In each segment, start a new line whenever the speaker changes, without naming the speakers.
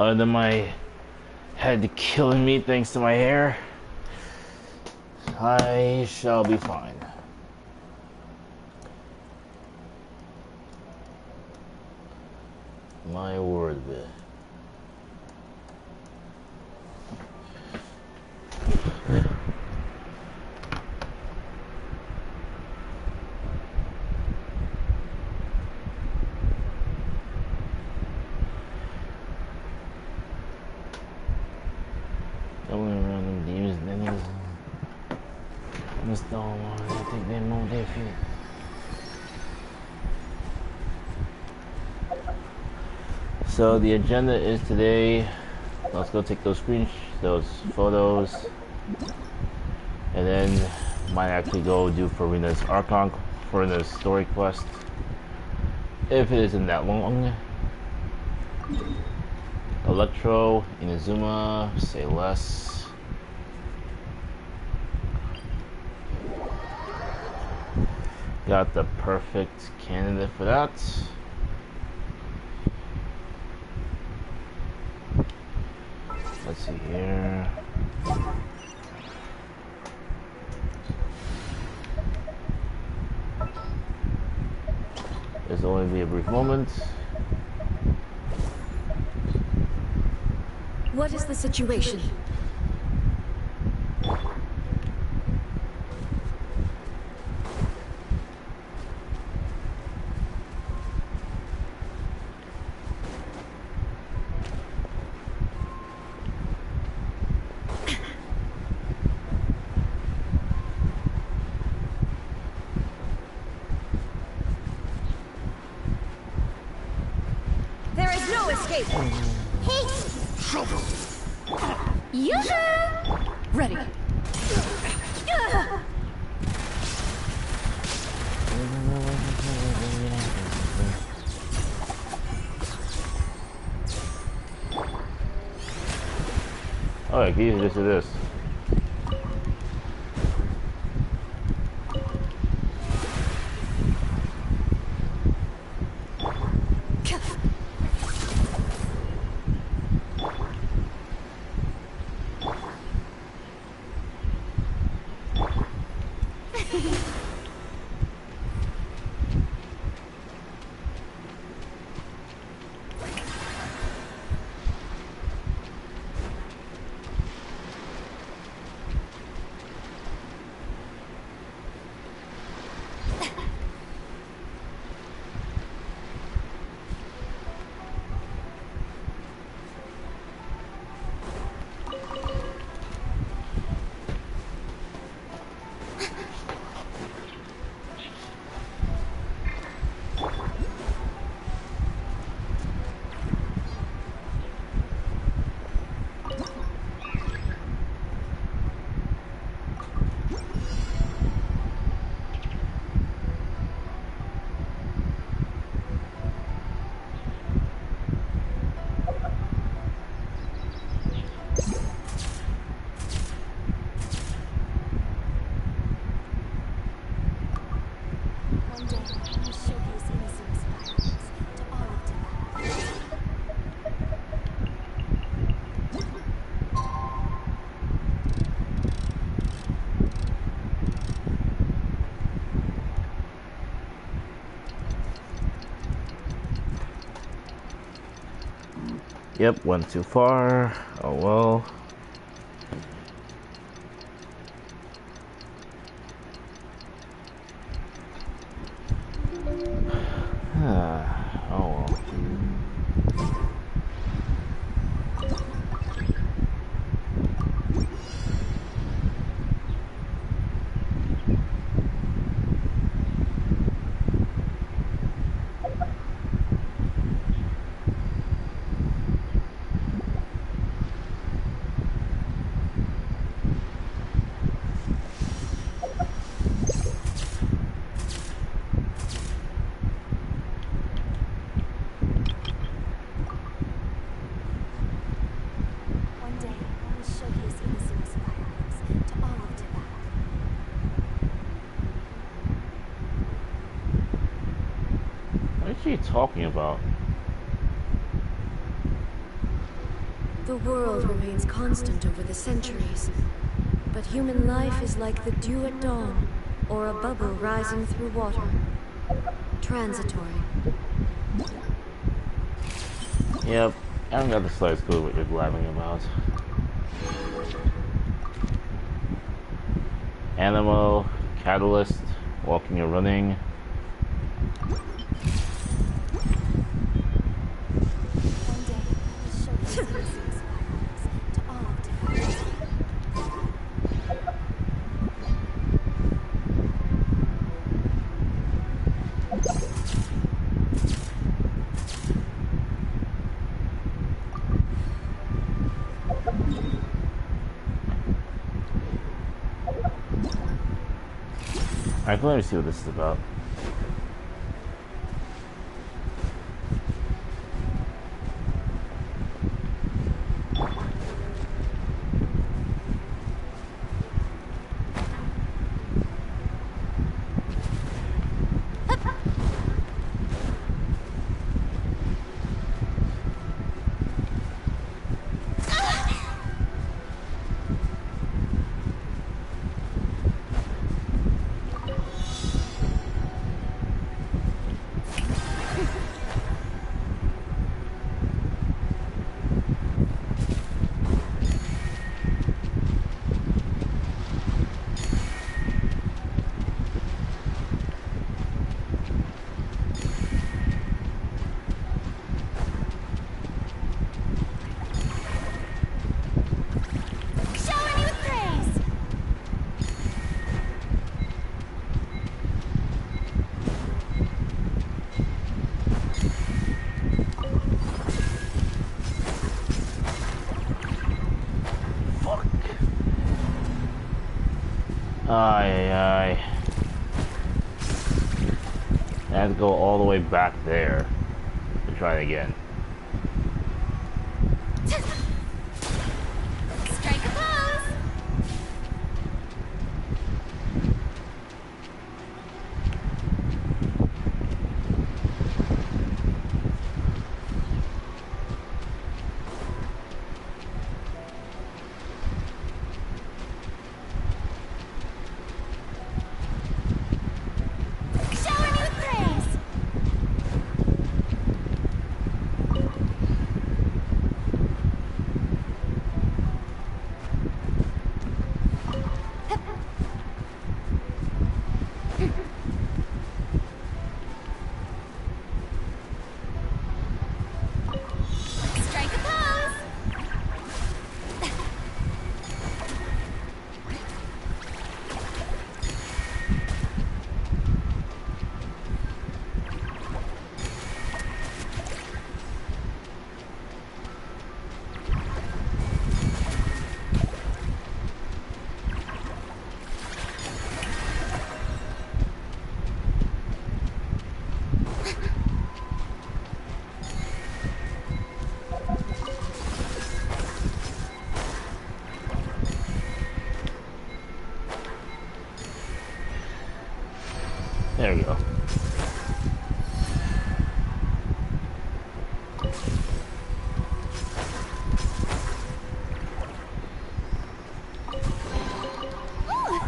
Other than my head killing me thanks to my hair, I shall be fine. My word of it. Going around them demons, then Mr. I think they moved their feet. So the agenda is today, let's go take those those photos, and then might actually go do Farina's Archon, Farina's story quest, if it isn't that long. Electro, Inazuma, say less. Got the perfect candidate for that. Let's see here. This will only be a brief moment.
What is the situation? There is no escape. Hey! Yoo-hoo! Ready.
Alright, can you just do this? Yep, went too far. Oh well. Oh well. What is she talking about?
The world remains constant over the centuries, but human life is like the dew at dawn, or a bubble rising through water. Transitory.
Yep, I haven't got the slightest clue what you're blabbing about. Animal, catalyst, walking or running.
One day, I will show these species fireworks to all of Tibet.
Alright, let me see what this is about.
Shower me with praise!
Fuck. Ay. I have to go all the way back there to try it again.
Strike a pose! Shower me with praise! Strike a pose!
There we go.
Ooh,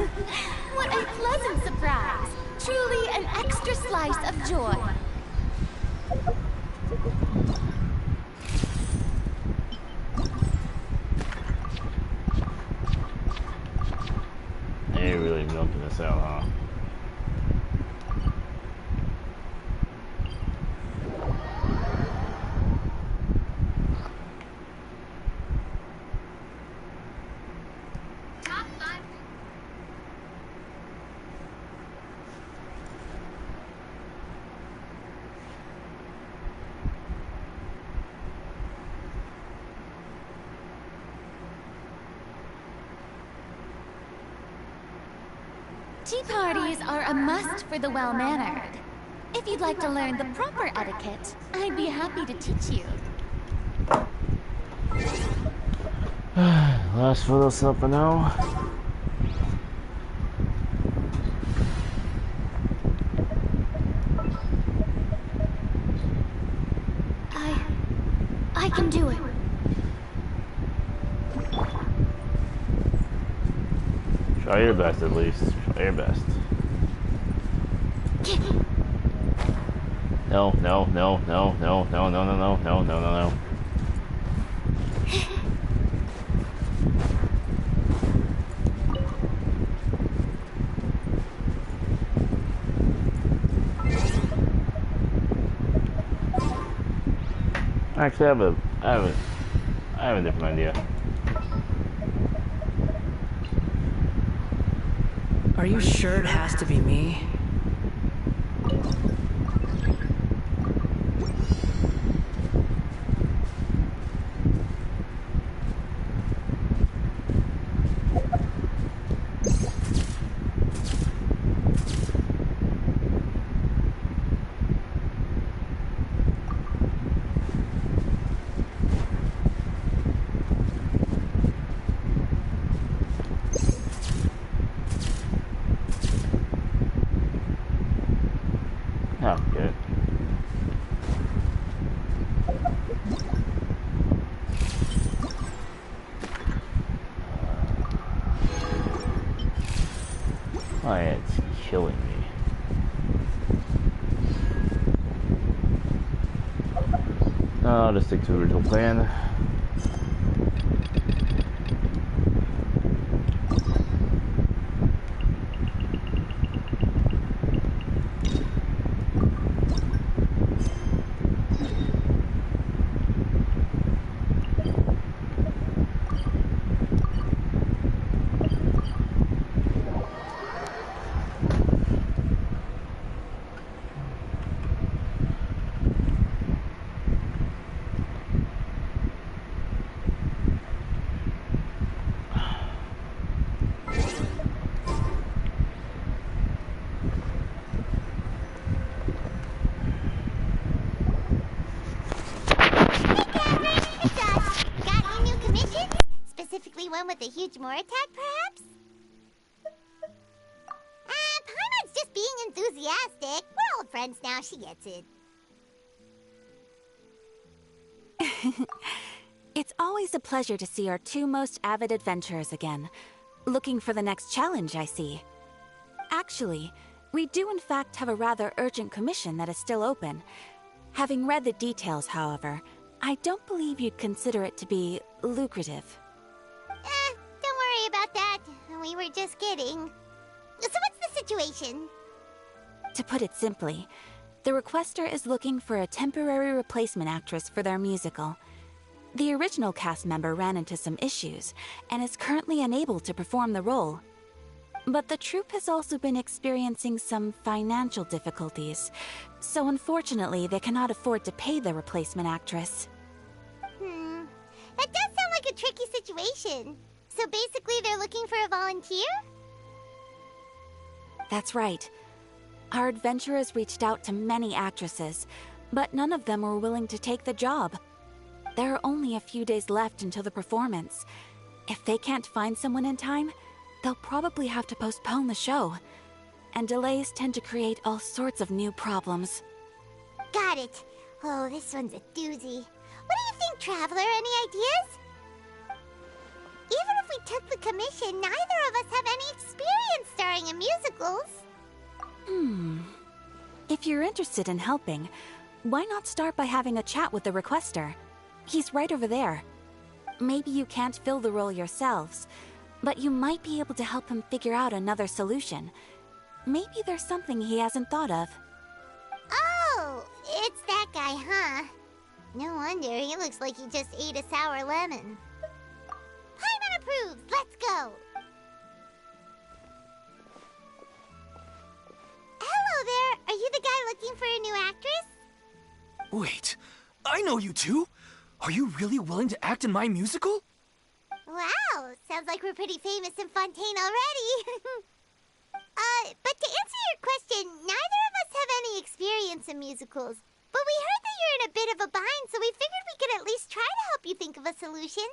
what a pleasant surprise! Truly an extra slice of joy.
They're really milking this out, huh?
Top 5. Tea parties are a must for the well-mannered. If you'd like to learn the proper etiquette, I'd be happy to teach you.
Last photo set for now.
I can do it.
Try your best, at least. Try your best. No, no, no, no, no, no, no, no, no, no, no, no, no. Actually, I have a different idea.
Are you sure it has to be me?
Oh, good. Oh, yeah, it's killing me. I'll just stick to the original plan.
Got any new commissions? Specifically one with a huge more attack, perhaps? Paimon's just being enthusiastic. We're old friends now, she gets it.
It's always a pleasure to see our two most avid adventurers again. Looking for the next challenge, I see. Actually, we do in fact have a rather urgent commission that is still open. Having read the details, however, I don't believe you'd consider it to be lucrative.
Don't worry about that. We were just kidding. So what's the situation?
To put it simply, the requester is looking for a temporary replacement actress for their musical. The original cast member ran into some issues and is currently unable to perform the role. But the troupe has also been experiencing some financial difficulties, so unfortunately they cannot afford to pay the replacement actress.
That does sound like a tricky situation. So basically they're looking for a volunteer?
That's right. Our adventurers reached out to many actresses, but none of them were willing to take the job. There are only a few days left until the performance. If they can't find someone in time, they'll probably have to postpone the show. And delays tend to create all sorts of new problems.
Got it. Oh, this one's a doozy. What do you think, Traveler? Any ideas? Even if we took the commission, neither of us have any experience starring in musicals.
If you're interested in helping, why not start by having a chat with the requester? He's right over there. Maybe you can't fill the role yourselves, but you might be able to help him figure out another solution. Maybe there's something he hasn't thought of.
Oh, it's that guy, huh? No wonder, he looks like he just ate a sour lemon. Paimon approves, let's go! Hello there, are you the guy looking for a new actress?
Wait, I know you two! Are you really willing to act in my musical?
Wow, sounds like we're pretty famous in Fontaine already. But to answer your question, neither of us have any experience in musicals. But we heard that you're in a bit of a bind, so we figured we could at least try to help you think of a solution.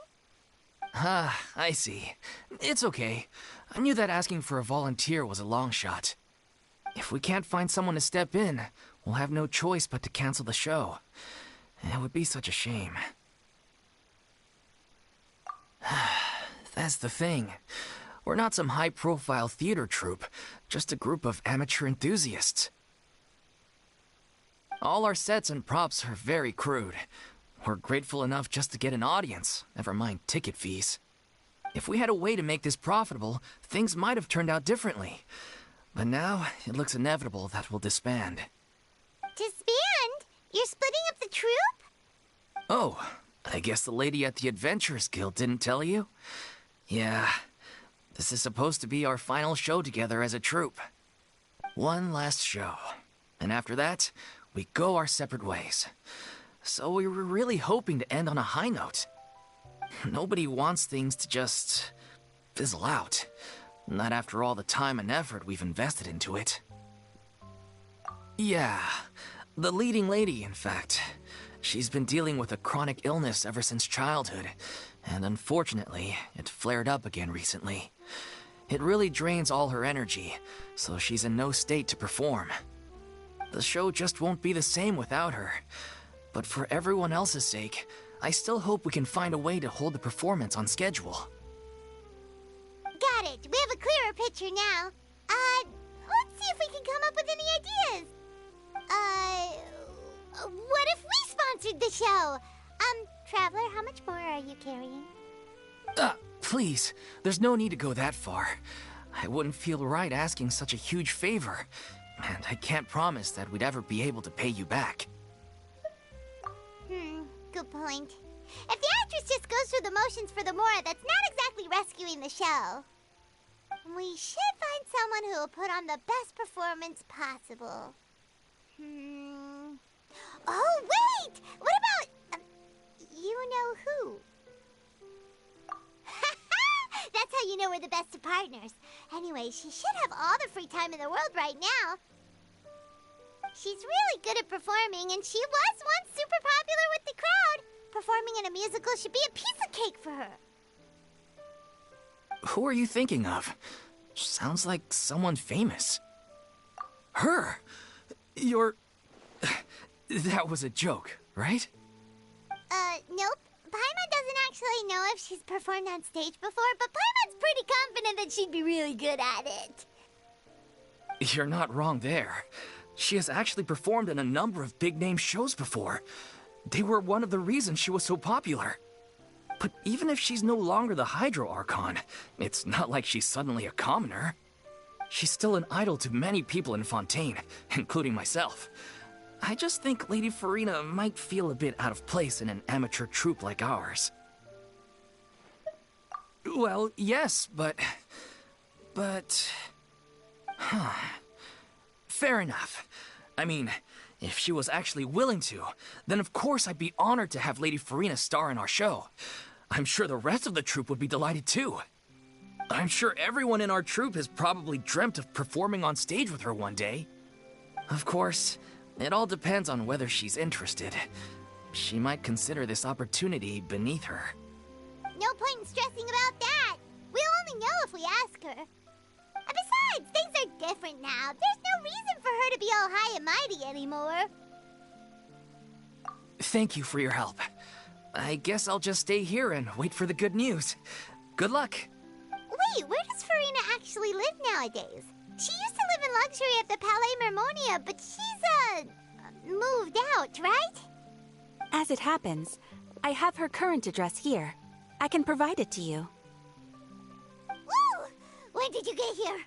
Ah, I see. It's okay. I knew that asking for a volunteer was a long shot. If we can't find someone to step in, we'll have no choice but to cancel the show. It would be such a shame. That's the thing. We're not some high-profile theater troupe, just a group of amateur enthusiasts. All our sets and props are very crude. We're grateful enough just to get an audience, never mind ticket fees. If we had a way to make this profitable, things might have turned out differently. But now, it looks inevitable that we'll disband.
Disband? You're splitting up the troupe?
Oh, I guess the lady at the Adventurers Guild didn't tell you? Yeah, this is supposed to be our final show together as a troupe. One last show. And after that, we go our separate ways. So we were really hoping to end on a high note. Nobody wants things to just fizzle out. Not after all the time and effort we've invested into it. Yeah, the leading lady, in fact. She's been dealing with a chronic illness ever since childhood, and unfortunately, it flared up again recently. It really drains all her energy, so she's in no state to perform. The show just won't be the same without her. But for everyone else's sake, I still hope we can find a way to hold the performance on schedule.
Got it. We have a clearer picture now. Let's see if we can come up with any ideas. What if we sponsored the show? Traveler, how much more are you carrying?
Please, there's no need to go that far. I wouldn't feel right asking such a huge favor, and I can't promise that we'd ever be able to pay you back.
Good point. If the actress just goes through the motions for the Mora, that's not exactly rescuing the show. We should find someone who will put on the best performance possible. Oh, wait! What about... you know who? That's how you know we're the best of partners. Anyway, she should have all the free time in the world right now. She's really good at performing, and she was once super popular with the crowd. Performing in a musical should be a piece of cake for her.
Who are you thinking of? Sounds like someone famous. Her? You're... That was a joke, right?
Nope. Paimon doesn't actually know if she's performed on stage before, but Paimon's pretty confident that she'd be really good at it.
You're not wrong there. She has actually performed in a number of big-name shows before. They were one of the reasons she was so popular. But even if she's no longer the Hydro Archon, it's not like she's suddenly a commoner. She's still an idol to many people in Fontaine, including myself. I just think Lady Farina might feel a bit out of place in an amateur troupe like ours. Well, yes, but... Fair enough. I mean, if she was actually willing to, then of course I'd be honored to have Lady Farina star in our show. I'm sure the rest of the troupe would be delighted too. I'm sure everyone in our troupe has probably dreamt of performing on stage with her one day. Of course, it all depends on whether she's interested. She might consider this opportunity beneath her.
No point in stressing about that. We'll only know if we ask her. And besides, things are different now. There's no reason for her to be all high and mighty anymore.
Thank you for your help. I guess I'll just stay here and wait for the good news. Good luck.
Wait, where does Farina actually live nowadays? She used to live in luxury at the Palais Mermonia, but she's, moved out, right?
As it happens, I have her current address here. I can provide it to you.
Woo! When did you get here?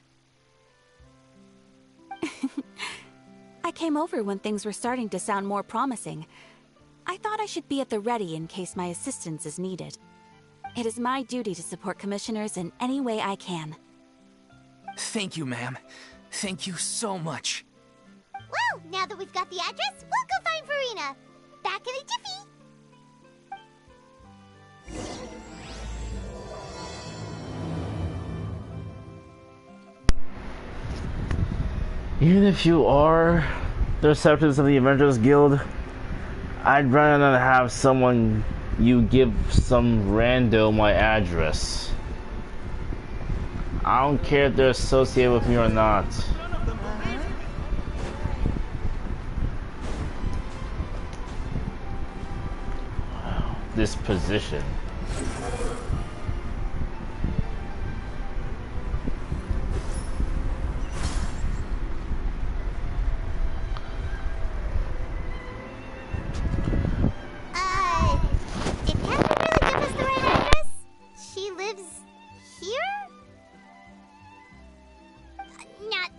I came over when things were starting to sound more promising. I thought I should be at the ready in case my assistance is needed. It is my duty to support commissioners in any way I can.
Thank you, ma'am. Thank you so much.
Well, now that we've got the address, we'll go find Farina. Back in a jiffy.
Even if you are the receptors of the Adventurers Guild, I'd rather not have someone you give some rando my address. I don't care if they're associated with me or not. Wow, this position.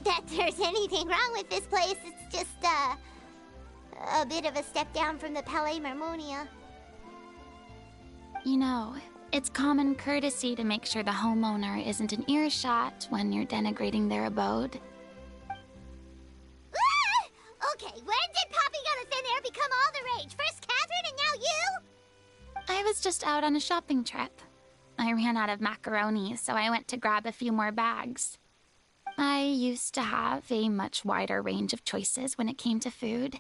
that there's anything wrong with this place. It's just, a bit of a step down from the Palais Marmonia.
You know, it's common courtesy to make sure the homeowner isn't in earshot when you're denigrating their abode.
Ah! Okay, when did Poppy Got a Thin Air become all the rage? First Catherine and now you?
I was just out on a shopping trip. I ran out of macaroni, so I went to grab a few more bags. I used to have a much wider range of choices when it came to food,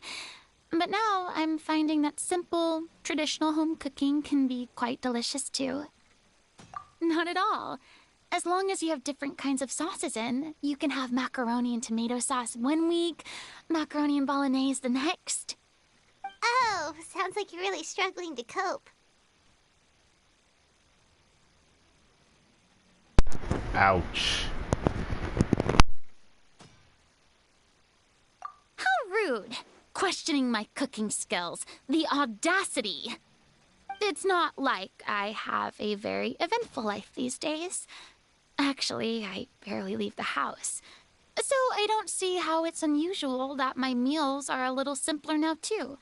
but now I'm finding that simple, traditional home cooking can be quite delicious too. Not at all. As long as you have different kinds of sauces in, you can have macaroni and tomato sauce one week, macaroni and bolognese the next.
Oh, sounds like you're really struggling to cope.
Ouch.
How rude! Questioning my cooking skills. The audacity! It's not like I have a very eventful life these days. Actually, I barely leave the house. So I don't see how it's unusual that my meals are a little simpler now, too.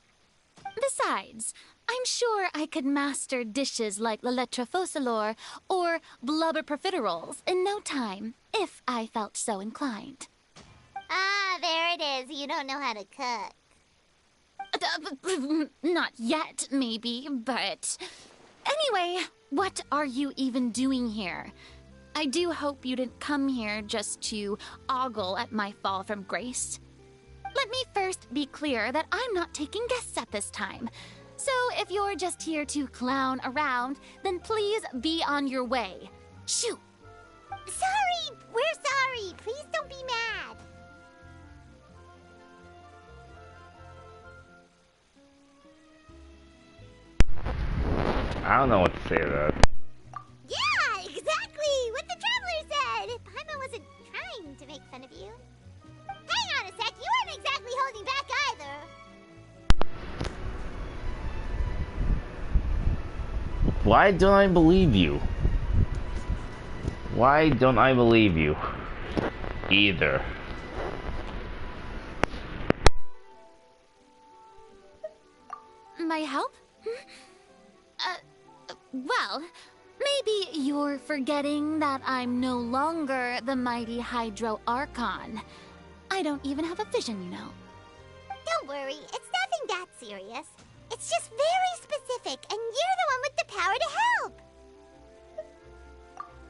Besides, I'm sure I could master dishes like la lettre faucilor or blubber profiteroles in no time, if I felt so inclined.
Ah, there it is. You don't know how to cook.
Not yet, maybe, but... Anyway, what are you even doing here? I do hope you didn't come here just to ogle at my fall from grace. Let me first be clear that I'm not taking guests at this time. So if you're just here to clown around, then please be on your way. Shoo!
Sorry! We're sorry! Please don't be mad!
I don't know what to say to that.
Yeah, exactly! What the Traveler said! Paimon wasn't trying to make fun of you. Hang on a sec, you weren't exactly holding back either.
Why don't I believe you? Why don't I believe you? Either.
My help? Well, maybe you're forgetting that I'm no longer the mighty Hydro Archon. I don't even have a vision, you know.
Don't worry, it's nothing that serious. It's just very specific, and you're the one with the power to help.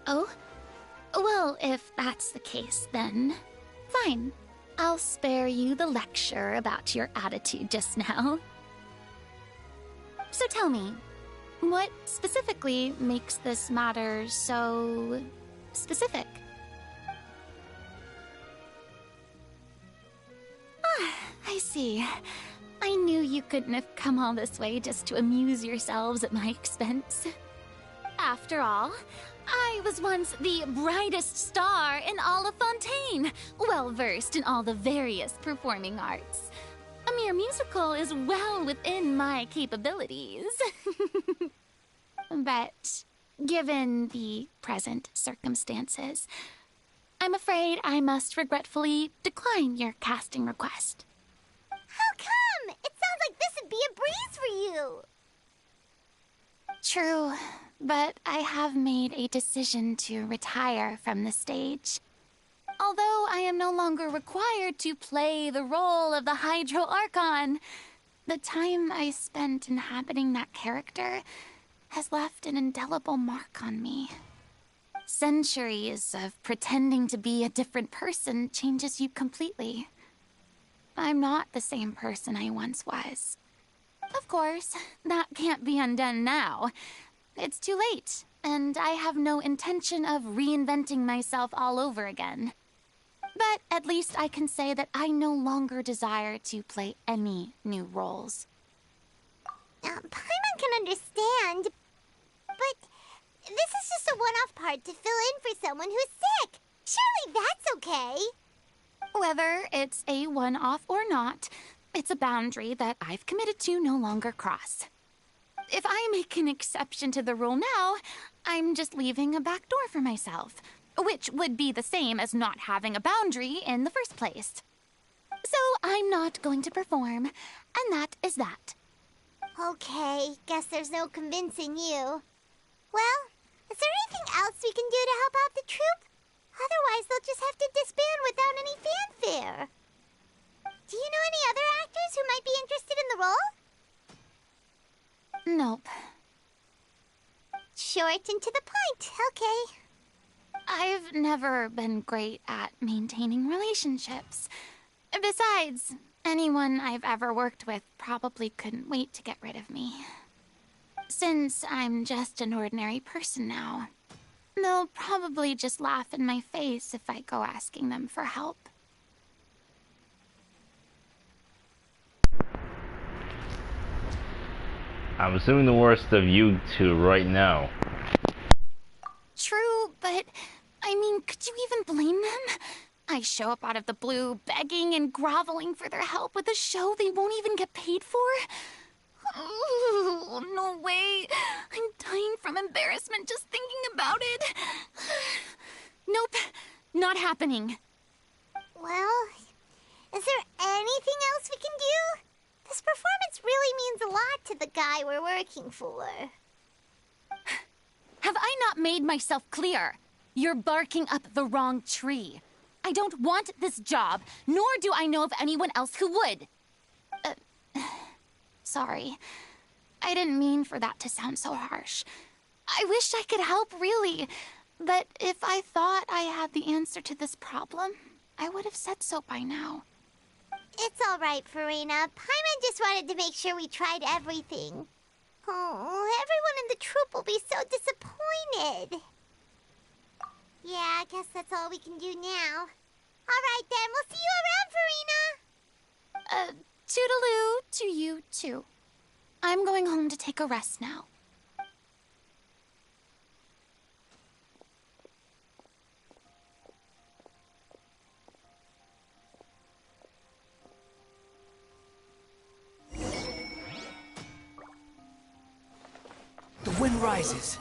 Oh? Well, if that's the case, then fine. I'll spare you the lecture about your attitude just now. So tell me, what specifically makes this matter so specific? Ah, I see. I knew you couldn't have come all this way just to amuse yourselves at my expense. After all, I was once the brightest star in all of Fontaine, well-versed in all the various performing arts. A mere musical is well within my capabilities. But given the present circumstances, I'm afraid I must regretfully decline your casting request.
How come? It sounds like this would be a breeze for you.
True, but I have made a decision to retire from the stage. Although I am no longer required to play the role of the Hydro Archon, the time I spent inhabiting that character has left an indelible mark on me. Centuries of pretending to be a different person changes you completely. I'm not the same person I once was. Of course, that can't be undone now. It's too late, and I have no intention of reinventing myself all over again. But at least I can say that I no longer desire to play any new roles.
Paimon can understand, but this is just a one-off part to fill in for someone who's sick. Surely that's okay.
Whether it's a one-off or not, it's a boundary that I've committed to no longer cross. If I make an exception to the rule now, I'm just leaving a back door for myself. which would be the same as not having a boundary in the first place. So I'm not going to perform, and that is that.
Okay, guess there's no convincing you. Well, is there anything else we can do to help out the troupe? Otherwise, they'll just have to disband without any fanfare. Do you know any other actors who might be interested in the role?
Nope.
Short and to the point, okay.
I've never been great at maintaining relationships. Besides, anyone I've ever worked with probably couldn't wait to get rid of me. Since I'm just an ordinary person now, they'll probably just laugh in my face if I go asking them for help.
I'm assuming the worst of you two right now.
True, but I mean, could you even blame them? I show up out of the blue, begging and groveling for their help with a show they won't even get paid for? Oh, no way. I'm dying from embarrassment just thinking about it. Nope, not happening.
Well, is there anything else we can do? This performance really means a lot to the guy we're working for.
Have I not made myself clear? You're barking up the wrong tree. I don't want this job, nor do I know of anyone else who would. Sorry. I didn't mean for that to sound so harsh. I wish I could help, really. But if I thought I had the answer to this problem, I would have said so by now.
It's all right, Farina. Paimon just wanted to make sure we tried everything. Oh, everyone in the troupe will be so disappointed. Yeah, I guess that's all we can do now. All right, then. We'll see you around, Farina.
Toodaloo to you, too. I'm going home to take a rest now.
The wind rises.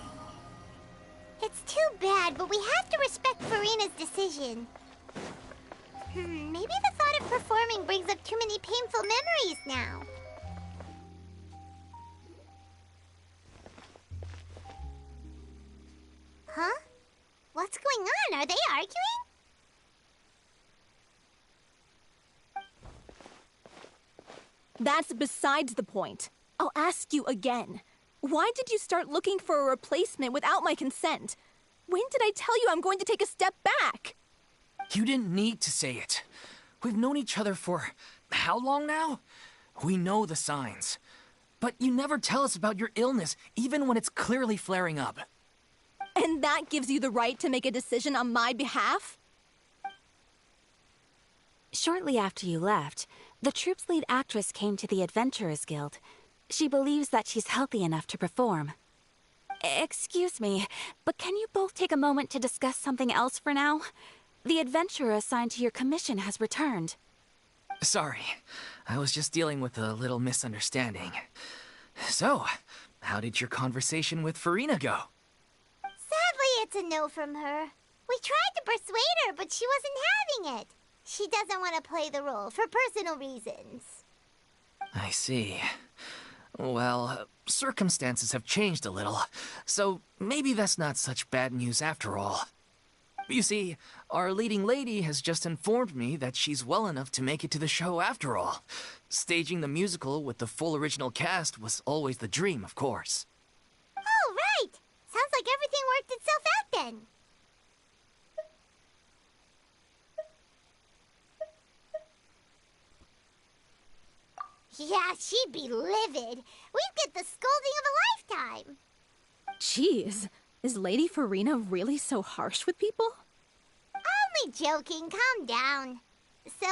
It's too bad, but we have to respect Farina's decision. Maybe the thought of performing brings up too many painful memories now. Huh? What's going on? Are they arguing?
That's besides the point. I'll ask you again. Why did you start looking for a replacement without my consent? When did I tell you I'm going to take a step back?
You didn't need to say it. We've known each other for how long now? We know the signs. But you never tell us about your illness, even when it's clearly flaring up.
And that gives you the right to make a decision on my behalf?
Shortly after you left, the troupe's lead actress came to the Adventurers Guild. She believes that she's healthy enough to perform. Excuse me, but can you both take a moment to discuss something else for now? The adventurer assigned to your commission has returned.
Sorry, I was just dealing with a little misunderstanding. So, how did your conversation with Farina go?
Sadly, it's a no from her. We tried to persuade her, but she wasn't having it. She doesn't want to play the role for personal reasons.
I see. Well, circumstances have changed a little, so maybe that's not such bad news after all. You see, our leading lady has just informed me that she's well enough to make it to the show after all. Staging the musical with the full original cast was always the dream, of course.
Oh, right! Sounds like everything worked itself out then. Yeah, she'd be livid. We'd get the scolding of a lifetime.
Jeez, is Lady Farina really so harsh with people?
Only joking, calm down. So,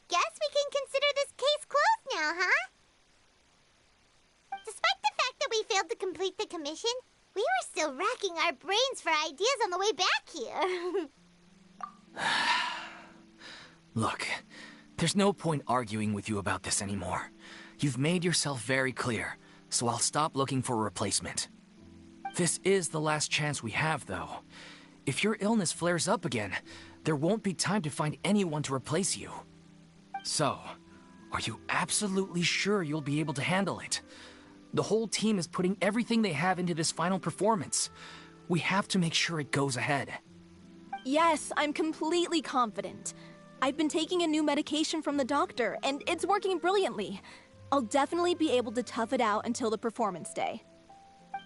guess we can consider this case closed now, huh? Despite the fact that we failed to complete the commission, we were still racking our brains for ideas on the way back here.
Look, there's no point arguing with you about this anymore. You've made yourself very clear, so I'll stop looking for a replacement. This is the last chance we have, though. If your illness flares up again, there won't be time to find anyone to replace you. So, are you absolutely sure you'll be able to handle it? The whole team is putting everything they have into this final performance. We have to make sure it goes ahead.
Yes, I'm completely confident. I've been taking a new medication from the doctor, and it's working brilliantly. I'll definitely be able to tough it out until the performance day.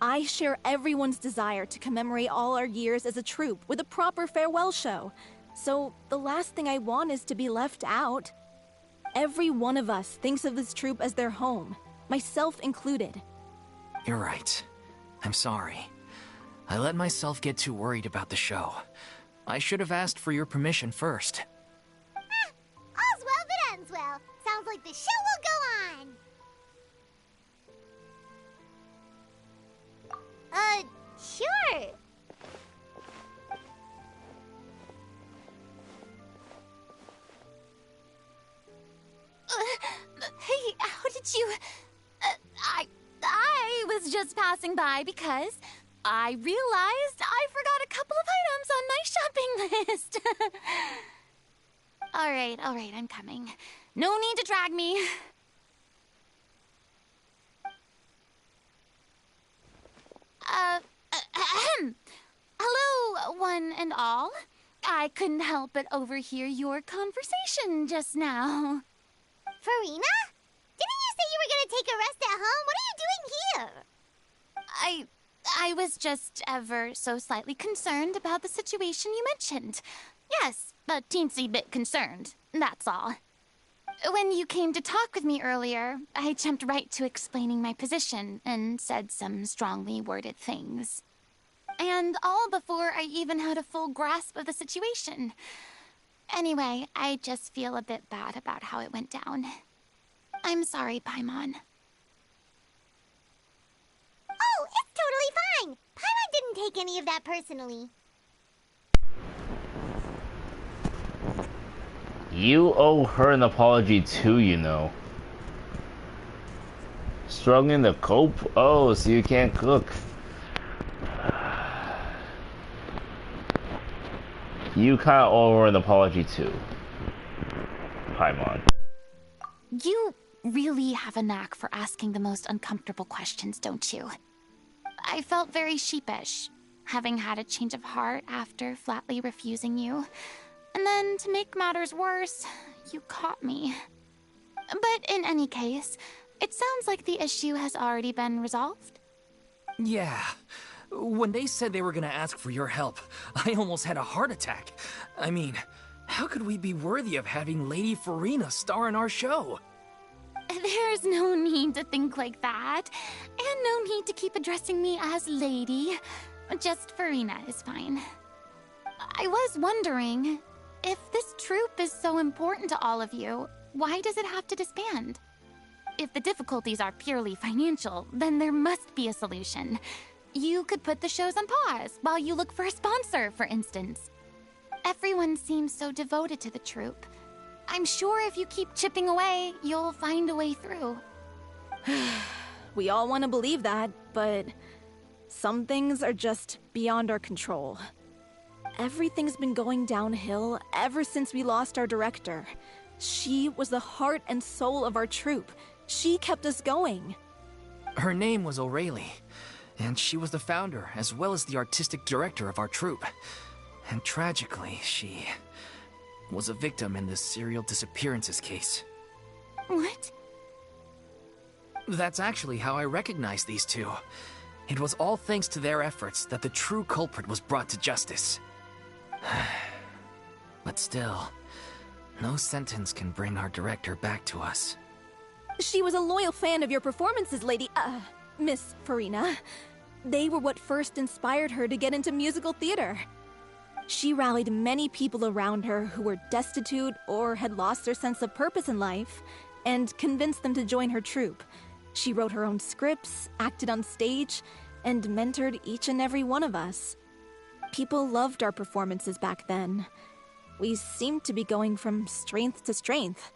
I share everyone's desire to commemorate all our years as a troupe with a proper farewell show. So the last thing I want is to be left out. Every one of us thinks of this troupe as their home, myself included.
You're right. I'm sorry. I let myself get too worried about the show. I should have asked for your permission first.
All's well that ends well. Sounds like the show will go on. Sure.
Hey, how did you... I was just passing by because I realized I forgot a couple of items on my shopping list. All right, I'm coming. No need to drag me. Hello, one and all. I couldn't help but overhear your conversation just now.
Farina? Didn't you say you were gonna take a rest at home? What are you doing here?
I was just ever so slightly concerned about the situation you mentioned. Yes, a teensy bit concerned, that's all. When you came to talk with me earlier, I jumped right to explaining my position and said some strongly worded things. And all before I even had a full grasp of the situation. Anyway, I just feel a bit bad about how it went down. I'm sorry, Paimon.
Oh, it's totally fine. Paimon didn't take any of that personally.
You owe her an apology too, you know. Struggling to cope? Oh, so you can't cook. You kinda owe her an apology too. Paimon.
You really have a knack for asking the most uncomfortable questions, don't you? I felt very sheepish, having had a change of heart after flatly refusing you. And then, to make matters worse, you caught me. But in any case, it sounds like the issue has already been resolved.
Yeah. When they said they were gonna ask for your help, I almost had a heart attack. I mean, how could we be worthy of having Lady Farina star in our show?
There's no need to think like that. And no need to keep addressing me as Lady. Just Farina is fine. I was wondering, if this troupe is so important to all of you, why does it have to disband? If the difficulties are purely financial, then there must be a solution. You could put the shows on pause while you look for a sponsor, for instance. Everyone seems so devoted to the troupe. I'm sure if you keep chipping away, you'll find a way through.
We all want to believe that, but some things are just beyond our control. Everything's been going downhill ever since we lost our director. She was the heart and soul of our troupe. She kept us going.
Her name was O'Reilly, and she was the founder as well as the artistic director of our troupe. And tragically, she was a victim in this serial disappearances case.
What?
That's actually how I recognized these two. It was all thanks to their efforts that the true culprit was brought to justice. But still, no sentence can bring our director back to us.
She was a loyal fan of your performances, Miss Farina. They were what first inspired her to get into musical theater. She rallied many people around her who were destitute or had lost their sense of purpose in life, and convinced them to join her troupe. She wrote her own scripts, acted on stage, and mentored each and every one of us. People loved our performances back then. We seemed to be going from strength to strength.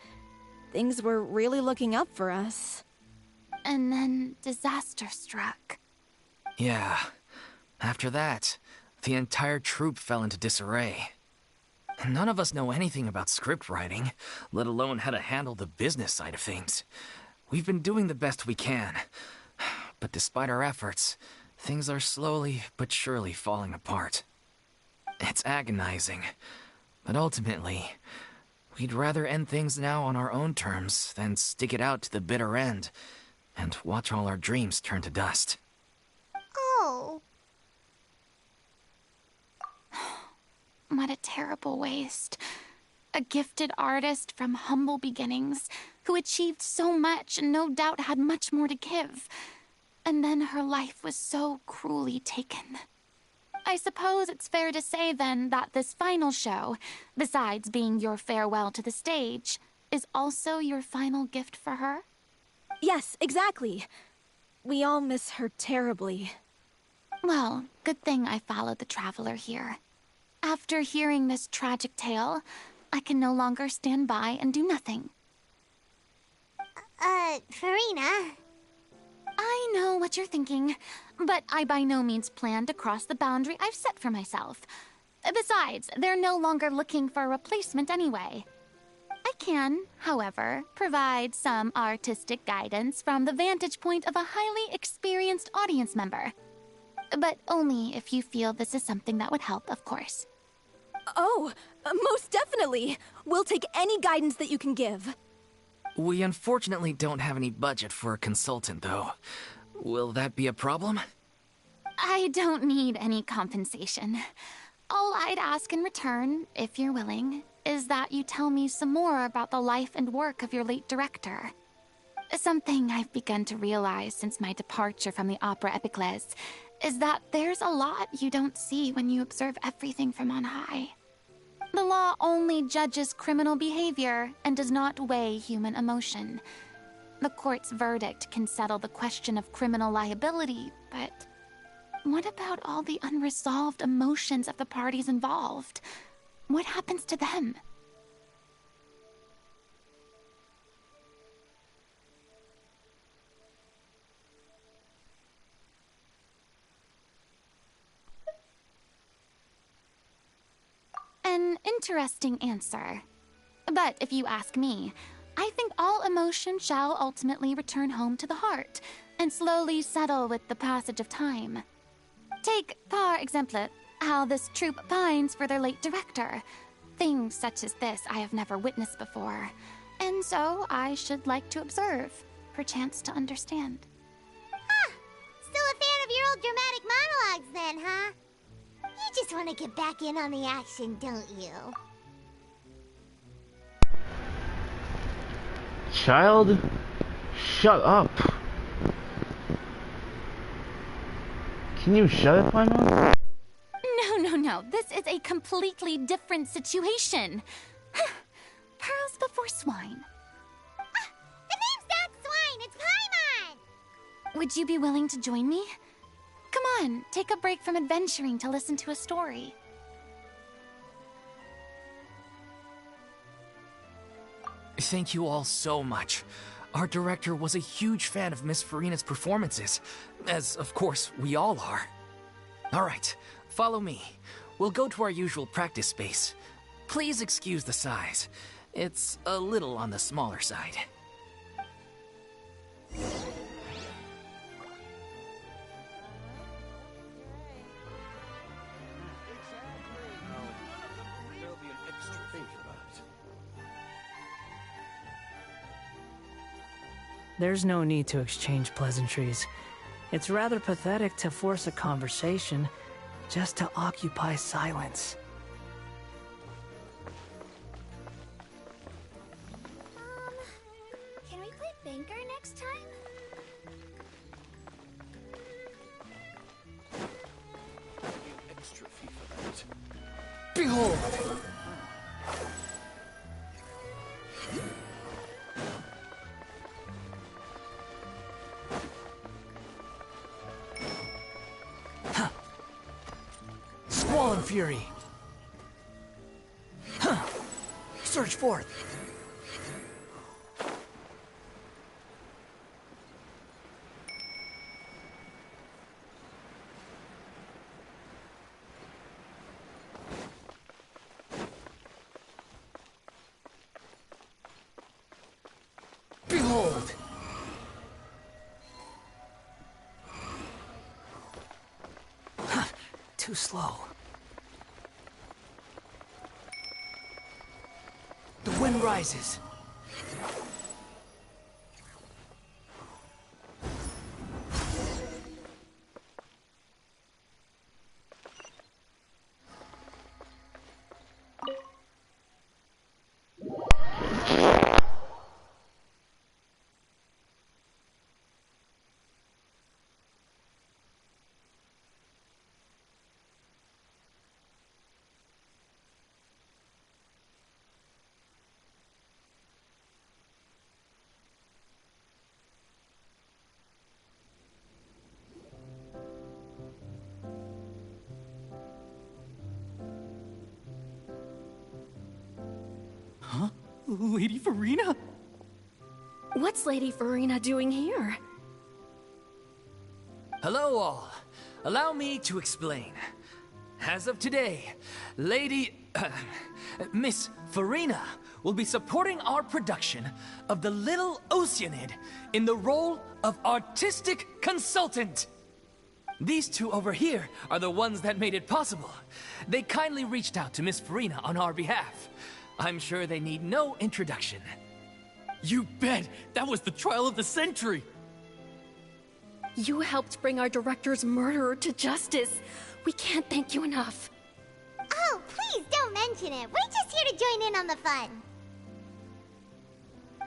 Things were really looking up for us.
And then disaster struck.
Yeah. After that, The entire troupe fell into disarray. None of us know anything about script writing, let alone how to handle the business side of things. We've been doing the best we can, but despite our efforts, things are slowly but surely falling apart. It's agonizing, but ultimately, we'd rather end things now on our own terms than stick it out to the bitter end and watch all our dreams turn to dust.
Oh.
What a terrible waste. A gifted artist from humble beginnings who achieved so much and no doubt had much more to give. And then her life was so cruelly taken. I suppose it's fair to say then that this final show, besides being your farewell to the stage, is also your final gift for her?
Yes, exactly. We all miss her terribly.
Well, good thing I followed the traveler here. After hearing this tragic tale, I can no longer stand by and do nothing.
Farina.
I know what you're thinking, but I by no means plan to cross the boundary I've set for myself. Besides, they're no longer looking for a replacement anyway. I can, however, provide some artistic guidance from the vantage point of a highly experienced audience member. But only if you feel this is something that would help, of course.
Oh, most definitely. We'll take any guidance that you can give.
We unfortunately don't have any budget for a consultant, though. Will that be a problem?
I don't need any compensation. All I'd ask in return, if you're willing, is that you tell me some more about the life and work of your late director. Something I've begun to realize since my departure from the Opera Epiclese is that there's a lot you don't see when you observe everything from on high. The law only judges criminal behavior and does not weigh human emotion. The court's verdict can settle the question of criminal liability, but what about all the unresolved emotions of the parties involved? What happens to them? An interesting answer. But if you ask me, I think all emotion shall ultimately return home to the heart and slowly settle with the passage of time. Take, par exemple, how this troupe pines for their late director. Things such as this I have never witnessed before, and so I should like to observe, perchance to understand.
Huh. Still a fan of your old dramatic monologues then, huh? You just want to get back in on the action, don't you?
Child, shut up. Can you shut up, Paimon?
No. This is a completely different situation. Pearls before swine.
Ah, the name's not Swine, it's Paimon!
Would you be willing to join me? Come on, take a break from adventuring to listen to a story.
Thank you all so much. Our director was a huge fan of Miss Farina's performances, as of course we all are. Alright, follow me. We'll go to our usual practice space. Please excuse the size. It's a little on the smaller side.
There's no need to exchange pleasantries. It's rather pathetic to force a conversation just to occupy silence.
Can we play banker next time?
Behold!
Squall and fury! Search forth!
too slow. The wind rises.
Huh? Lady Farina?
What's Lady Farina doing here?
Hello all. Allow me to explain. As of today, Miss Farina will be supporting our production of The Little Oceanid in the role of artistic consultant. These two over here are the ones that made it possible. They kindly reached out to Miss Farina on our behalf. I'm sure they need no introduction.
You bet! That was the trial of the century!
You helped bring our director's murderer to justice. We can't thank you enough.
Oh, please don't mention it. We're just here to join in on the fun.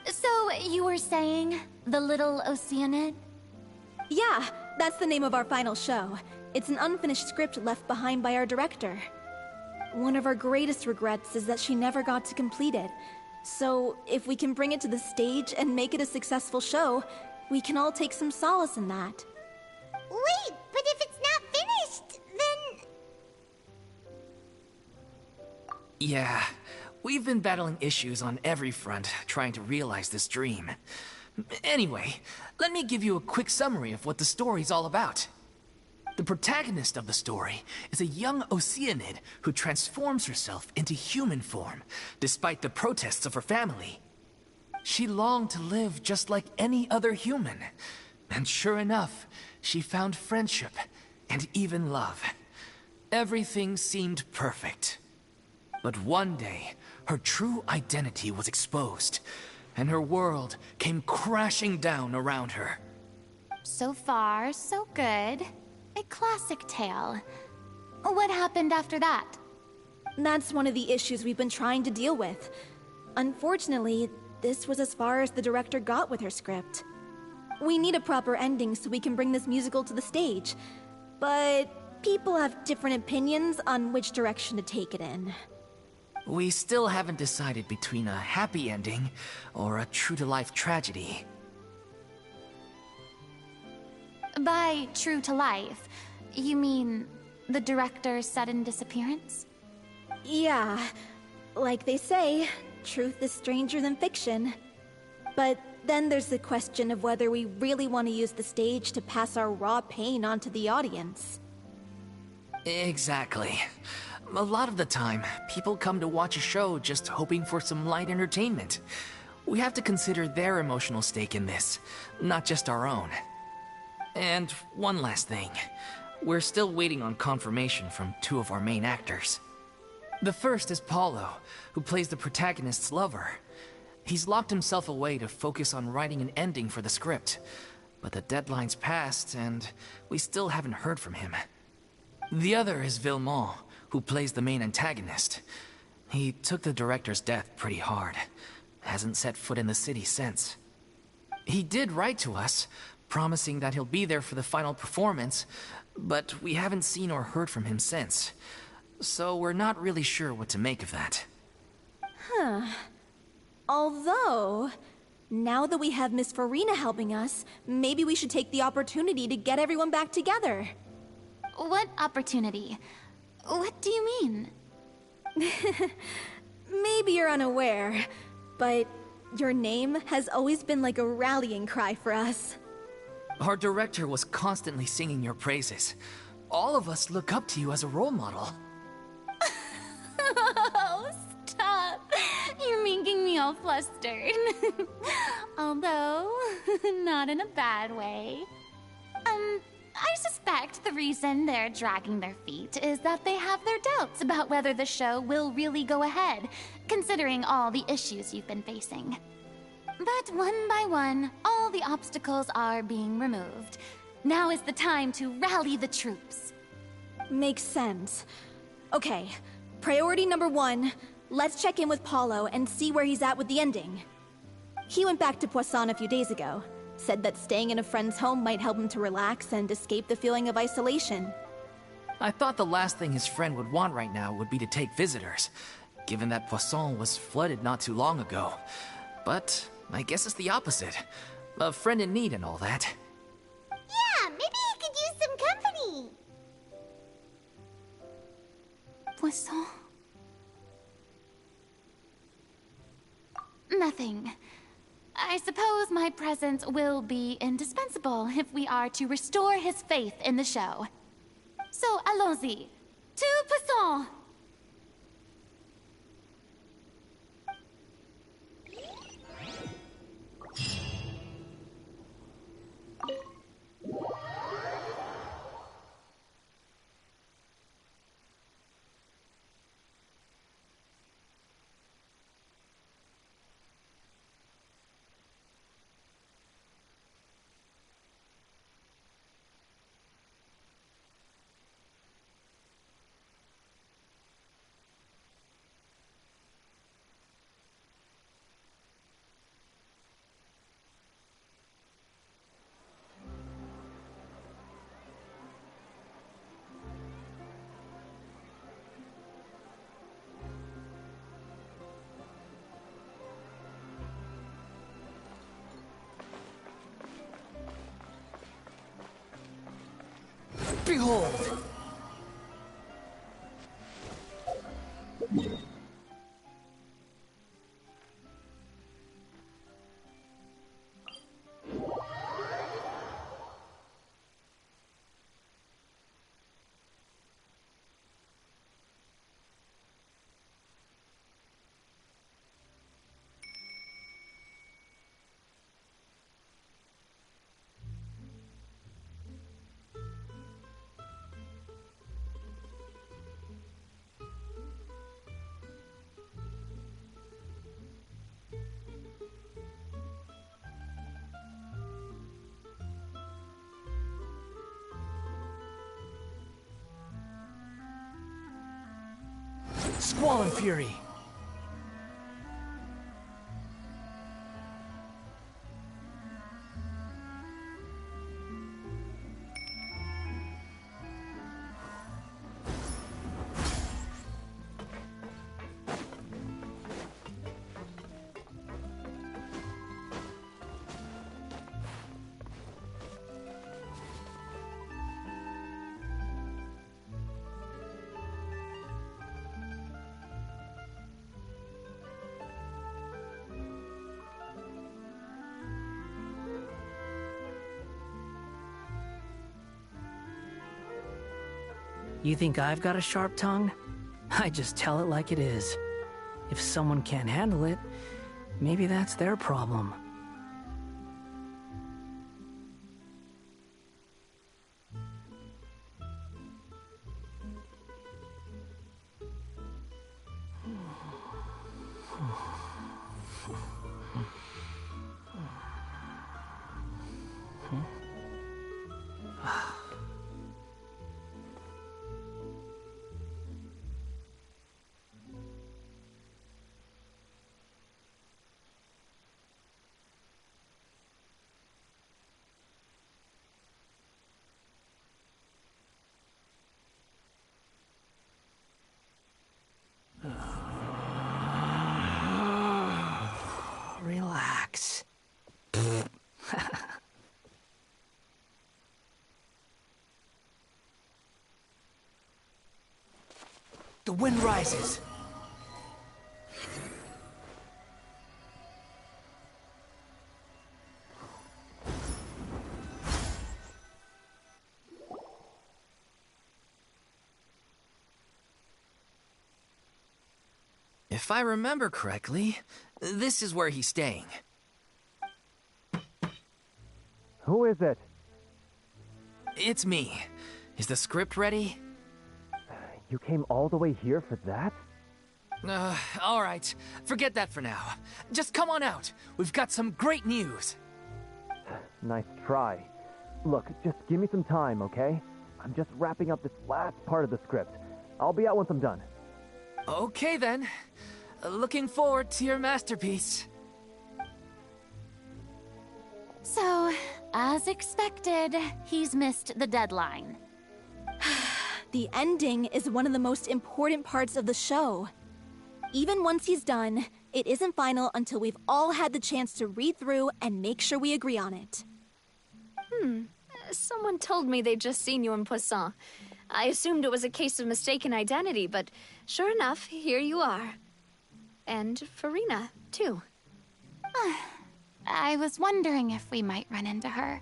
So, you were saying The Little Oceanid?
Yeah, that's the name of our final show. It's an unfinished script left behind by our director. One of our greatest regrets is that she never got to complete it. So, if we can bring it to the stage and make it a successful show, we can all take some solace in that.
Wait, but if it's not finished, then...
Yeah, we've been battling issues on every front trying to realize this dream. Anyway, let me give you a quick summary of what the story's all about. The protagonist of the story is a young Oceanid who transforms herself into human form, despite the protests of her family. She longed to live just like any other human. And sure enough, she found friendship and even love. Everything seemed perfect. But one day, her true identity was exposed, and her world came crashing down around her.
So far, so good. A classic tale. What happened after that?
That's one of the issues we've been trying to deal with. Unfortunately, this was as far as the director got with her script. We need a proper ending so we can bring this musical to the stage. But people have different opinions on which direction to take it in.
We still haven't decided between a happy ending or a true-to-life tragedy.
By true to life, you mean the director's sudden disappearance?
Yeah, like they say, truth is stranger than fiction. But then there's the question of whether we really want to use the stage to pass our raw pain onto the audience.
Exactly. A lot of the time, people come to watch a show just hoping for some light entertainment. We have to consider their emotional stake in this, not just our own. And one last thing. We're still waiting on confirmation from two of our main actors. The first is Paulo, who plays the protagonist's lover. He's locked himself away to focus on writing an ending for the script. But the deadline's passed, and we still haven't heard from him. The other is Villemont, who plays the main antagonist. He took the director's death pretty hard. Hasn't set foot in the city since. He did write to us, promising that he'll be there for the final performance, but we haven't seen or heard from him since. So we're not really sure what to make of that.
Although, now that we have Miss Farina helping us, maybe we should take the opportunity to get everyone back together.
What opportunity? What do you mean?
Maybe you're unaware, but your name has always been like a rallying cry for us.
Our director was constantly singing your praises. All of us look up to you as a role model.
Oh, stop! You're making me all flustered. Although, not in a bad way.
I suspect the reason they're dragging their feet is that they have their doubts about whether the show will really go ahead, considering all the issues you've been facing. But one by one, all the obstacles are being removed. Now is the time to rally the troops.
Makes sense. Okay, priority number 1, let's check in with Paulo and see where he's at with the ending. He went back to Poisson a few days ago. Said that staying in a friend's home might help him to relax and escape the feeling of isolation.
I thought the last thing his friend would want right now would be to take visitors, given that Poisson was flooded not too long ago. But I guess it's the opposite. A friend in need and all that.
Yeah, maybe he could use some company.
Poisson? Nothing. I suppose my presence will be indispensable if we are to restore his faith in the show. So, allons-y. To Poisson!
Behold!
Squall and Fury. You think I've got a sharp tongue? I just tell it like it is. If someone can't handle it, maybe that's their problem. Relax. The wind rises.
If I remember correctly, this is where he's staying.
Who is it?
It's me. Is the script ready?
You came all the way here for that?
Alright. Forget that for now. Just come on out. We've got some great news.
Nice try. Look, just give me some time, okay? I'm just wrapping up this last part of the script. I'll be out once I'm done.
Okay then. Looking forward to your masterpiece.
So, as expected, he's missed the deadline.
The ending is one of the most important parts of the show. Even once he's done, it isn't final until we've all had the chance to read through and make sure we agree on it.
Someone told me they'd just seen you in Poisson. I assumed it was a case of mistaken identity, but sure enough, here you are. And Farina, too.
I was wondering if we might run into her.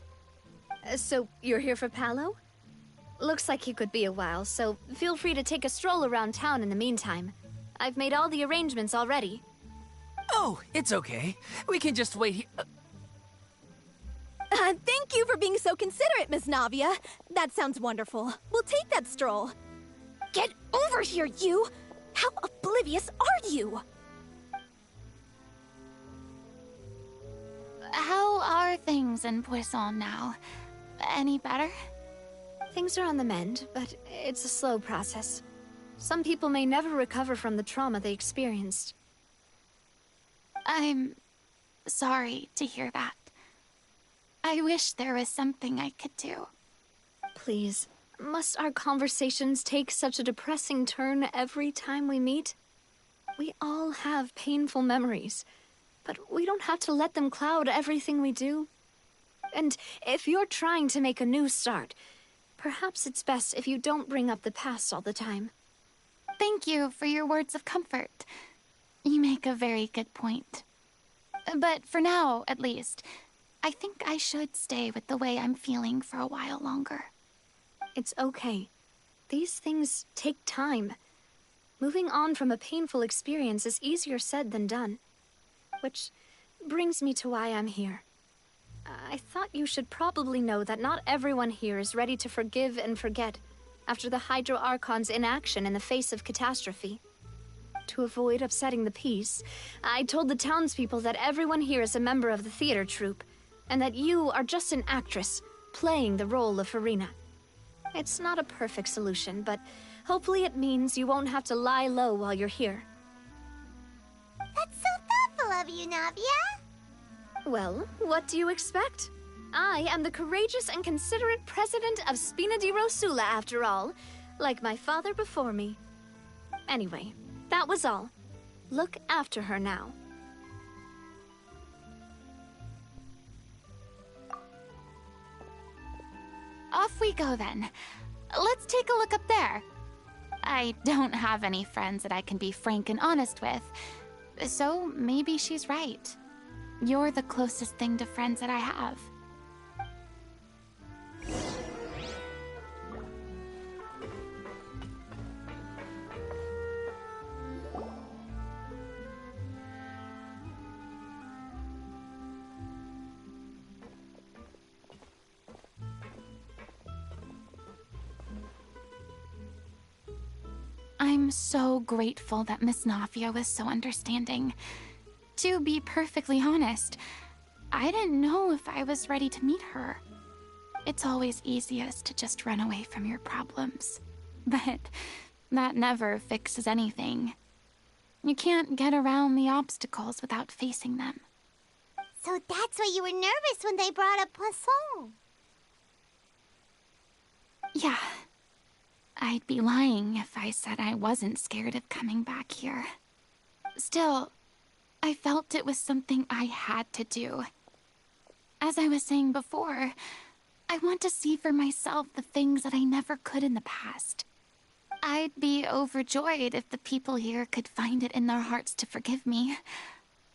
So, you're here for Paolo? Looks like he could be a while, so feel free to take a stroll around town in the meantime. I've made all the arrangements already.
Oh, it's okay. We can just wait here.
Thank you for being so considerate, Miss Navia. That sounds wonderful. We'll take that stroll. Get over here, you! How oblivious are you?
How are things in Poisson now? Any better?
Things are on the mend, but it's a slow process. Some people may never recover from the trauma they experienced.
I'm sorry to hear that. I wish there was something I could do.
Please, must our conversations take such a depressing turn every time we meet? We all have painful memories, but we don't have to let them cloud everything we do. And if you're trying to make a new start, perhaps it's best if you don't bring up the past all the time.
Thank you for your words of comfort. You make a very good point. But for now, at least, I think I should stay with the way I'm feeling for a while longer.
It's okay. These things take time. Moving on from a painful experience is easier said than done. Which brings me to why I'm here. I thought you should probably know that not everyone here is ready to forgive and forget after the Hydro Archon's inaction in the face of catastrophe. To avoid upsetting the peace, I told the townspeople that everyone here is a member of the theater troupe, and that you are just an actress playing the role of Farina. It's not a perfect solution, but hopefully it means you won't have to lie low while you're here.
That's so thoughtful of you, Navia.
Well, what do you expect? I am the courageous and considerate president of Spina di Rosula, after all, like my father before me. Anyway, that was all. Look after her now.
Off we go then. Let's take a look up there. I don't have any friends that I can be frank and honest with, so maybe she's right. You're the closest thing to friends that I have. I'm so grateful that Miss Navia was so understanding. To be perfectly honest, I didn't know if I was ready to meet her. It's always easiest to just run away from your problems. But that never fixes anything. You can't get around the obstacles without facing them.
So that's why you were nervous when they brought up Poisson.
Yeah. I'd be lying if I said I wasn't scared of coming back here. Still, I felt it was something I had to do. As I was saying before, I want to see for myself the things that I never could in the past. I'd be overjoyed if the people here could find it in their hearts to forgive me.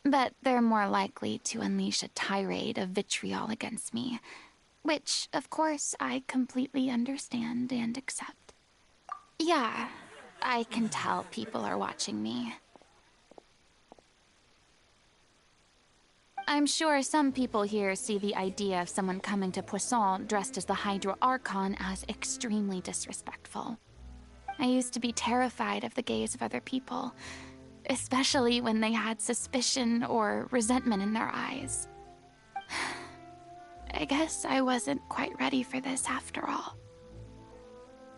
But they're more likely to unleash a tirade of vitriol against me, which, of course, I completely understand and accept. Yeah, I can tell people are watching me. I'm sure some people here see the idea of someone coming to Poisson dressed as the Hydro Archon as extremely disrespectful. I used to be terrified of the gaze of other people, especially when they had suspicion or resentment in their eyes. I guess I wasn't quite ready for this after all.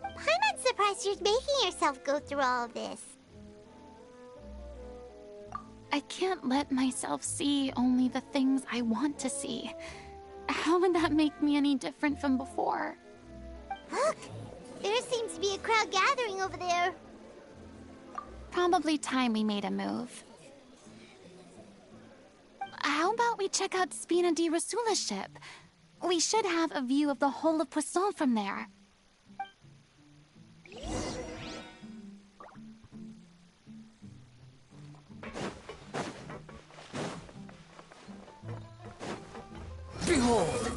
I'm not surprised you're making yourself go through all of this.
I can't let myself see only the things I want to see. How would that make me any different from before?
Look! There seems to be a crowd gathering over there.
Probably time we made a move. How about we check out Spina di Rosula's ship? We should have a view of the whole of Poisson from there.
Behold!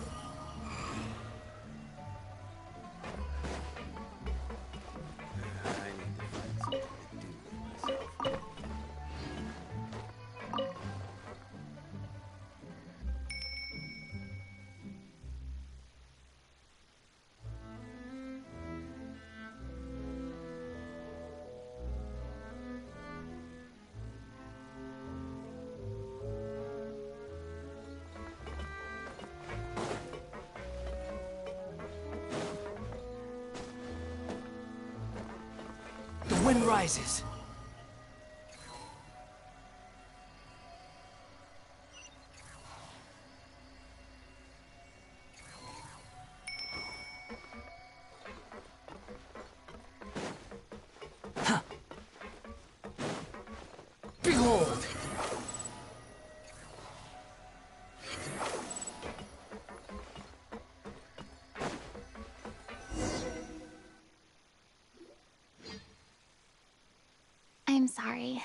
The wind rises. Huh. Behold!
I'm sorry.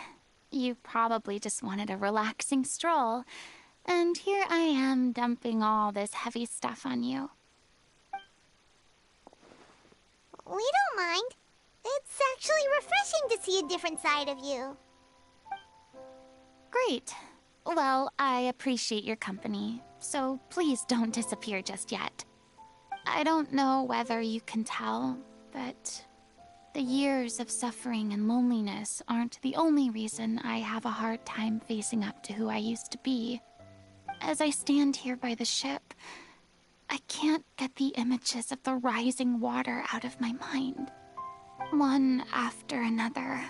You probably just wanted a relaxing stroll, and here I am dumping all this heavy stuff on you.
We don't mind. It's actually refreshing to see a different side of you.
Great. Well, I appreciate your company, so please don't disappear just yet. I don't know whether you can tell, but the years of suffering and loneliness aren't the only reason I have a hard time facing up to who I used to be. As I stand here by the ship, I can't get the images of the rising water out of my mind. One after another,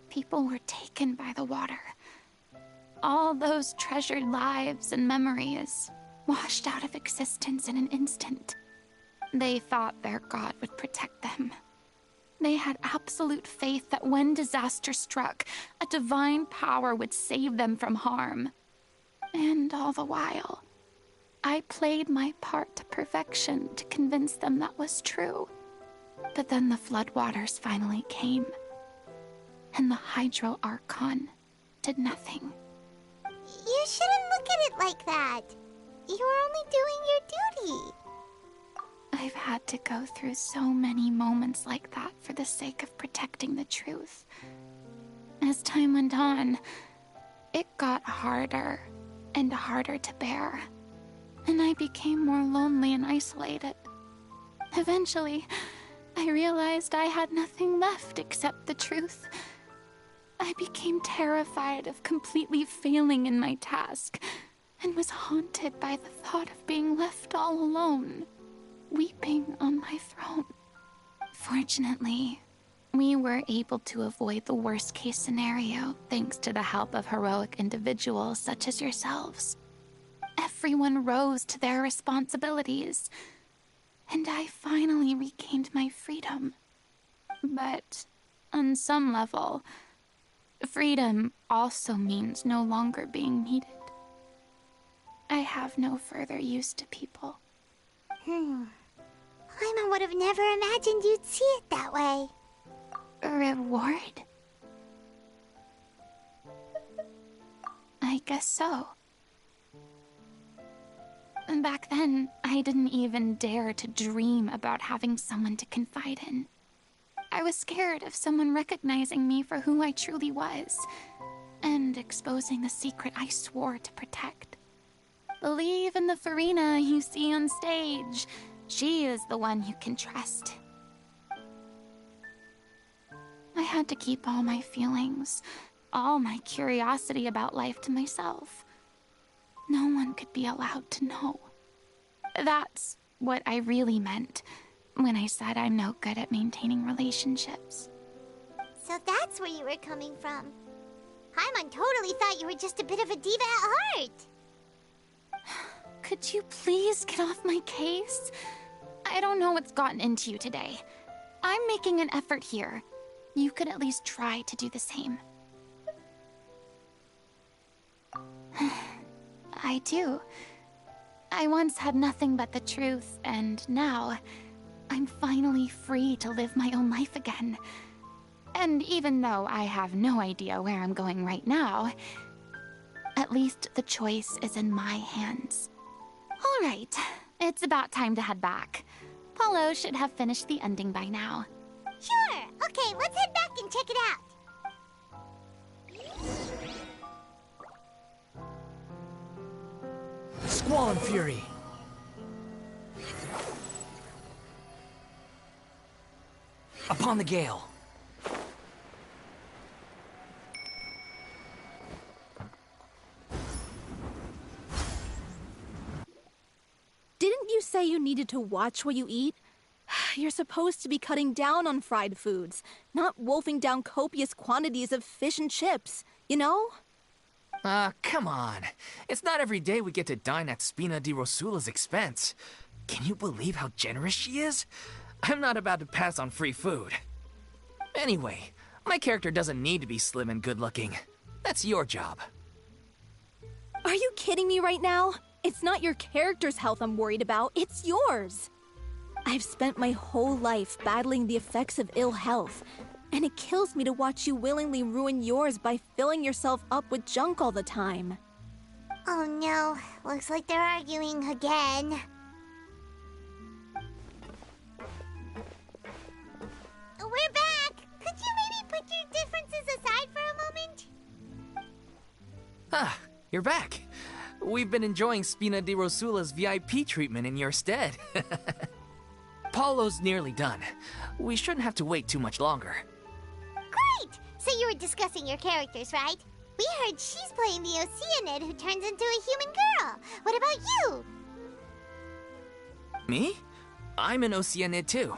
people were taken by the water. All those treasured lives and memories washed out of existence in an instant. They thought their god would protect them. They had absolute faith that when disaster struck, a divine power would save them from harm. And all the while, I played my part to perfection to convince them that was true. But then the floodwaters finally came, and the Hydro Archon did nothing.
You shouldn't look at it like that. You're only doing your duty.
I've had to go through so many moments like that for the sake of protecting the truth. As time went on, it got harder and harder to bear, and I became more lonely and isolated. Eventually, I realized I had nothing left except the truth. I became terrified of completely failing in my task, and was haunted by the thought of being left all alone, weeping on my throne. Fortunately, we were able to avoid the worst-case scenario thanks to the help of heroic individuals such as yourselves. Everyone rose to their responsibilities, and I finally regained my freedom. But on some level, freedom also means no longer being needed. I have no further use to people.
Paimon would have never imagined you'd see it that way.
A reward? I guess so. Back then, I didn't even dare to dream about having someone to confide in. I was scared of someone recognizing me for who I truly was, and exposing the secret I swore to protect. Believe in the Farina you see on stage. She is the one you can trust. I had to keep all my feelings, all my curiosity about life to myself. No one could be allowed to know. That's what I really meant when I said I'm no good at maintaining relationships.
So that's where you were coming from. Paimon totally thought you were just a bit of a diva at heart.
Could you please get off my case? I don't know what's gotten into you today. I'm making an effort here. You could at least try to do the same. I do. I once had nothing but the truth, and now I'm finally free to live my own life again. And even though I have no idea where I'm going right now, at least the choice is in my hands. All right, it's about time to head back. Paulo should have finished the ending by now.
Sure. Okay, let's head back and check it out.
Squall and Fury. Upon the gale.
Didn't you say you needed to watch what you eat? You're supposed to be cutting down on fried foods, not wolfing down copious quantities of fish and chips, you know?
Come on. It's not every day we get to dine at Spina di Rosula's expense. Can you believe how generous she is? I'm not about to pass on free food. Anyway, my character doesn't need to be slim and good-looking. That's your job.
Are you kidding me right now? It's not your character's health I'm worried about, it's yours. I've spent my whole life battling the effects of ill health, and it kills me to watch you willingly ruin yours by filling yourself up with junk all the time.
Oh no, looks like they're arguing again. We're back! Could you maybe put your differences aside for a moment?
Ah, you're back. We've been enjoying Spina di Rosula's VIP treatment in your stead. Paulo's nearly done. We shouldn't have to wait too much longer.
Great! So you were discussing your characters, right? We heard she's playing the Oceanid who turns into a human girl. What about you?
Me? I'm an Oceanid too.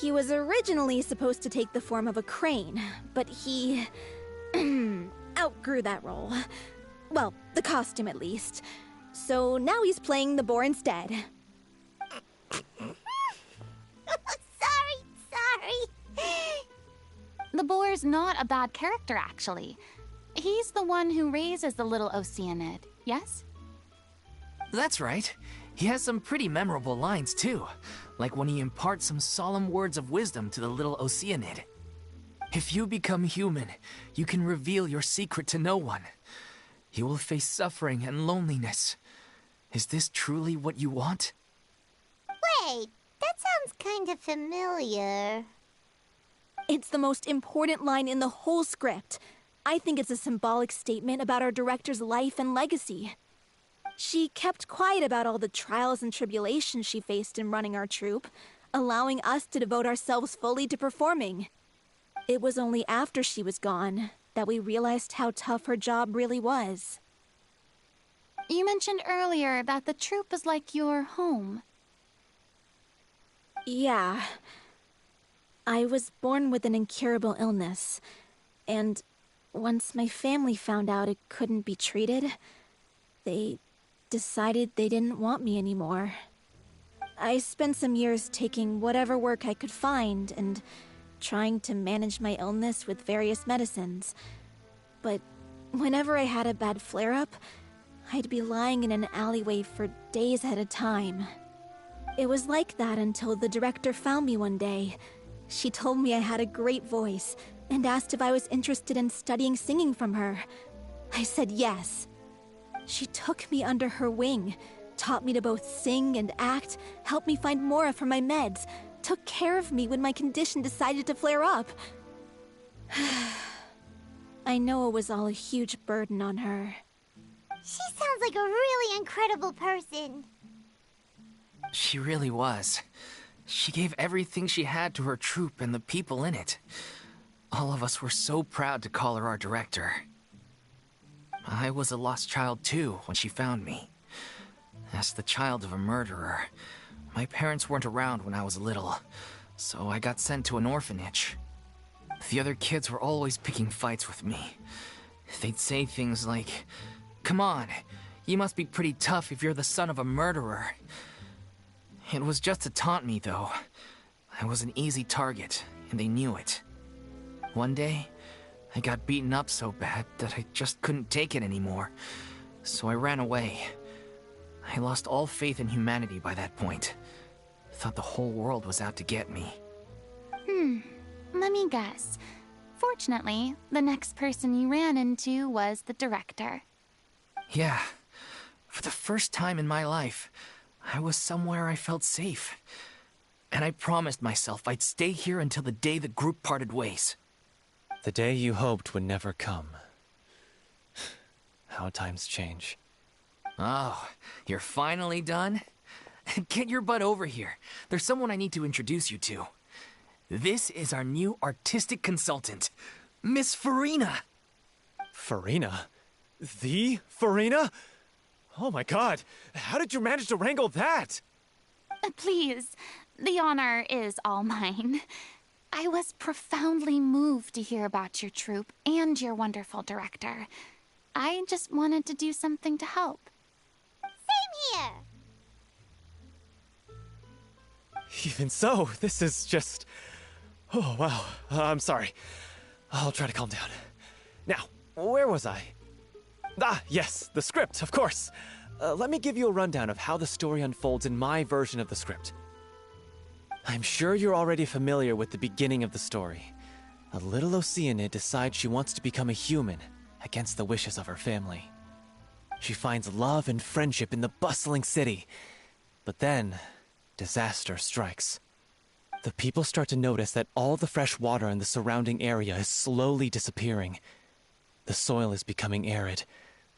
He was originally supposed to take the form of a crane, but he outgrew that role. Well, the costume at least. So now he's playing the boar instead.
Sorry.
The boar's not a bad character, actually. He's the one who raises the little Oceanid, yes?
That's right. He has some pretty memorable lines too, like when he imparts some solemn words of wisdom to the little Oceanid. If you become human, you can reveal your secret to no one. You will face suffering and loneliness. Is this truly what you want?
Wait, that sounds kind of familiar.
It's the most important line in the whole script. I think it's a symbolic statement about our director's life and legacy. She kept quiet about all the trials and tribulations she faced in running our troupe, allowing us to devote ourselves fully to performing. It was only after she was gone that we realized how tough her job really was.
You mentioned earlier that the troupe is like your home.
Yeah. I was born with an incurable illness, and once my family found out it couldn't be treated, they decided they didn't want me anymore. I spent some years taking whatever work I could find and trying to manage my illness with various medicines. But whenever I had a bad flare-up, I'd be lying in an alleyway for days at a time. It was like that until the director found me one day. She told me I had a great voice and asked if I was interested in studying singing from her. I said yes. She took me under her wing, taught me to both sing and act, helped me find Mora for my meds, took care of me when my condition decided to flare up. I know it was all a huge burden on her.
She sounds like a really incredible person.
She really was. She gave everything she had to her troupe and the people in it. All of us were so proud to call her our director. I was a lost child too when she found me. As the child of a murderer, my parents weren't around when I was little, so I got sent to an orphanage. The other kids were always picking fights with me. They'd say things like, "Come on, you must be pretty tough if you're the son of a murderer." It was just to taunt me, though. I was an easy target, and they knew it. One day, I got beaten up so bad that I just couldn't take it anymore, so I ran away. I lost all faith in humanity by that point. Thought the whole world was out to get me.
Let me guess. Fortunately, the next person you ran into was the director.
Yeah. For the first time in my life, I was somewhere I felt safe. And I promised myself I'd stay here until the day the group parted ways.
The day you hoped would never come. How times change.
Oh, you're finally done? Get your butt over here. There's someone I need to introduce you to. This is our new artistic consultant, Miss Farina.
Farina? The Farina? Oh my god, how did you manage to wrangle that?
Please, the honor is all mine. I was profoundly moved to hear about your troupe and your wonderful director. I just wanted to do something to help.
Same here.
Even so, this is just... Oh, wow. I'm sorry. I'll try to calm down. Now, where was I? Ah, yes, the script, of course. Let me give you a rundown of how the story unfolds in my version of the script. I'm sure you're already familiar with the beginning of the story. A little Oceanid decides she wants to become a human, against the wishes of her family. She finds love and friendship in the bustling city. But then, disaster strikes. The people start to notice that all the fresh water in the surrounding area is slowly disappearing. The soil is becoming arid,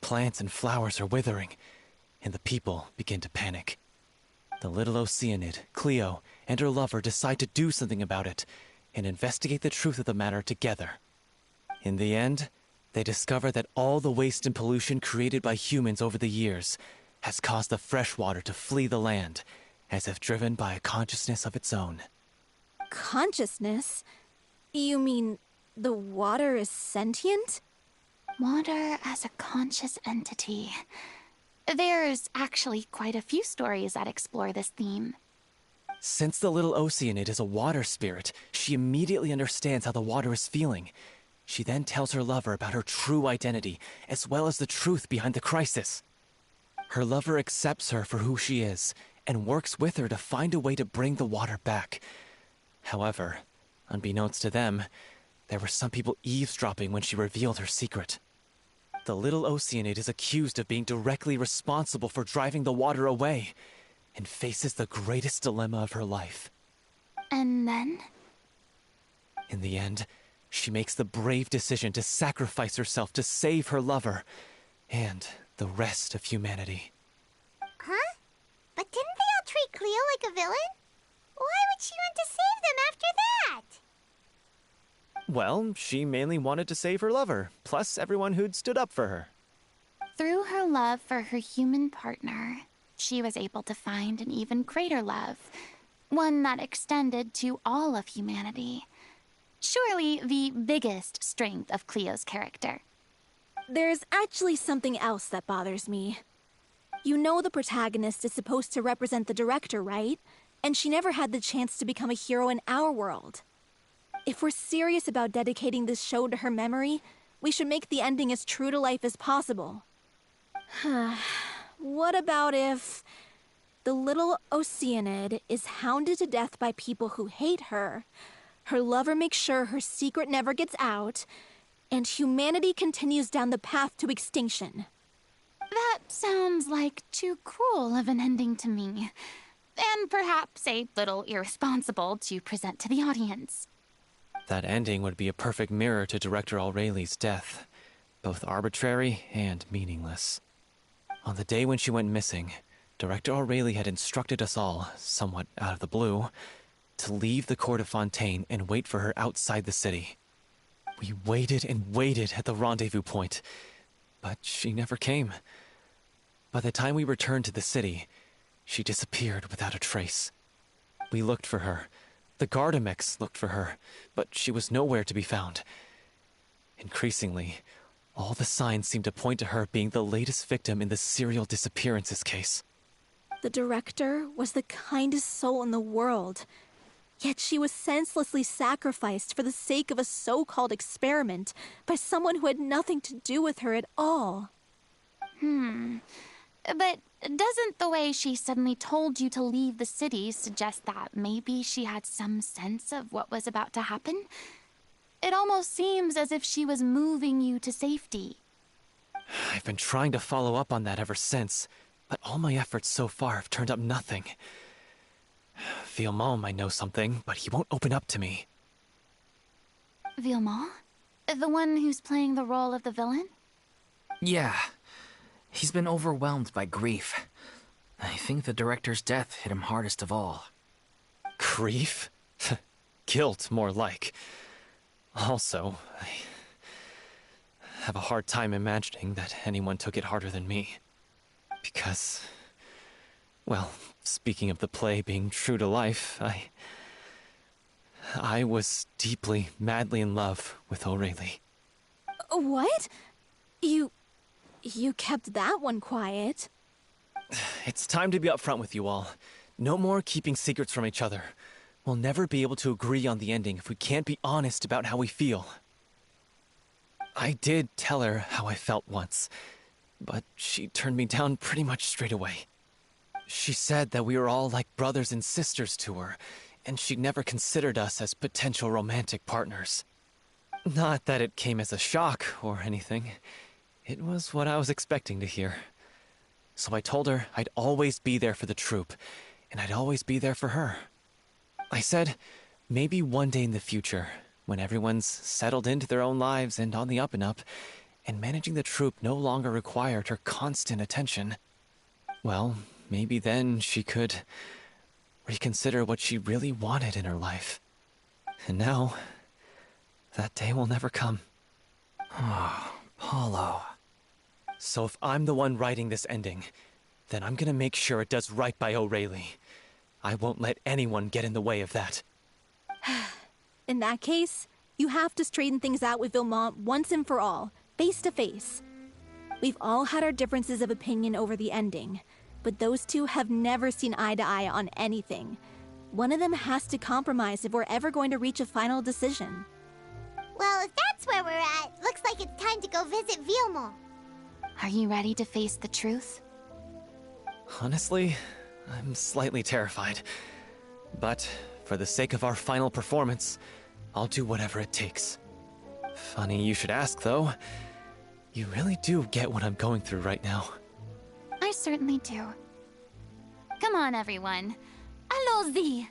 plants and flowers are withering, and the people begin to panic. The little Oceanid, Cleo, and her lover decide to do something about it, and investigate the truth of the matter together. In the end, they discover that all the waste and pollution created by humans over the years has caused the fresh water to flee the land, as if driven by a consciousness of its own.
Consciousness? You mean the water is sentient?
Water as a conscious entity. There's actually quite a few stories that explore this theme.
Since the little Oceanid is a water spirit, she immediately understands how the water is feeling. She then tells her lover about her true identity, as well as the truth behind the crisis. Her lover accepts her for who she is, and works with her to find a way to bring the water back. However, unbeknownst to them, there were some people eavesdropping when she revealed her secret. The little Oceanid is accused of being directly responsible for driving the water away, and faces the greatest dilemma of her life.
And then?
In the end, she makes the brave decision to sacrifice herself to save her lover, and the rest of humanity.
Huh? But didn't they all treat Cleo like a villain? Why would she want to save them after that?
Well, she mainly wanted to save her lover, plus everyone who'd stood up for her.
Through her love for her human partner, she was able to find an even greater love, one that extended to all of humanity. Surely the biggest strength of Cleo's character.
There's actually something else that bothers me. You know the protagonist is supposed to represent the director, right? And she never had the chance to become a hero in our world. If we're serious about dedicating this show to her memory, we should make the ending as true to life as possible. What about if the little Oceanid is hounded to death by people who hate her, her lover makes sure her secret never gets out, and humanity continues down the path to extinction?
That sounds like too cruel of an ending to me. And perhaps a little irresponsible to present to the audience.
That ending would be a perfect mirror to Director Aureli's death, both arbitrary and meaningless. On the day when she went missing, Director Aurelie had instructed us all, somewhat out of the blue, to leave the court of Fontaine and wait for her outside the city. We waited and waited at the rendezvous point, but she never came. By the time we returned to the city, she disappeared without a trace. We looked for her. The Gardamex looked for her, but she was nowhere to be found. Increasingly, all the signs seemed to point to her being the latest victim in the serial disappearances case.
The director was the kindest soul in the world. Yet she was senselessly sacrificed for the sake of a so-called experiment by someone who had nothing to do with her at all.
But doesn't the way she suddenly told you to leave the city suggest that maybe she had some sense of what was about to happen? It almost seems as if she was moving you to safety.
I've been trying to follow up on that ever since, but all my efforts so far have turned up nothing. Villemont might know something, but he won't open up to me.
Villemont? The one who's playing the role of the villain?
Yeah. He's been overwhelmed by grief. I think the director's death hit him hardest of all.
Grief? Guilt, more like. Also, I have a hard time imagining that anyone took it harder than me. Because, well, speaking of the play being true to life, I was deeply, madly in love with Aurelie.
What? You kept that one quiet.
It's time to be upfront with you all. No more keeping secrets from each other. We'll never be able to agree on the ending if we can't be honest about how we feel. I did tell her how I felt once, but she turned me down pretty much straight away. She said that we were all like brothers and sisters to her, and she'd never considered us as potential romantic partners. Not that it came as a shock or anything. It was what I was expecting to hear. So I told her I'd always be there for the troupe, and I'd always be there for her. I said, maybe one day in the future, when everyone's settled into their own lives and on the up and up, and managing the troupe no longer required her constant attention, well, maybe then she could reconsider what she really wanted in her life. And now, that day will never come.
Oh, Paulo.
So if I'm the one writing this ending, then I'm gonna make sure it does right by Aurelie. I won't let anyone get in the way of that.
In that case, you have to straighten things out with Villemont once and for all, face to face. We've all had our differences of opinion over the ending, but those two have never seen eye to eye on anything. One of them has to compromise if we're ever going to reach a final decision.
Well, if that's where we're at, looks like it's time to go visit Villemont.
Are you ready to face the truth?
Honestly, I'm slightly terrified. But for the sake of our final performance, I'll do whatever it takes. Funny you should ask, though. You really do get what I'm going through right now.
I certainly do. Come on, everyone. Allons-y!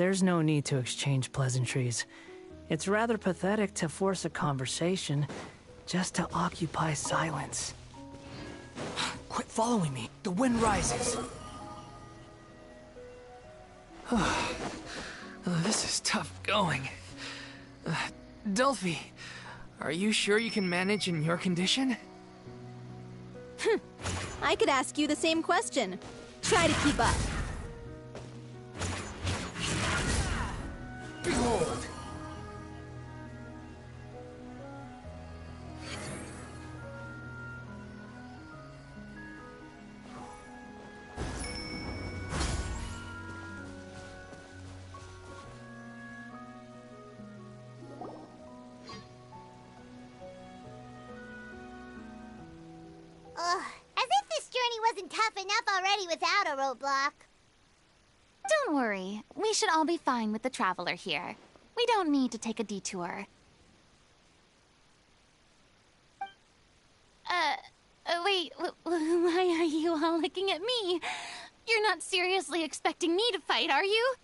there's no need to exchange pleasantries. It's rather pathetic to force a conversation just to occupy silence.
Quit following me. The wind rises. This is tough going. Delphi, are you sure you can manage in your condition?
I could ask you the same question. Try to keep up.
Behold!
Ugh, as if this journey wasn't tough enough already without a roadblock.
Don't worry. We should all be fine with the traveler here. We don't need to take a detour. Wait, why are you all looking at me? You're not seriously expecting me to fight, are you?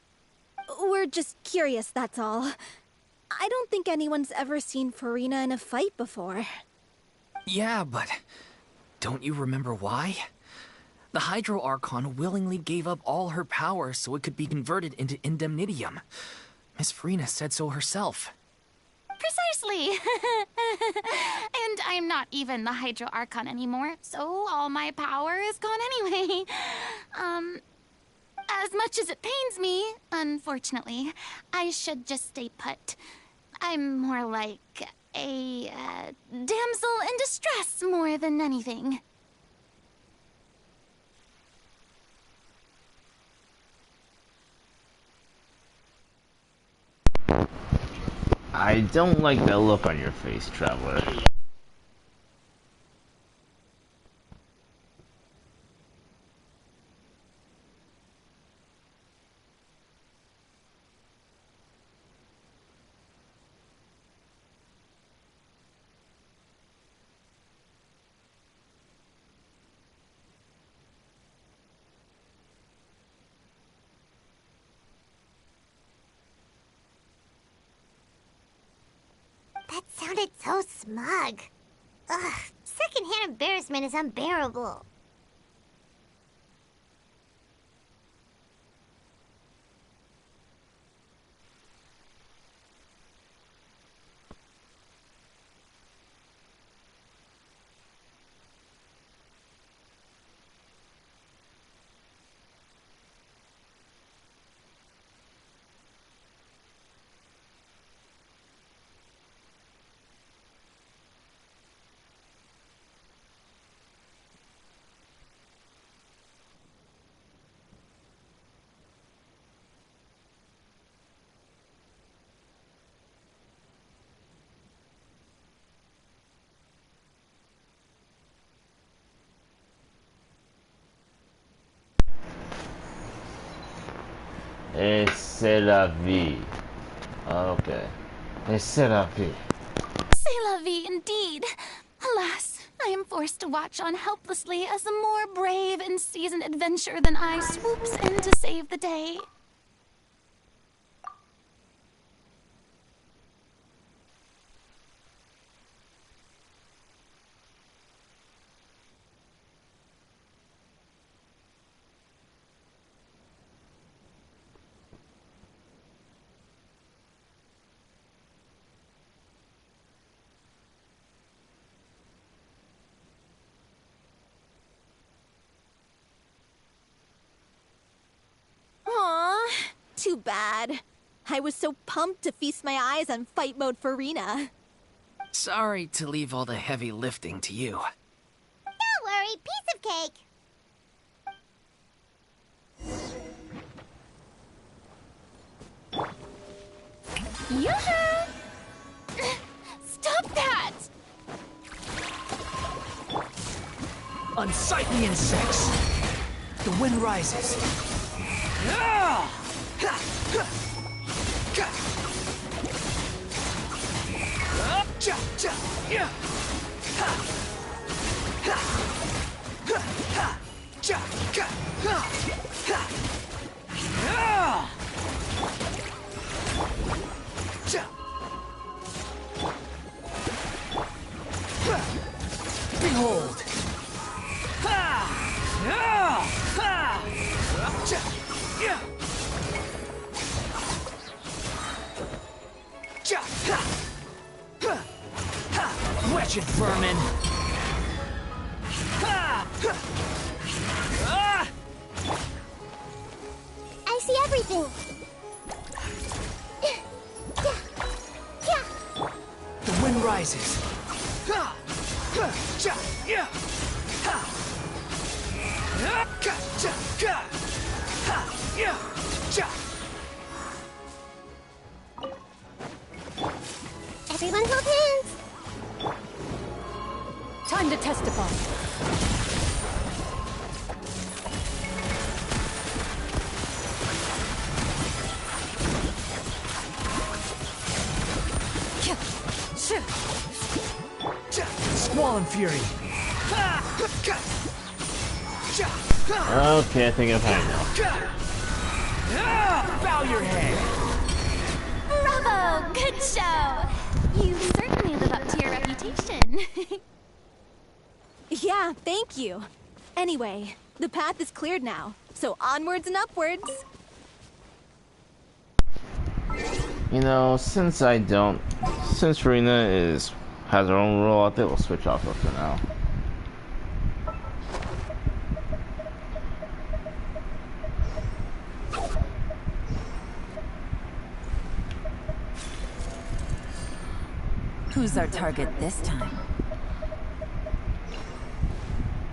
We're just curious, that's all. I don't think anyone's ever seen Farina in a fight before.
Yeah, but don't you remember why? The Hydro Archon willingly gave up all her power so it could be converted into indemnitium. Miss Farina said so herself.
Precisely. And I'm not even the Hydro Archon anymore, so all my power is gone anyway. As much as it pains me, unfortunately, I should just stay put. I'm more like a damsel in distress more than anything.
I don't like that look on your face, Traveler.
That sounded so smug. Ugh, secondhand embarrassment is unbearable.
Et c'est la vie. Okay. Et c'est la vie.
C'est la vie indeed. Alas, I am forced to watch on helplessly as a more brave and seasoned adventurer than I swoops in to save the day.
Aw, too bad. I was so pumped to feast my eyes on fight mode Farina.
Sorry to leave all the heavy lifting to you.
Don't worry, piece of cake.
Yoo-hoo! Stop that!
Unsightly insects! The wind rises.
wretched vermin!
I see everything.
The wind rises.
Everyone hold hands.
Time to testify.
Squall and Fury.
Okay, I think I'm fine now.
Bow your head.
Bravo! Good show! You certainly live up to your reputation.
Yeah, thank you. Anyway, the path is cleared now, so onwards and upwards.
You know, since Rena has her own role, I think we'll switch off her for now.
Who's our target this time?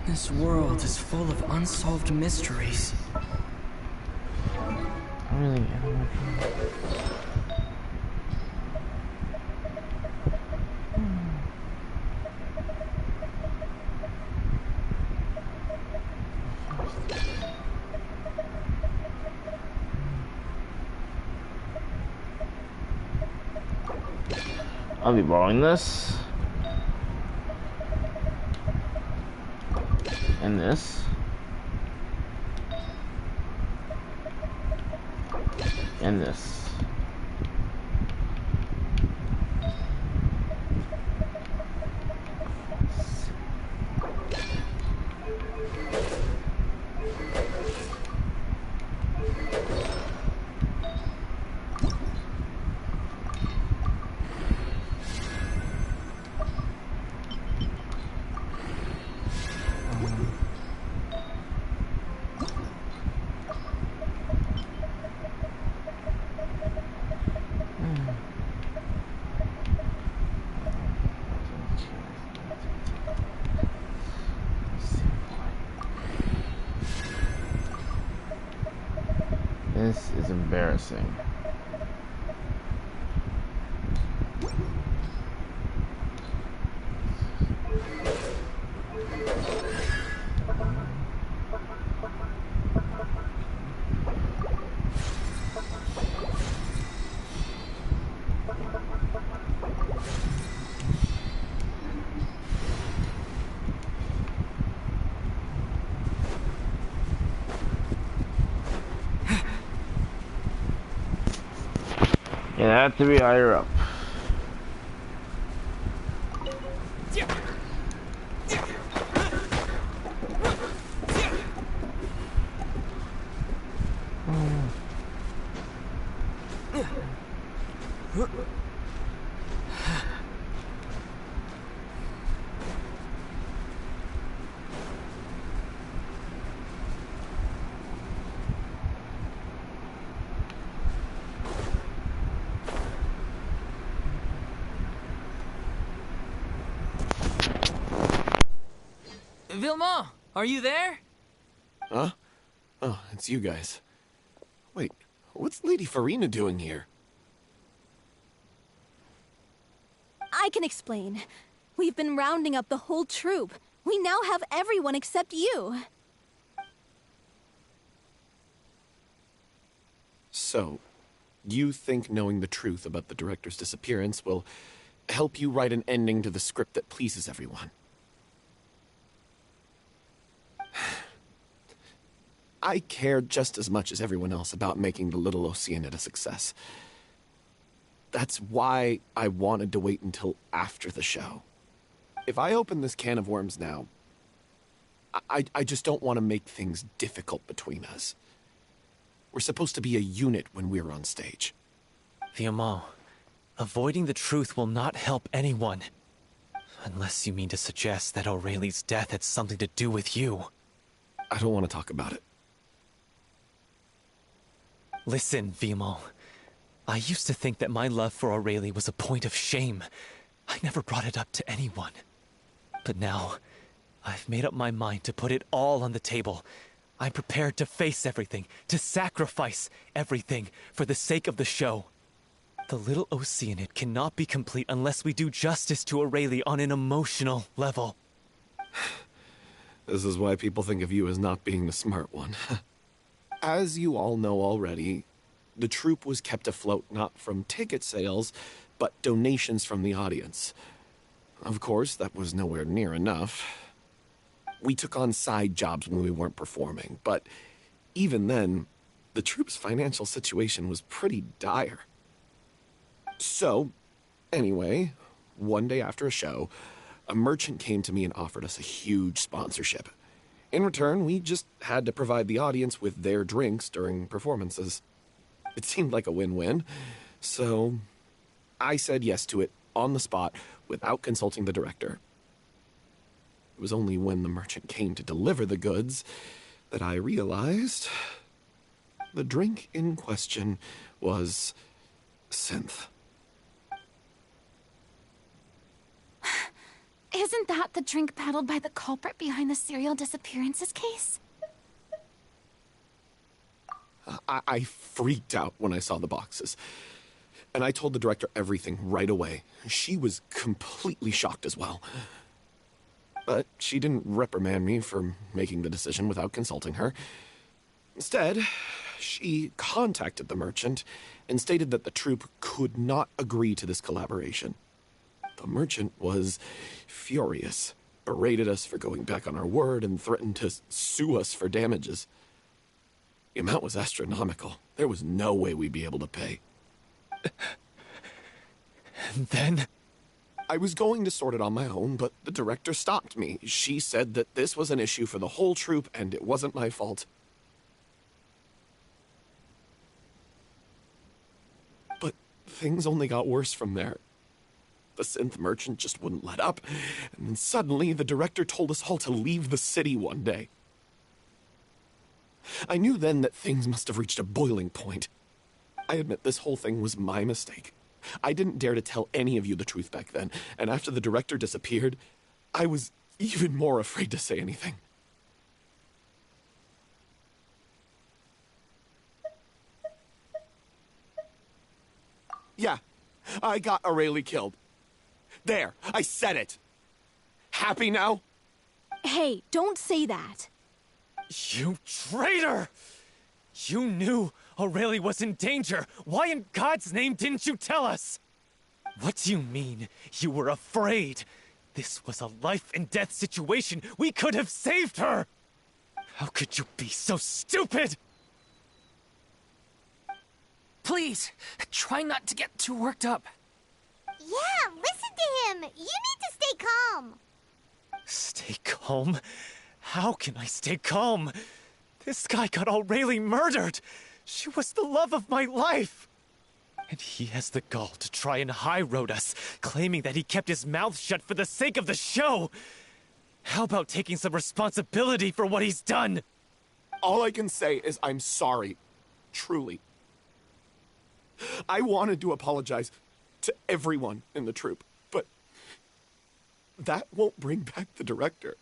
This world is full of unsolved mysteries.
Really? I'll be borrowing this. And this. And this. This is embarrassing. It had to be higher up.
Vilma, are you there?
Huh? Oh, it's you guys. Wait, what's Lady Farina doing here?
I can explain. We've been rounding up the whole troop. We now have everyone except you.
So, you think knowing the truth about the director's disappearance will help you write an ending to the script that pleases everyone? I care just as much as everyone else about making the Little Oceanid a success. That's why I wanted to wait until after the show. If I open this can of worms now, I just don't want to make things difficult between us. We're supposed to be a unit when we're on stage.
Vilma, avoiding the truth will not help anyone.
Unless you mean to suggest that Aureli's death had something to do with you.
I don't want to talk about it.
Listen, Vimo. I used to think that my love for Aurelie was a point of shame. I never brought it up to anyone. But now, I've made up my mind to put it all on the table. I'm prepared to face everything, to sacrifice everything for the sake of the show. The little Oceanid cannot be complete unless we do justice to Aurelie on an emotional level.
This is why people think of you as not being the smart one. As you all know already, the troupe was kept afloat not from ticket sales, but donations from the audience. Of course, that was nowhere near enough. We took on side jobs when we weren't performing, but even then, the troupe's financial situation was pretty dire. So, anyway, one day after a show, a merchant came to me and offered us a huge sponsorship. In return, we just had to provide the audience with their drinks during performances. It seemed like a win-win, so I said yes to it on the spot without consulting the director. It was only when the merchant came to deliver the goods that I realized the drink in question was synth.
Isn't that the drink peddled by the culprit behind the serial disappearances case?
I freaked out when I saw the boxes. And I told the director everything right away. She was completely shocked as well. But she didn't reprimand me for making the decision without consulting her. Instead, she contacted the merchant and stated that the troupe could not agree to this collaboration. The merchant was furious, berated us for going back on our word, and threatened to sue us for damages. The amount was astronomical. There was no way we'd be able to pay.
And then?
I was going to sort it on my own, but the director stopped me. She said that this was an issue for the whole troupe, and it wasn't my fault. But things only got worse from there. The synth merchant just wouldn't let up, and then suddenly the director told us all to leave the city one day. I knew then that things must have reached a boiling point. I admit this whole thing was my mistake. I didn't dare to tell any of you the truth back then, and after the director disappeared, I was even more afraid to say anything. Yeah, I got Aurelie killed. There, I said it. Happy now?
Hey, don't say that.
You traitor! You knew Aurelie was in danger. Why in God's name didn't you tell us? What do you mean, you were afraid? This was a life and death situation. We could have saved her! How could you be so stupid?
Please, try not to get too worked up.
Yeah, listen to him. You need to stay calm.
Stay calm? How can I stay calm? This guy got Aurelie murdered. She was the love of my life. And he has the gall to try and high-road us, claiming that he kept his mouth shut for the sake of the show. How about taking some responsibility for what he's done?
All I can say is I'm sorry. Truly. I wanted to apologize to everyone in the troupe, but that won't bring back the director.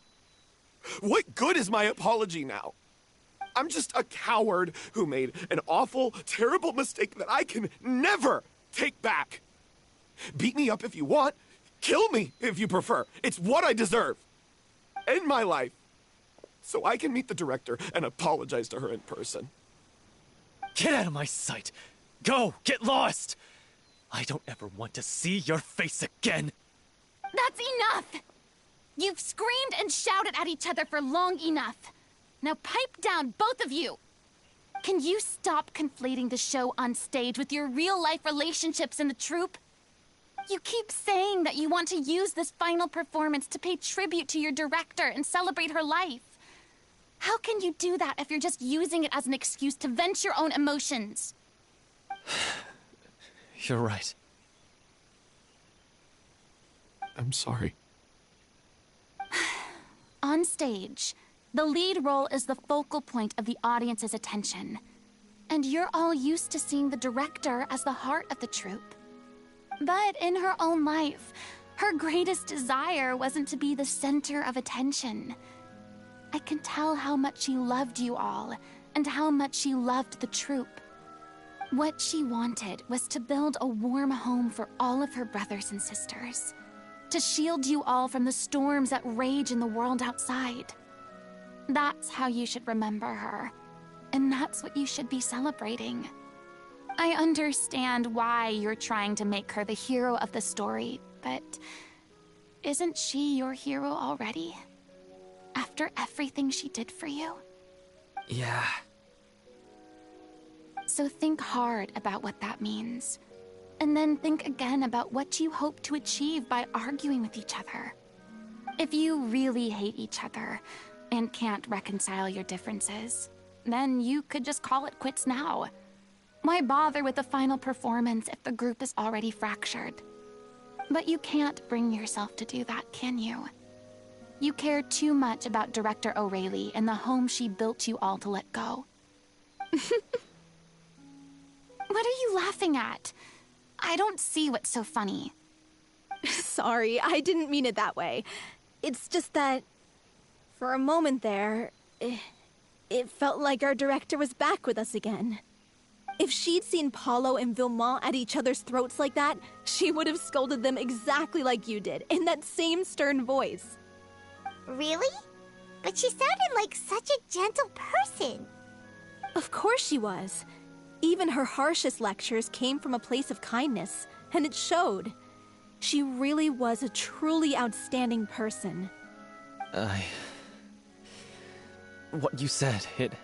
What good is my apology now? I'm just a coward who made an awful, terrible mistake that I can never take back. Beat me up if you want. Kill me if you prefer. It's what I deserve. End my life so I can meet the director and apologize to her in person.
Get out of my sight. Go, get lost. I don't ever want to see your face again.
That's enough! You've screamed and shouted at each other for long enough. Now pipe down, both of you! Can you stop conflating the show on stage with your real-life relationships in the troupe? You keep saying that you want to use this final performance to pay tribute to your director and celebrate her life. How can you do that if you're just using it as an excuse to vent your own emotions?
You're right.
I'm sorry.
On stage, the lead role is the focal point of the audience's attention. And you're all used to seeing the director as the heart of the troupe. But in her own life, her greatest desire wasn't to be the center of attention. I can tell how much she loved you all, and how much she loved the troupe. What she wanted was to build a warm home for all of her brothers and sisters. To shield you all from the storms that rage in the world outside. That's how you should remember her. And that's what you should be celebrating. I understand why you're trying to make her the hero of the story, but isn't she your hero already? After everything she did for you?
Yeah.
So think hard about what that means. And then think again about what you hope to achieve by arguing with each other. If you really hate each other and can't reconcile your differences, then you could just call it quits now. Why bother with the final performance if the group is already fractured? But you can't bring yourself to do that, can you? You care too much about Director O'Reilly and the home she built you all to let go. What are you laughing at? I don't see what's so funny.
Sorry, I didn't mean it that way. It's just that, for a moment there, it felt like our director was back with us again. If she'd seen Paulo and Vilmont at each other's throats like that, she would have scolded them exactly like you did, in that same stern voice.
Really? But she sounded like such a gentle person.
Of course she was. Even her harshest lectures came from a place of kindness, and it showed. She really was a truly outstanding person.
What you said, it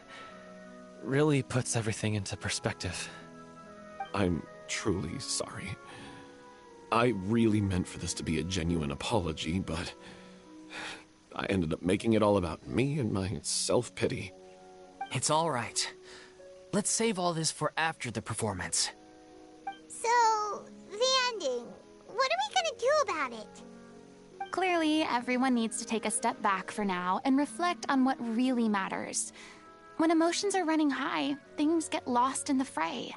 really puts everything into perspective.
I'm truly sorry. I really meant for this to be a genuine apology, but I ended up making it all about me and my self-pity.
It's all right. Let's save all this for after the performance.
So, the ending. What are we gonna do about it?
Clearly, everyone needs to take a step back for now and reflect on what really matters. When emotions are running high, things get lost in the fray.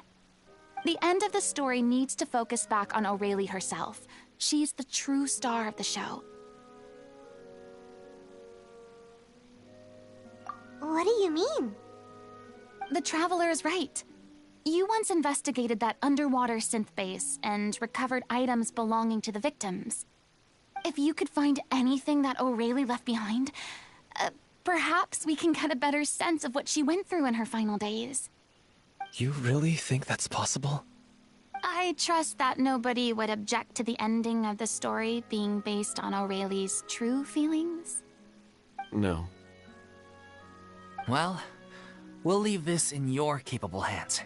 The end of the story needs to focus back on O'Reilly herself. She's the true star of the show.
What do you mean?
The Traveler is right. You once investigated that underwater synth base and recovered items belonging to the victims. If you could find anything that O'Reilly left behind, perhaps we can get a better sense of what she went through in her final days.
You really think that's possible?
I trust that nobody would object to the ending of the story being based on O'Reilly's true feelings?
No.
Well, we'll leave this in your capable hands.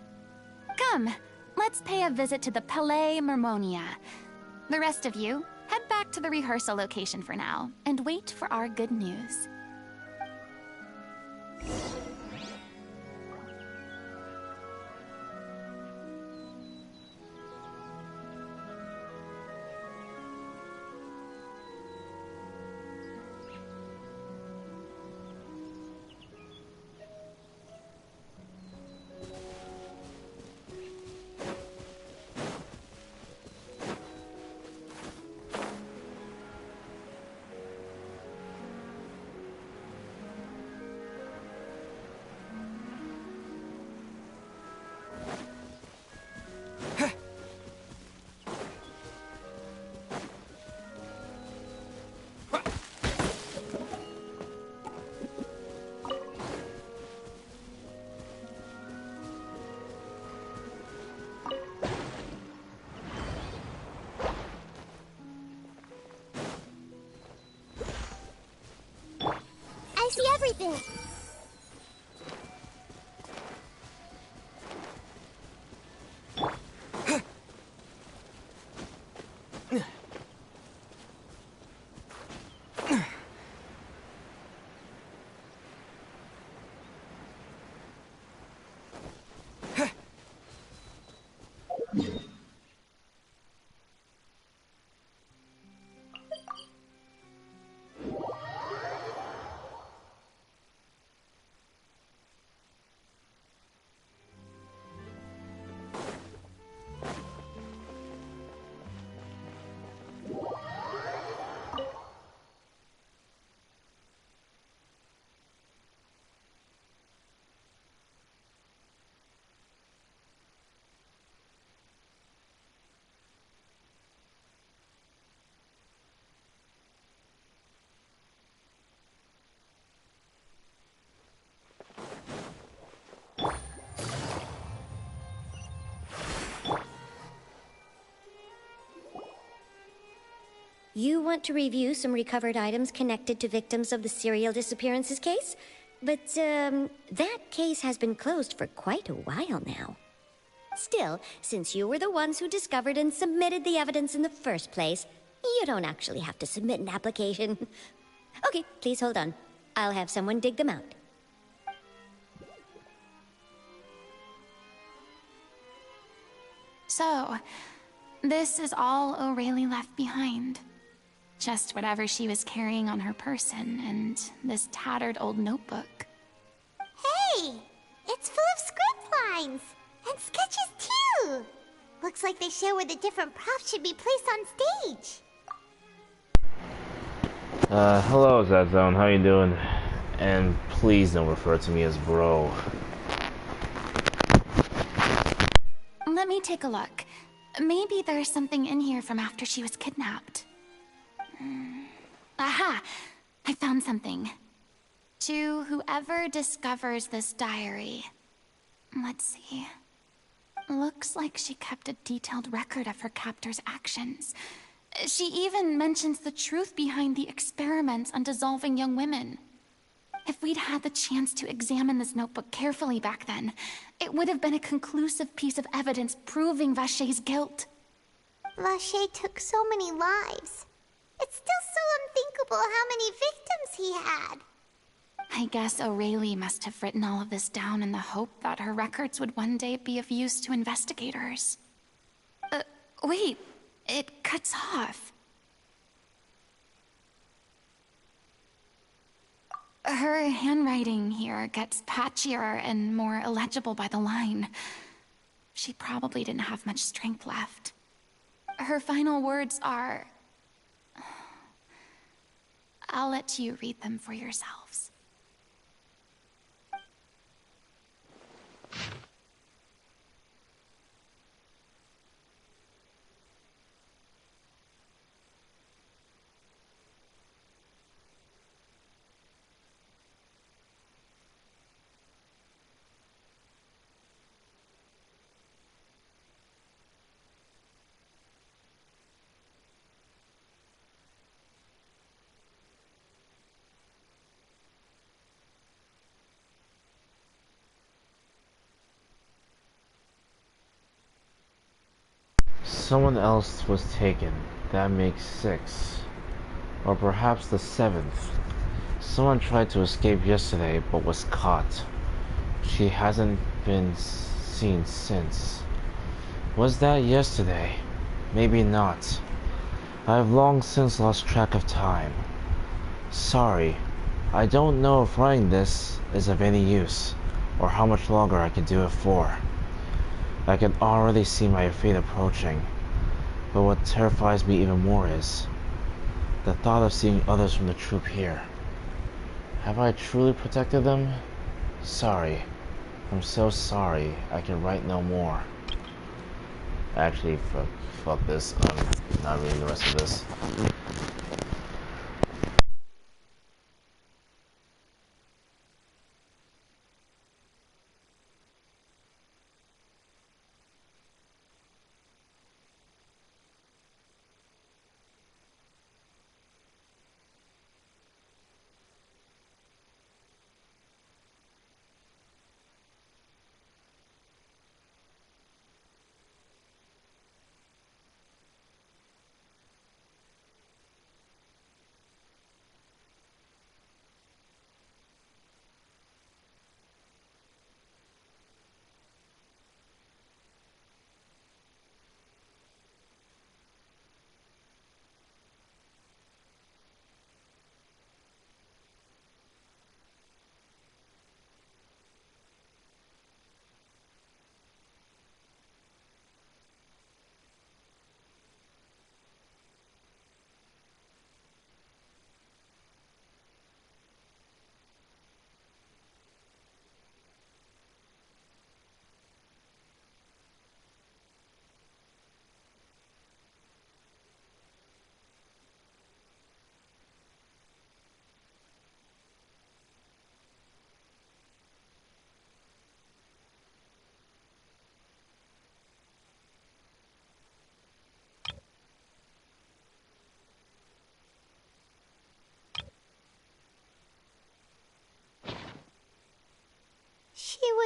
Come, let's pay a visit to the Palais Mermonia. The rest of you, head back to the rehearsal location for now, and wait for our good news.
I see everything.
You want to review some recovered items connected to victims of the serial disappearances case? But, that case has been closed for quite a while now. Still, since you were the ones who discovered and submitted the evidence in the first place, you don't actually have to submit an application. Okay, please hold on. I'll have someone dig them out.
So, this is all O'Reilly left behind. Just whatever she was carrying on her person, and this tattered old notebook.
Hey! It's full of script lines! And sketches too! Looks like they show where the different props should be placed on stage.
Hello, Zone. How you doing? And please don't refer to me as bro.
Let me take a look. Maybe there's something in here from after she was kidnapped. Aha! I found something. To whoever discovers this diary. Let's see. Looks like she kept a detailed record of her captor's actions. She even mentions the truth behind the experiments on dissolving young women. If we'd had the chance to examine this notebook carefully back then, it would have been a conclusive piece of evidence proving Vachey's guilt.
Vachey took so many lives. It's still so unthinkable how many victims he had.
I guess O'Reilly must have written all of this down in the hope that her records would one day be of use to investigators. Wait, it cuts off. Her handwriting here gets patchier and more illegible by the line. She probably didn't have much strength left. Her final words are... I'll let you read them for yourselves.
Someone else was taken. That makes 6. Or perhaps the 7th. Someone tried to escape yesterday, but was caught. She hasn't been seen since. Was that yesterday? Maybe not. I have long since lost track of time. Sorry. I don't know if writing this is of any use, or how much longer I can do it for. I can already see my fate approaching. But what terrifies me even more is the thought of seeing others from the troop here. Have I truly protected them? Sorry. I'm so sorry. I can write no more. Actually, fuck this. I'm not reading the rest of this.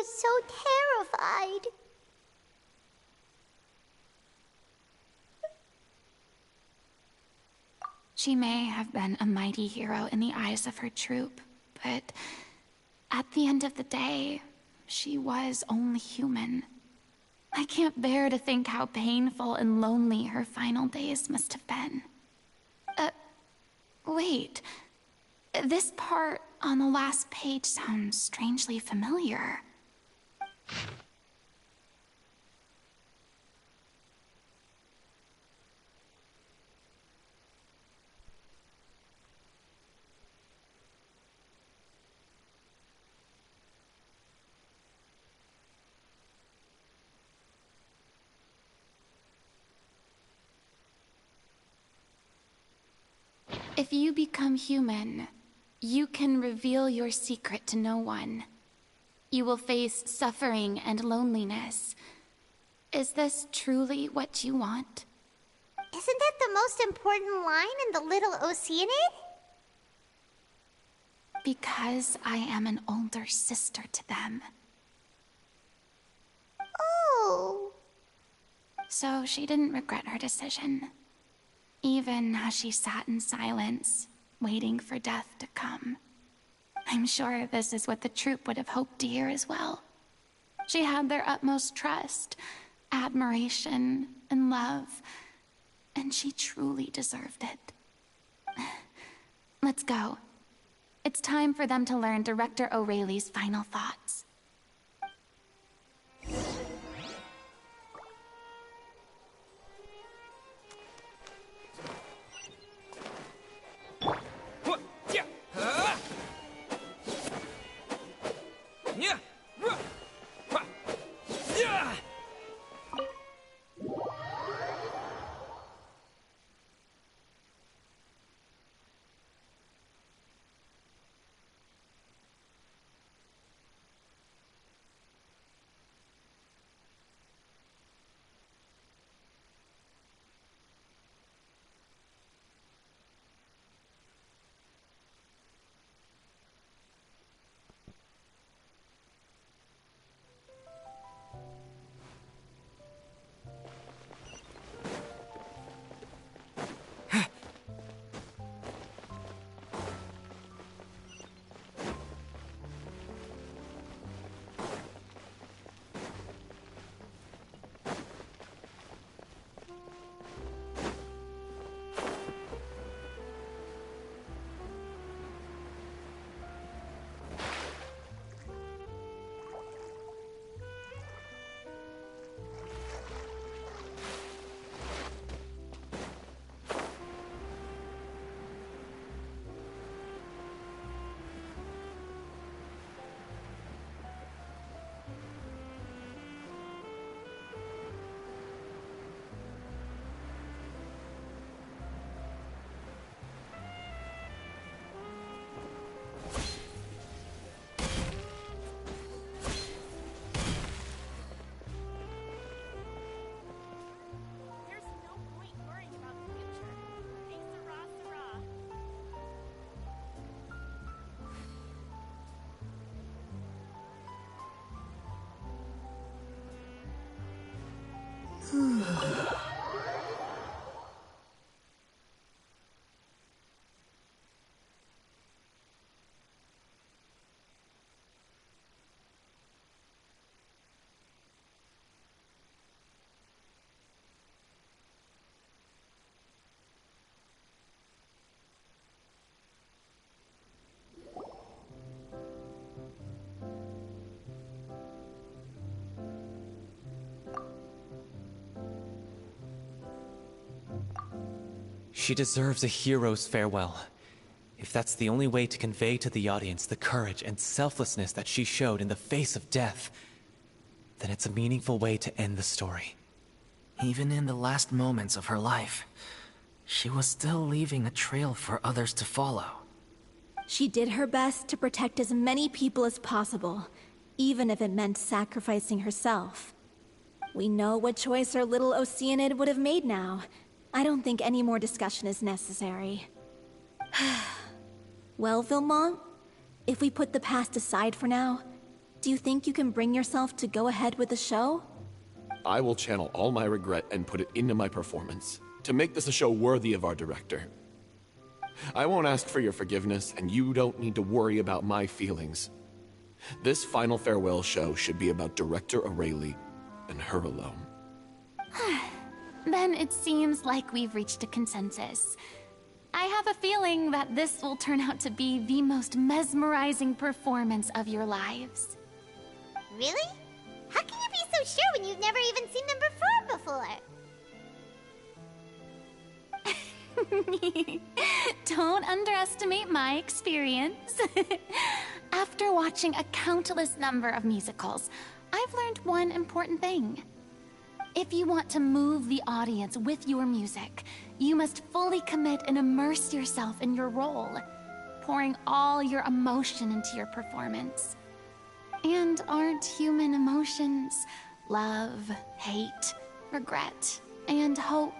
was so terrified.
She may have been a mighty hero in the eyes of her troop, but at the end of the day, she was only human. I can't bear to think how painful and lonely her final days must have been. Wait. This part on the last page sounds strangely familiar. If you become human, you can reveal your secret to no one. You will face suffering and loneliness. Is this truly what you want?
Isn't that the most important line in the Little Oceanid?
Because I am an older sister to them.
Oh.
So she didn't regret her decision. Even as she sat in silence, waiting for death to come. I'm sure this is what the troupe would have hoped to hear as well. She had their utmost trust, admiration, and love, and she truly deserved it. Let's go. It's time for them to learn Director O'Reilly's final thoughts.
She deserves a hero's farewell. If that's the only way to convey to the audience the courage and selflessness that she showed in the face of death, then it's a meaningful way to end the story.
Even in the last moments of her life, she was still leaving a trail for others to follow.
She did her best to protect as many people as possible, even if it meant sacrificing herself. We know what choice our little Oceanid would have made now. I don't think any more discussion is necessary. Well, Vilmont, if we put the past aside for now, Do you think you can bring yourself to go ahead with the show?
I will channel all my regret and put it into my performance, to make this a show worthy of our director. I won't ask for your forgiveness, and you don't need to worry about my feelings. This final farewell show should be about Director Aurelie and her alone.
Then it seems like we've reached a consensus. I have a feeling that this will turn out to be the most mesmerizing performance of your lives.
Really? How can you be so sure when you've never even seen them perform before?
Don't underestimate my experience. After watching a countless number of musicals, I've learned one important thing. If you want to move the audience with your music, you must fully commit and immerse yourself in your role, pouring all your emotion into your performance. And aren't human emotions, love, hate, regret, and hope,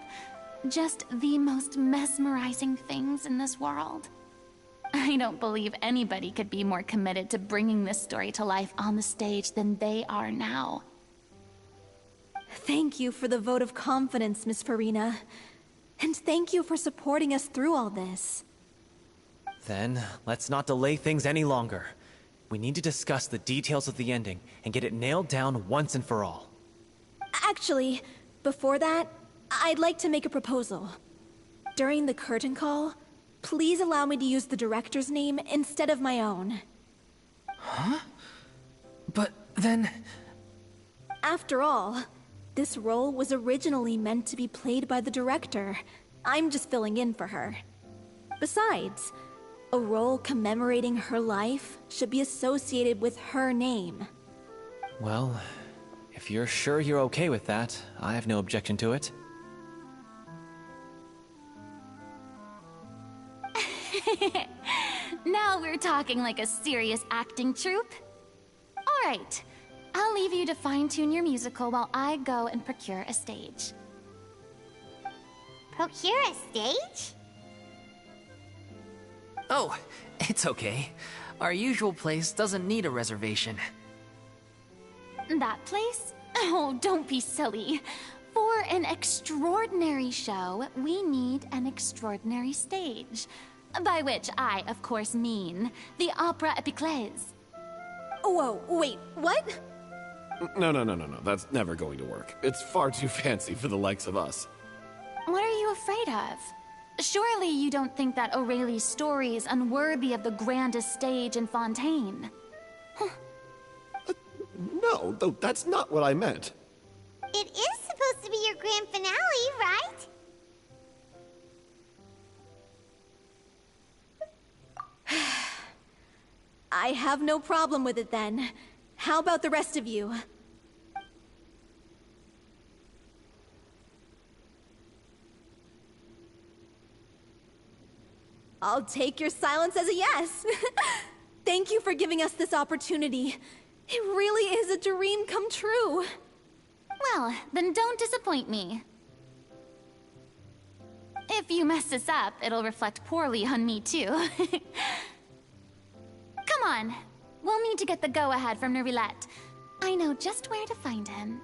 just the most mesmerizing things in this world? I don't believe anybody could be more committed to bringing this story to life on the stage than they are now.
Thank you for the vote of confidence, Miss Farina. And thank you for supporting us through all this.
Then, let's not delay things any longer. We need to discuss the details of the ending and get it nailed down once and for all.
Actually, before that, I'd like to make a proposal. During the curtain call, please allow me to use the director's name instead of my own.
Huh? But then...
After all, this role was originally meant to be played by the director. I'm just filling in for her. Besides, a role commemorating her life should be associated with her name.
Well, if you're sure you're okay with that, I have no objection to it.
Now we're talking like a serious acting troupe. All right, I'll leave you to fine-tune your musical while I go and procure a stage.
Procure a stage?
Oh, it's okay. Our usual place doesn't need a reservation.
That place? Oh, don't be silly. For an extraordinary show, we need an extraordinary stage. By which I, of course, mean the Opera Epiclese.
Whoa, wait, what?
No. That's never going to work. It's far too fancy for the likes of us.
What are you afraid of? Surely you don't think that Aurelie's story is unworthy of the grandest stage in Fontaine.
No, though that's not what I meant.
It is supposed to be your grand finale, right?
I have no problem with it then. How about the rest of you? I'll take your silence as a yes. Thank you for giving us this opportunity. It really is a dream come true.
Well, then don't disappoint me. If you mess this up, it'll reflect poorly on me too. Come on. We'll need to get the go-ahead from Nerilette. I know just where to find him.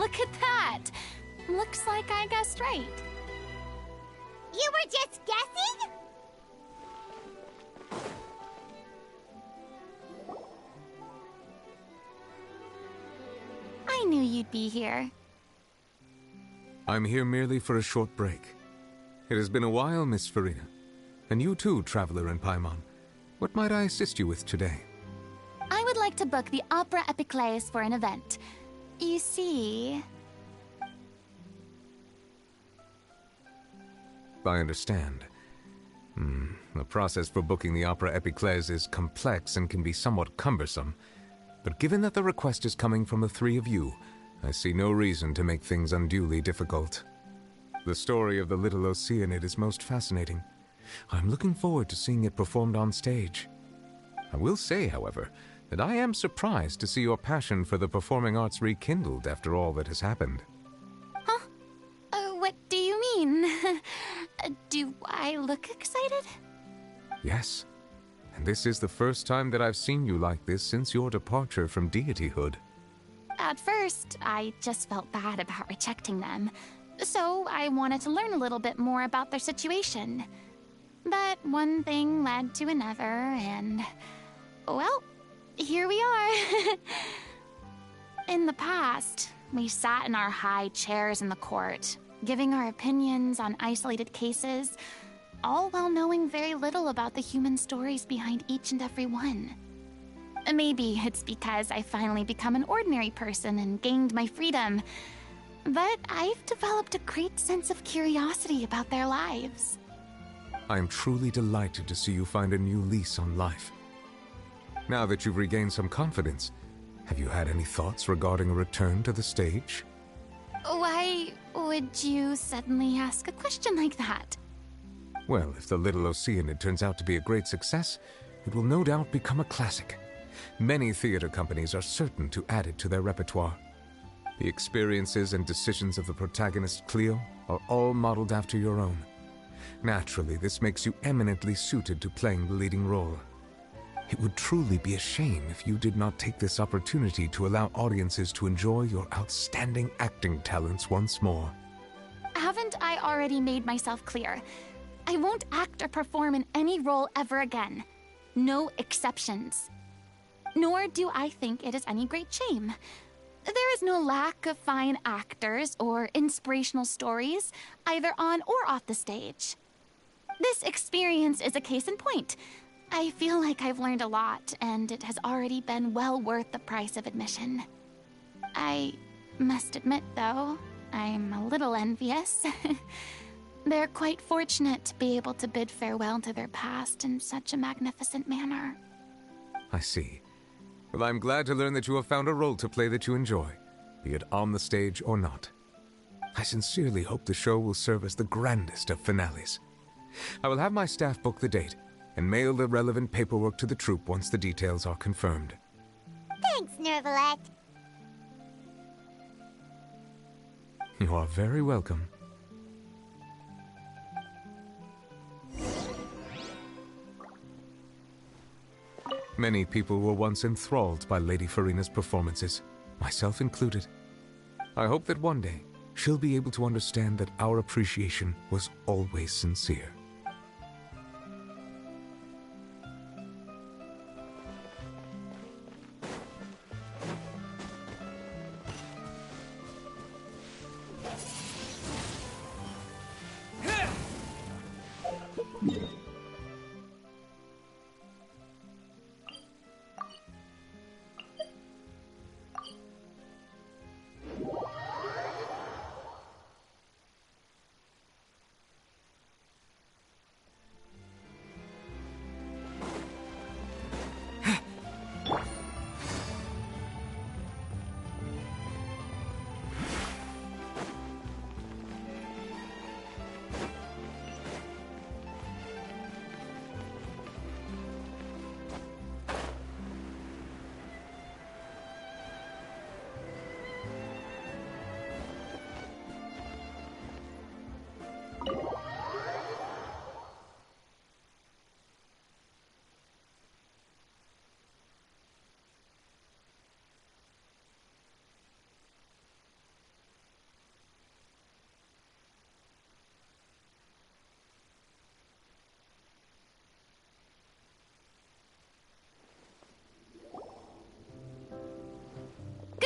look at that! Looks like I guessed right.
You were just guessing?
I knew you'd be here.
I'm here merely for a short break. It has been a while, Miss Farina. And you too, Traveler in Paimon. What might I assist you with today?
I would like to book the Opera Epiclese for an event. You see...
I understand. The process for booking the Opera Epiclese is complex and can be somewhat cumbersome. But given that the request is coming from the three of you, I see no reason to make things unduly difficult. The story of the Little Oceanid is most fascinating. I'm looking forward to seeing it performed on stage. I will say, however, that I am surprised to see your passion for the performing arts rekindled after all that has happened.
Huh? What do you mean? Do I look excited?
Yes. And this is the first time that I've seen you like this since your departure from deityhood.
At first, I just felt bad about rejecting them. So I wanted to learn a little bit more about their situation. But one thing led to another, and... well, here we are. In the past, we sat in our high chairs in the court, giving our opinions on isolated cases, all while knowing very little about the human stories behind each and every one. Maybe it's because I finally become an ordinary person and gained my freedom, but I've developed a great sense of curiosity about their lives.
I am truly delighted to see you find a new lease on life. Now that you've regained some confidence, have you had any thoughts regarding a return to the stage?
Why would you suddenly ask a question like that?
Well, if the Little Oceanid turns out to be a great success, it will no doubt become a classic. Many theater companies are certain to add it to their repertoire. The experiences and decisions of the protagonist Cleo are all modeled after your own. Naturally, this makes you eminently suited to playing the leading role. It would truly be a shame if you did not take this opportunity to allow audiences to enjoy your outstanding acting talents once more.
Haven't I already made myself clear? I won't act or perform in any role ever again. No exceptions. Nor do I think it is any great shame. There is no lack of fine actors or inspirational stories, either on or off the stage. This experience is a case in point. I feel like I've learned a lot, and it has already been well worth the price of admission. I must admit, though, I'm a little envious. They're quite fortunate to be able to bid farewell to their past in such a magnificent manner.
I see. Well, I'm glad to learn that you have found a role to play that you enjoy, be it on the stage or not. I sincerely hope the show will serve as the grandest of finales. I will have my staff book the date and mail the relevant paperwork to the troupe once the details are confirmed.
Thanks, Nervalette.
You are very welcome. Many people were once enthralled by Lady Farina's performances, myself included. I hope that one day she'll be able to understand that our appreciation was always sincere.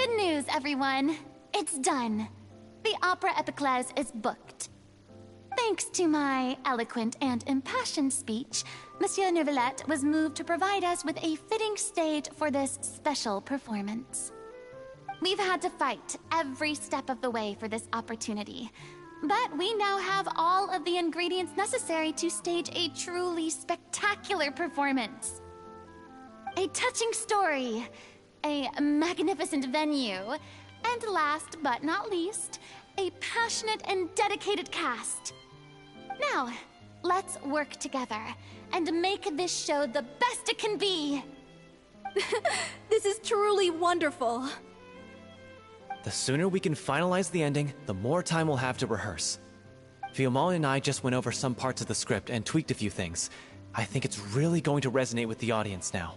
Good news, everyone. It's done. The Opera Epiclese is booked. Thanks to my eloquent and impassioned speech, Monsieur Neuvillette was moved to provide us with a fitting stage for this special performance. We've had to fight every step of the way for this opportunity, but we now have all of the ingredients necessary to stage a truly spectacular performance. A touching story, a magnificent venue, and last but not least, a passionate and dedicated cast. Now, let's work together and make this show the best it can be.
This is truly wonderful.
The sooner we can finalize the ending, the more time we'll have to rehearse. Fiumali and I just went over some parts of the script and tweaked a few things. I think it's really going to resonate with the audience now.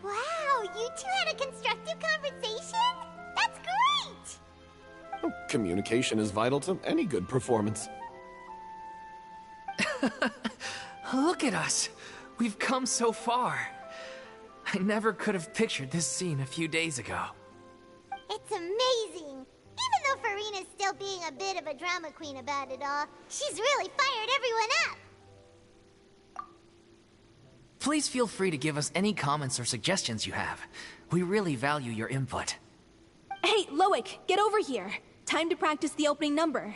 Wow, you two had a constructive conversation? That's great!
Communication is vital to any good performance.
Look at us. We've come so far. I never could have pictured this scene a few days ago.
It's amazing! Even though Farina's still being a bit of a drama queen about it all, she's really fired everyone up!
Please feel free to give us any comments or suggestions you have. We really value your input.
Hey, Loic, get over here. Time to practice the opening number.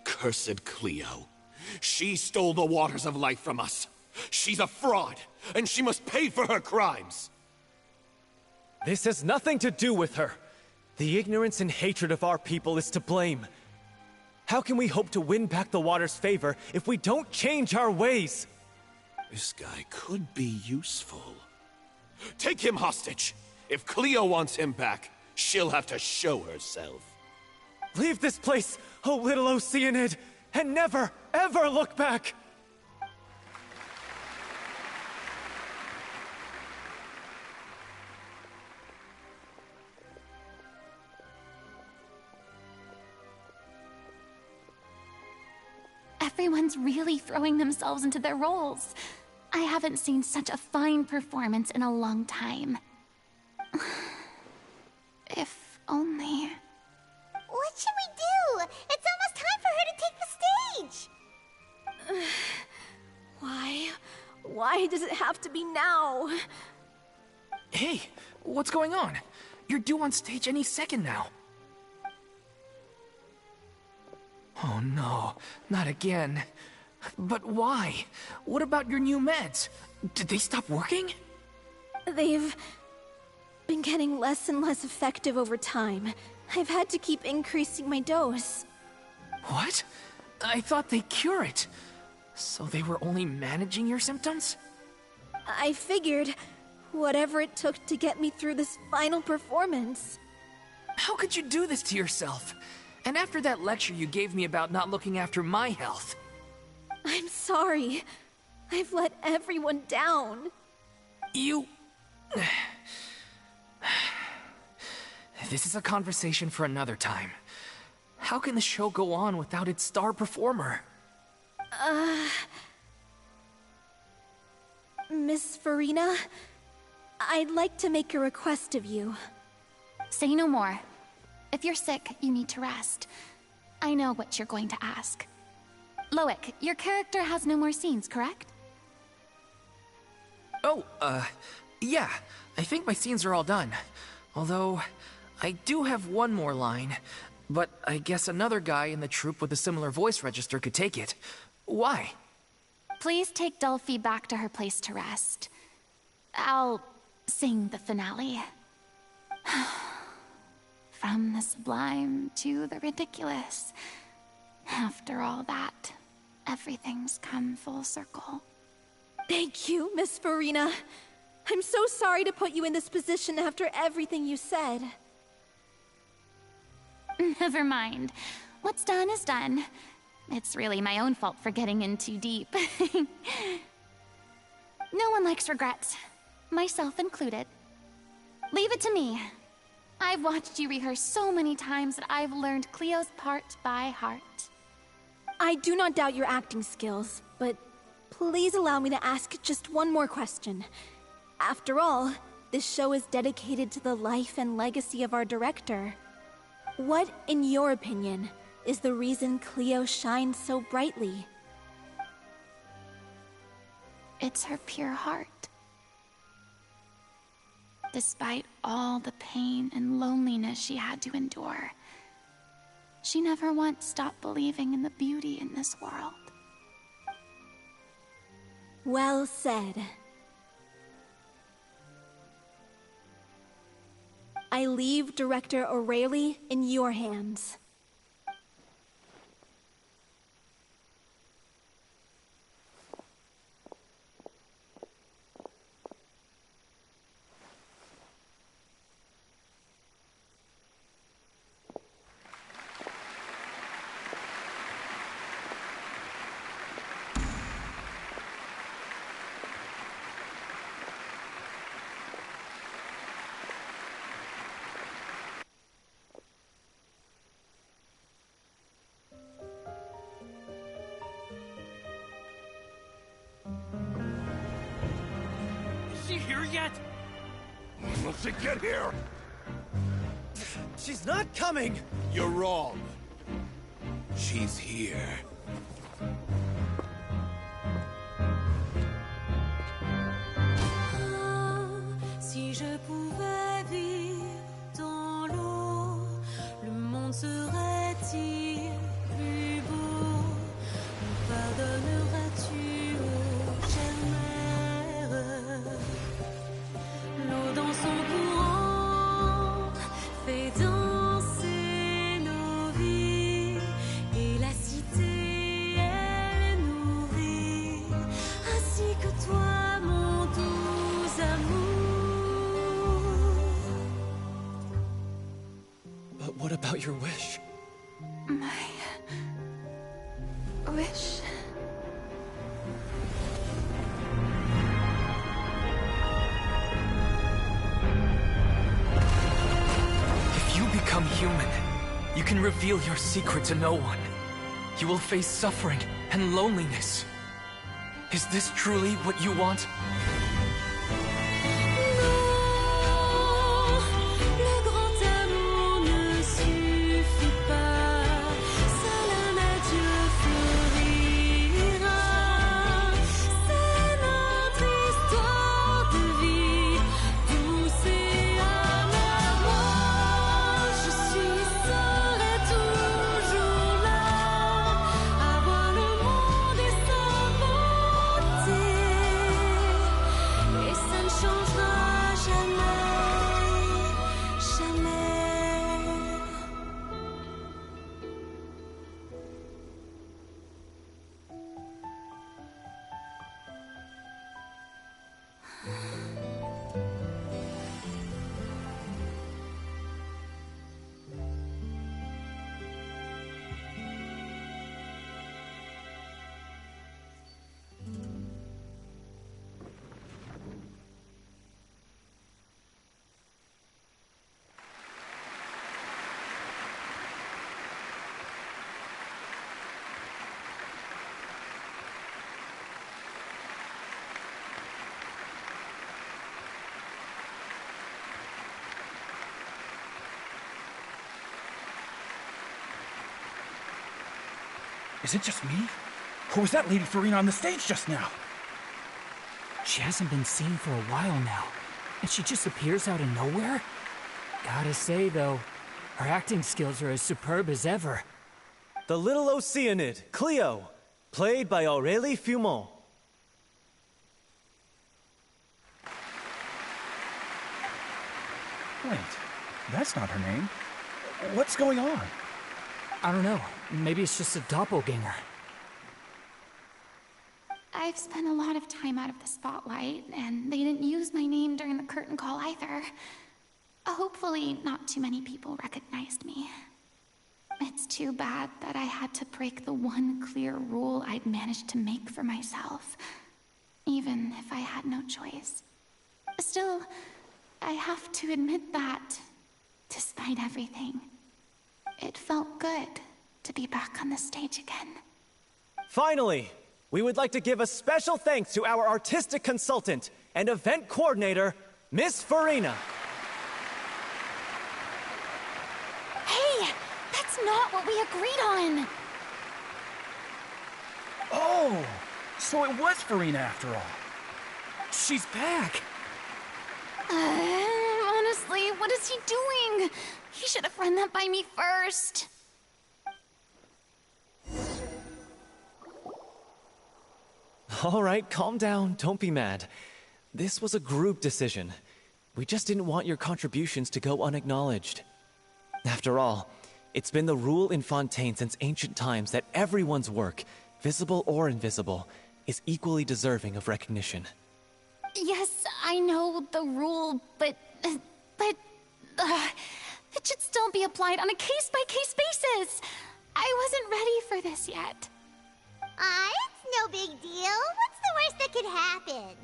Cursed Cleo. She stole the waters of life from us. She's a fraud, and she must pay for her crimes.
This has nothing to do with her. The ignorance and hatred of our people is to blame. How can we hope to win back the water's favor if we don't change our ways?
This guy could be useful. Take him hostage. If Cleo wants him back, she'll have to show herself.
Leave this place, oh little Oceanid, and never, ever look back!
Everyone's really throwing themselves into their roles. I haven't seen such a fine performance in a long time. If only...
What should we do? It's almost time for her to take the stage!
Why? Why does it have to be now?
Hey, what's going on? You're due on stage any second now. Oh no, not again. But why? What about your new meds? Did they stop working?
They've been getting less and less effective over time. I've had to keep increasing my dose.
What? I thought they cure it. So they were only managing your symptoms?
I figured whatever it took to get me through this final performance.
How could you do this to yourself? And after that lecture you gave me about not looking after my health.
I'm sorry. I've let everyone down.
You... This is a conversation for another time. How can the show go on without its star performer?
Miss Farina, I'd like to make a request of you.
Say no more. If you're sick, you need to rest. I know what you're going to ask. Loic, your character has no more scenes, correct?
Oh, yeah. I think my scenes are all done. Although, I do have one more line. But I guess another guy in the troupe with a similar voice register could take it. Why?
Please take Delphi back to her place to rest. I'll sing the finale. From the sublime to the ridiculous. After all that, everything's come full circle.
Thank you, Miss Farina. I'm so sorry to put you in this position after everything you said.
Never mind. What's done is done. It's really my own fault for getting in too deep. No one likes regrets, myself included. Leave it to me. I've watched you rehearse so many times that I've learned Cleo's part by heart.
I do not doubt your acting skills, but please allow me to ask just one more question. After all, this show is dedicated to the life and legacy of our director. What, in your opinion, is the reason Cleo shines so brightly?
It's her pure heart. Despite all the pain and loneliness she had to endure, she never once stopped believing in the beauty in this world.
Well said. I leave Director O'Reilly in your hands.
Is she here yet?
Let's get here!
She's not coming!
You're wrong. She's here.
Si je pouvais vivre dans l'eau, le monde serait-il plus beau? Me pardonneras-tu, ô chère mère? L'eau dans son courant fait danser nos vies, et la cité elle nourrit, ainsi que toi, mon doux amour.
But what about your wish?
My wish.
If you become human, you can reveal your secret to no one. You will face suffering and loneliness. Is this truly what you want?
Le grand amour ne suffit pas, seul un adieu fleurira. C'est notre histoire de vie, douce et amère. Moi, je serai toujours là, à voir le monde et s'inventer, et ça ne changera jamais, jamais.
Is it just me? Or was that Lady Farina on the stage just now?
She hasn't been seen for a while now, and she just appears out of nowhere? Gotta say, though, her acting skills are as superb as ever.
The little Oceanid, Cleo, played by Aurélie Fumont.
Wait, that's not her name. What's going on?
I don't know. Maybe it's just a doppelganger.
I've spent a lot of time out of the spotlight, and they didn't use my name during the curtain call either. Hopefully, not too many people recognized me. It's too bad that I had to break the one clear rule I'd managed to make for myself, even if I had no choice. Still, I have to admit that, despite everything, it felt good to be back on the stage again.
Finally, we would like to give a special thanks to our artistic consultant and event coordinator, Miss Farina.
Hey, that's not what we agreed on!
Oh, so it was Farina after all. She's back!
Honestly, what is he doing? He should have run that by me first.
All right, calm down. Don't be mad. This was a group decision. We just didn't want your contributions to go unacknowledged. After all, it's been the rule in Fontaine since ancient times that everyone's work, visible or invisible, is equally deserving of recognition.
Yes, I know the rule, but it should still be applied on a case-by-case basis. I wasn't ready for this yet.
It's no big deal. What's the worst that could happen?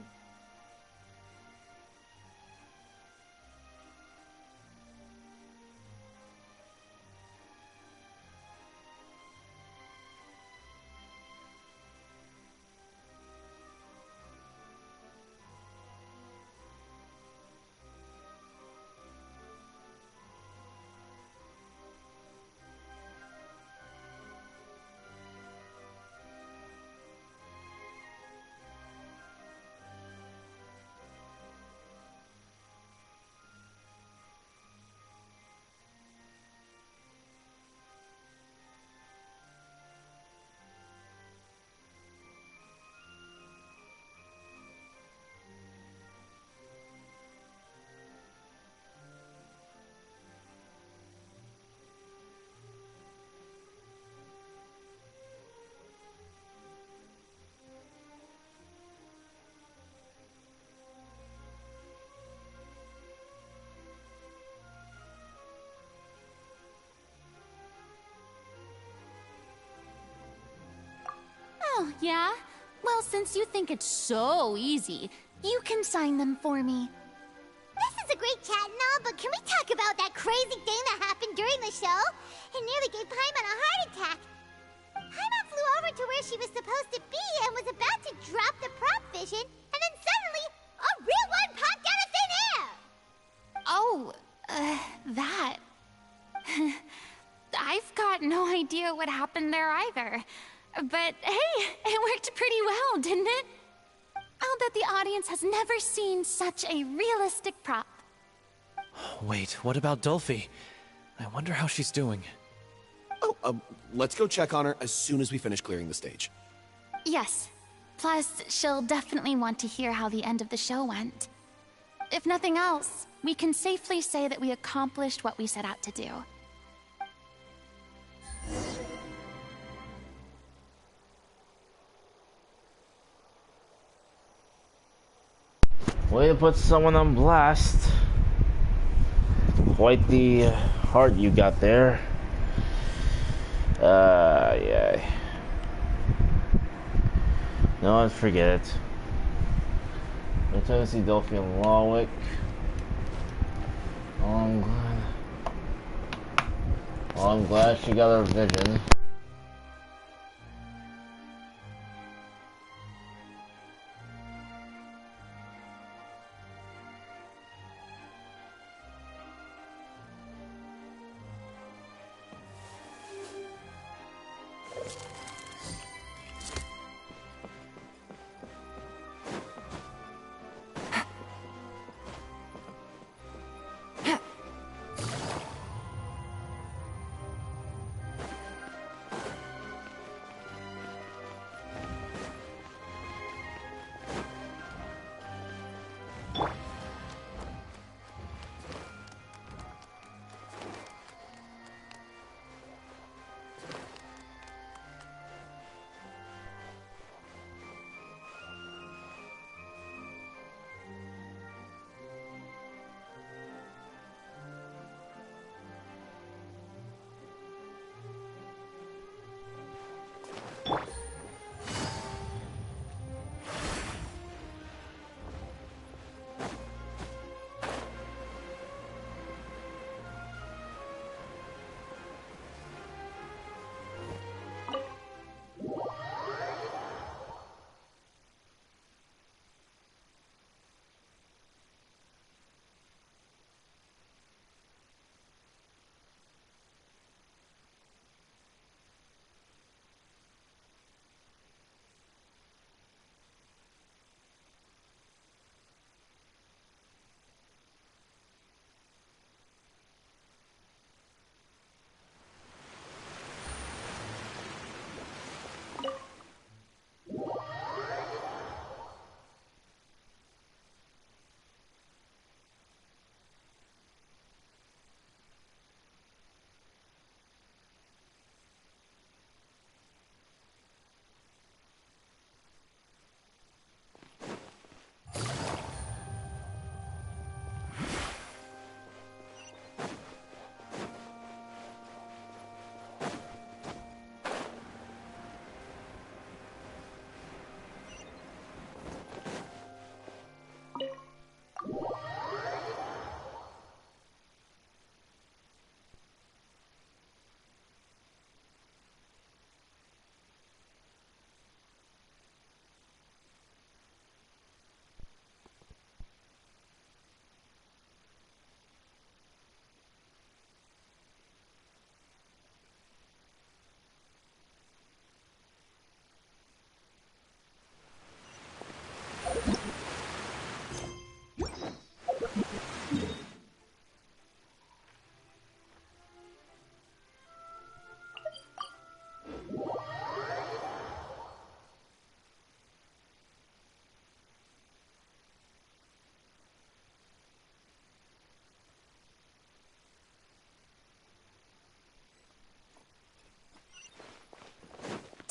Oh, yeah? Well, since you think it's so easy, you can sign them for me.
This is a great chat and all, but can we talk about that crazy thing that happened during the show? It nearly gave Paimon a heart attack. Paimon flew over to where she was supposed to be and was about to drop the prop vision, and then suddenly, a real one popped out of thin air!
Oh, that. I've got no idea what happened there either. But hey, it worked pretty well, didn't it? I'll bet the audience has never seen such a realistic prop.
Wait, what about Dolphy? I wonder how she's doing.
Oh, let's go check on her as soon as we finish clearing the stage.
Yes. Plus, she'll definitely want to hear how the end of the show went. If nothing else, we can safely say that we accomplished what we set out to do.
Way to put someone on blast. Quite the heart you got there. Yeah. No, forget it. I'm trying to see Dolphy and Lawwick. I'm glad she got her vision.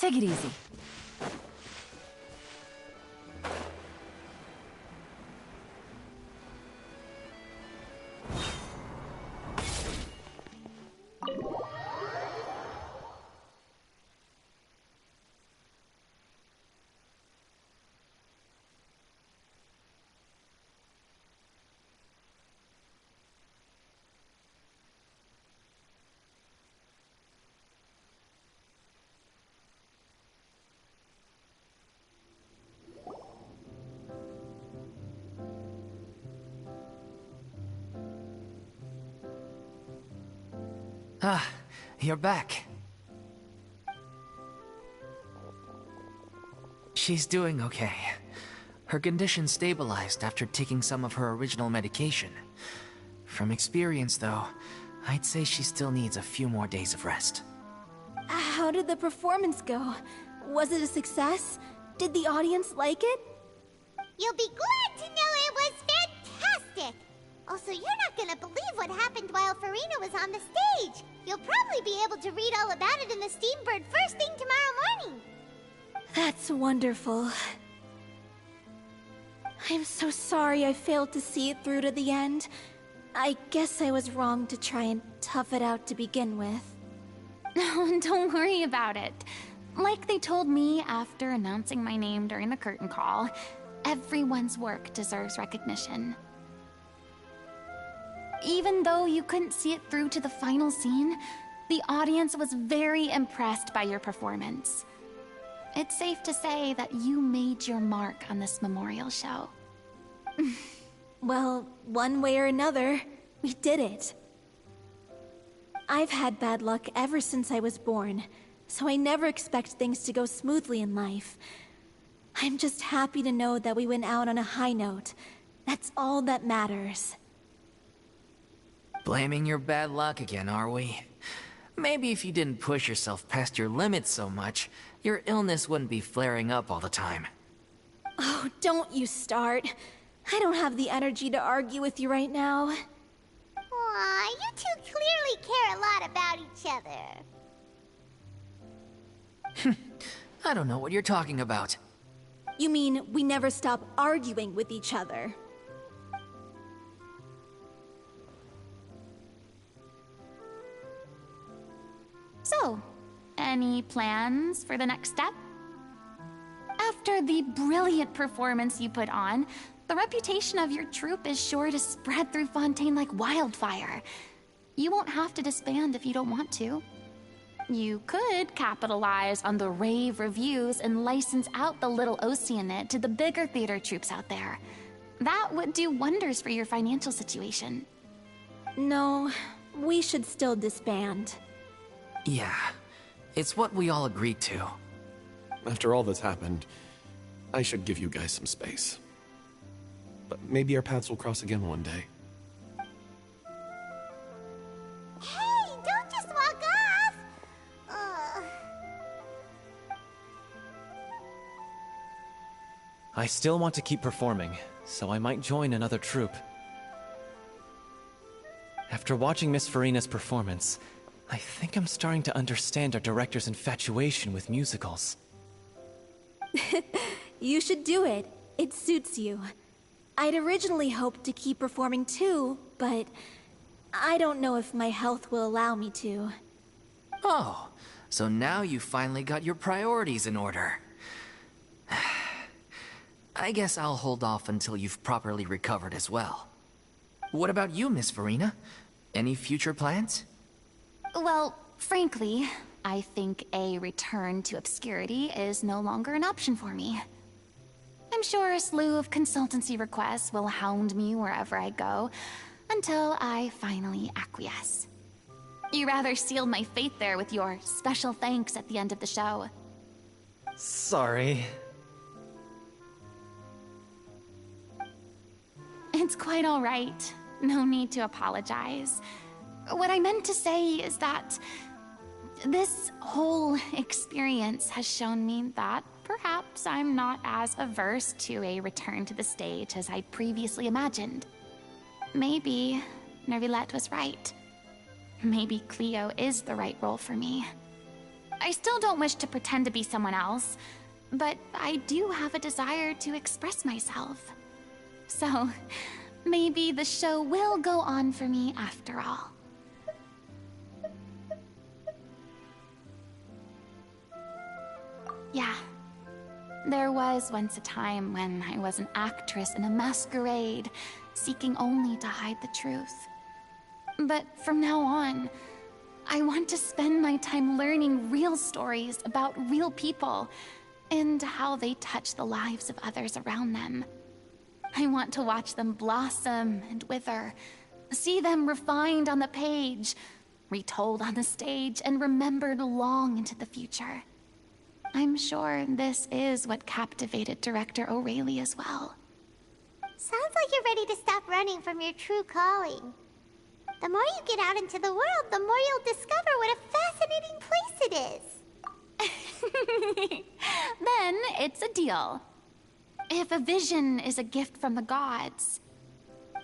Take it easy.
Ah, you're back. She's doing okay. Her condition stabilized after taking some of her original medication. From experience, though, I'd say she still needs a few more days of rest.
How did the performance go? Was it a success? Did the audience like it?
You'll be glad to know it was fantastic! Also, you're not gonna believe what happened while Farina was on the stage! You'll probably be able to read all about it in the Steambird first thing tomorrow morning!
That's wonderful. I'm so sorry I failed to see it through to the end. I guess I was wrong to try and tough it out to begin with.
No, don't worry about it. Like they told me after announcing my name during the curtain call, everyone's work deserves recognition. Even though you couldn't see it through to the final scene, the audience was very impressed by your performance. It's safe to say that you made your mark on this memorial show.
Well, one way or another, we did it. I've had bad luck ever since I was born, so I never expect things to go smoothly in life. I'm just happy to know that we went out on a high note. That's all that matters.
Blaming your bad luck again, are we? Maybe if you didn't push yourself past your limits so much, your illness wouldn't be flaring up all the time.
Oh, don't you start. I don't have the energy to argue with you right now.
Aw, you two clearly care a lot about each other.
I don't know what you're talking about.
You mean we never stop arguing with each other?
So, any plans for the next step? After the brilliant performance you put on, the reputation of your troupe is sure to spread through Fontaine like wildfire. You won't have to disband if you don't want to. You could capitalize on the rave reviews and license out the Little Oceanid to the bigger theater troupes out there. That would do wonders for your financial situation.
No, we should still disband.
Yeah, it's what we all agreed to.
After all that's happened, I should give you guys some space. But maybe our paths will cross again one day.
Hey, don't just walk off!
I still want to keep performing, so I might join another troupe. After watching Miss Farina's performance, I think I'm starting to understand our director's infatuation with musicals.
You should do it. It suits you. I'd originally hoped to keep performing too, but I don't know if my health will allow me to.
Oh, so now you finally got your priorities in order. I guess I'll hold off until you've properly recovered as well. What about you, Miss Farina? Any future plans?
Well, frankly, I think a return to obscurity is no longer an option for me. I'm sure a slew of consultancy requests will hound me wherever I go, until I finally acquiesce. You rather sealed my fate there with your special thanks at the end of the show.
Sorry.
It's quite all right. No need to apologize. What I meant to say is that this whole experience has shown me that perhaps I'm not as averse to a return to the stage as I'd previously imagined. Maybe Nervillette was right. Maybe Cleo is the right role for me. I still don't wish to pretend to be someone else, but I do have a desire to express myself. So, maybe the show will go on for me after all. Yeah. There was once a time when I was an actress in a masquerade, seeking only to hide the truth. But from now on, I want to spend my time learning real stories about real people and how they touch the lives of others around them. I want to watch them blossom and wither, see them refined on the page, retold on the stage, and remembered long into the future. I'm sure this is what captivated director O'Reilly as well.
Sounds like you're ready to stop running from your true calling. The more you get out into the world, the more you'll discover what a fascinating place it is.
Then it's a deal. If a vision is a gift from the gods,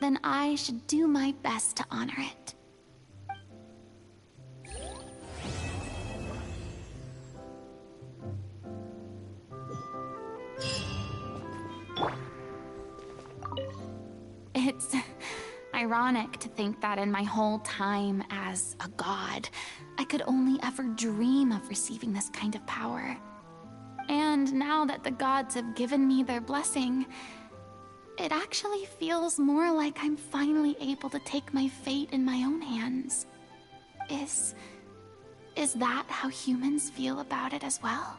then I should do my best to honor it. It's ironic to think that in my whole time as a god, I could only ever dream of receiving this kind of power. And now that the gods have given me their blessing, it actually feels more like I'm finally able to take my fate in my own hands. Is that how humans feel about it as well?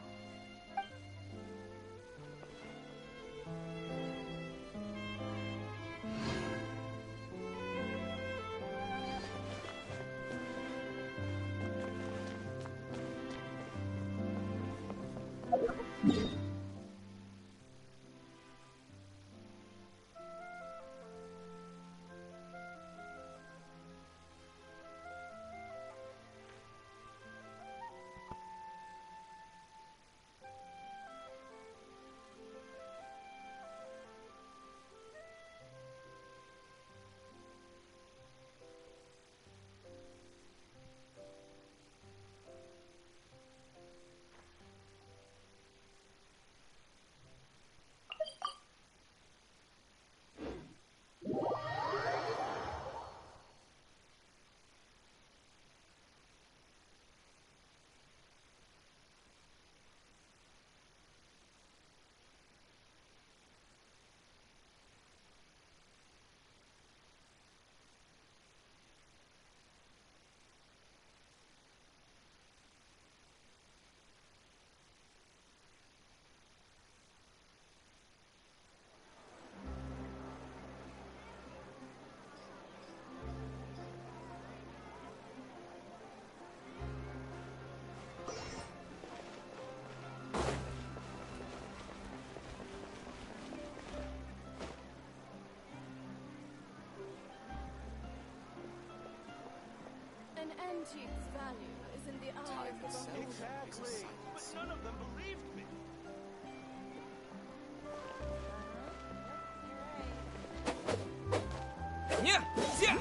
An antique's value is in the eye of the beholder.
Exactly. But none of them believed me.
Yeah, yeah.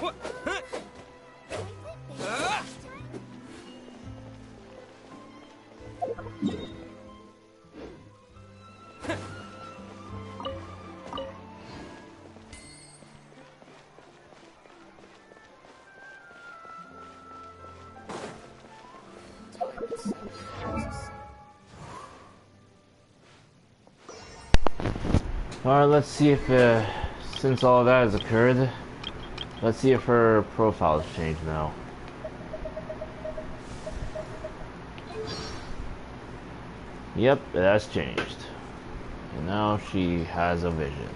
What? Huh?
Alright, let's see if, since all of that has occurred, let's see if her profile has changed now. Yep, it has changed. And now she has a vision.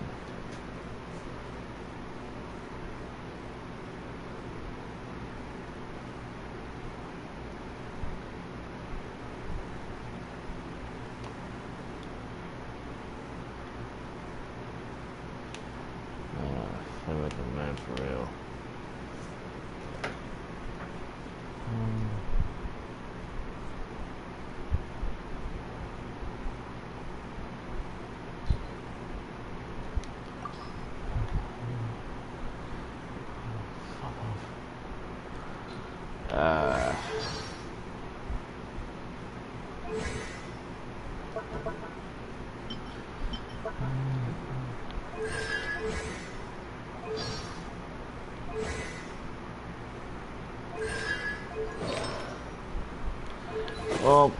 Well,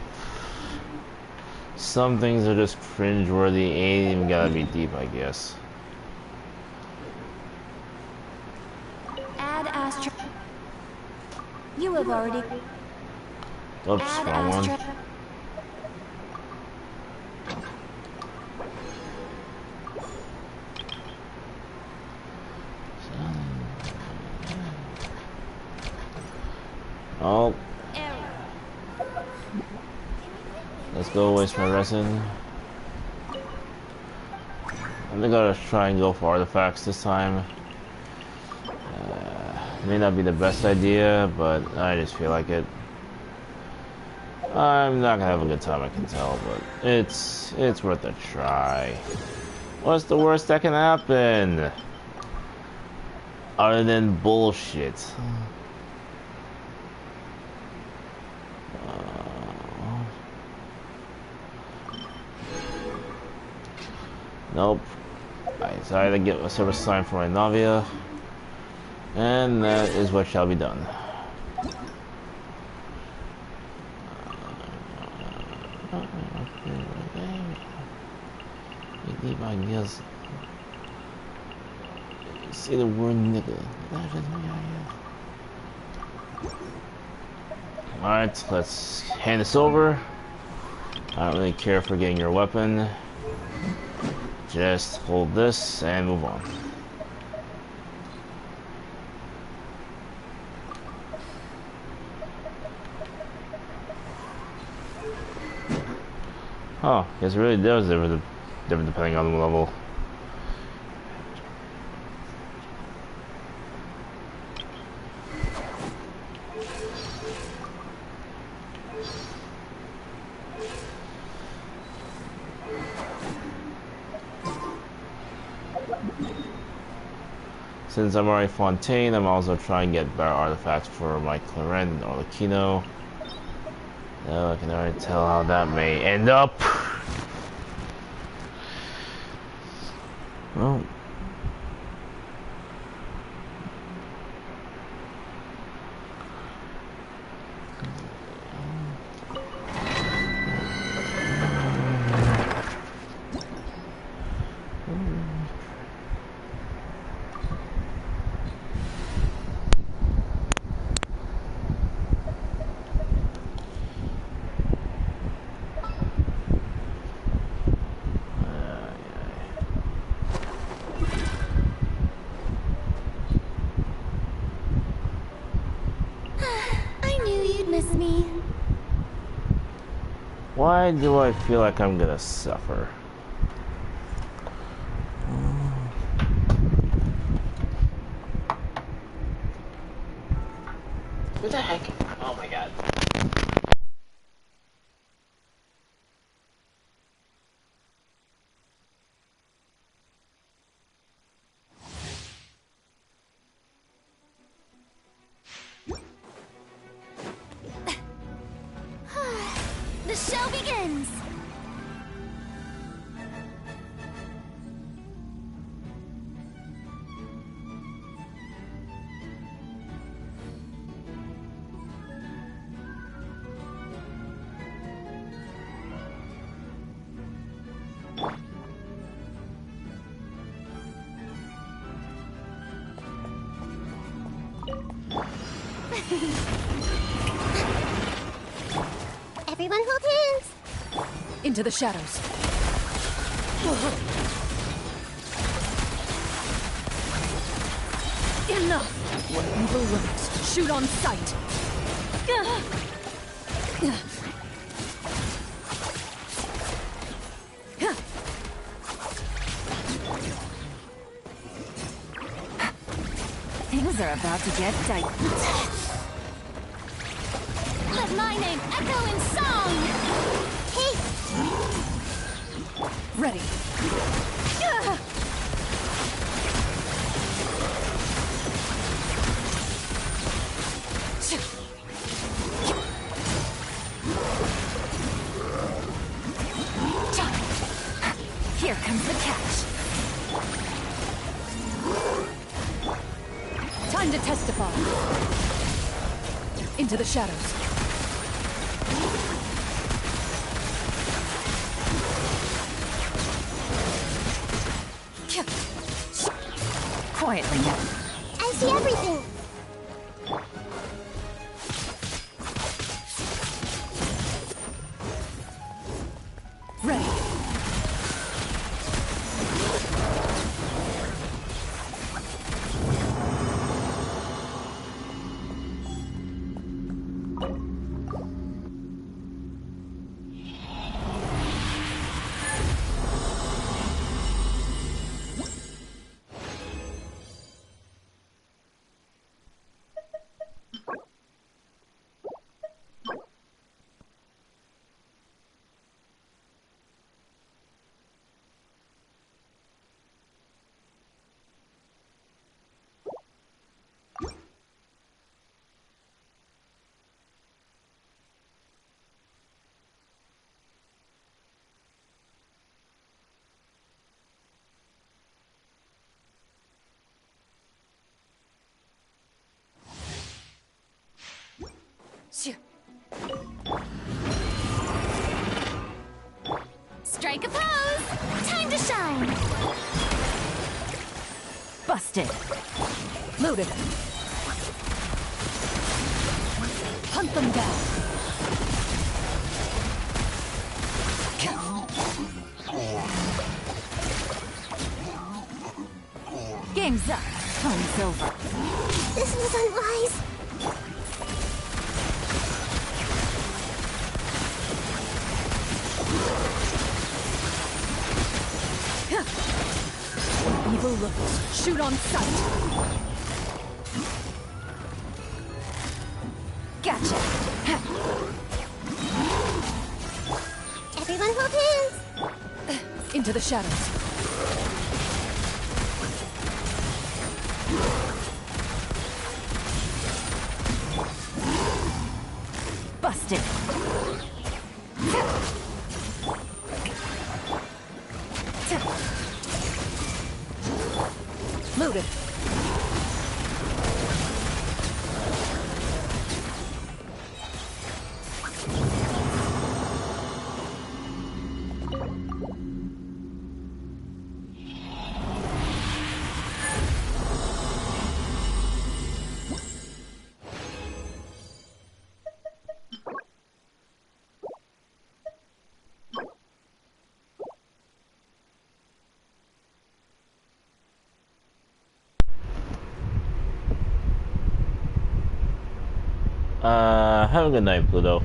some things are just cringeworthy, ain't even gotta be deep, I guess.
Add Astra. You have already.
Oops,
Add
wrong one.
Astra.
Oh. Let's go waste my resin. I'm gonna try and go for artifacts this time. May not be the best idea, but I just feel like it. I'm not gonna have a good time, I can tell, but it's worth a try. What's the worst that can happen? Other than bullshit. Nope. I decided to get a service sign for my Navia. And that is what shall be done. I guess. Say the word nigga. Alright, let's hand this over. I don't really care for getting your weapon. Just hold this and move on. Oh, guess it really does differ depending on the level. Since I'm already Fontaine, I'm also trying to get better artifacts for my Clarent and Arlecchino. Now I can already tell how that may end up. Well. Why do I feel like I'm gonna suffer? What the heck? Oh my god.
The show begins!
Everyone hold hands!
Into the shadows. Enough! What evil limits? Shoot on sight!
Things are about to get tight.
Let my name echo in song!
Hey!
Ready.
comes the catch.
Time to testify. Into the shadows.
Quietly now.
I see everything.
Ready.
Strike a pose! Time to shine!
Busted.
Loaded. Hunt them down.
Game's up. Fun's over.
This was unwise.
Evil looks. Shoot on sight.
Gotcha.
Everyone hold hands.
Into the shadows.
Busted.
Loaded.
Have a good night, Pluto.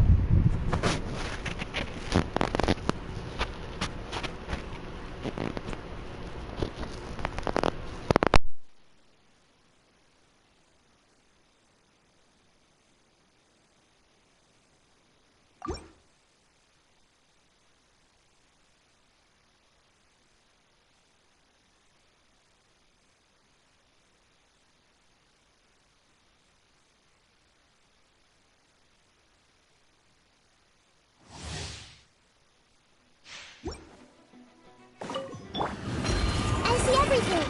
I see everything.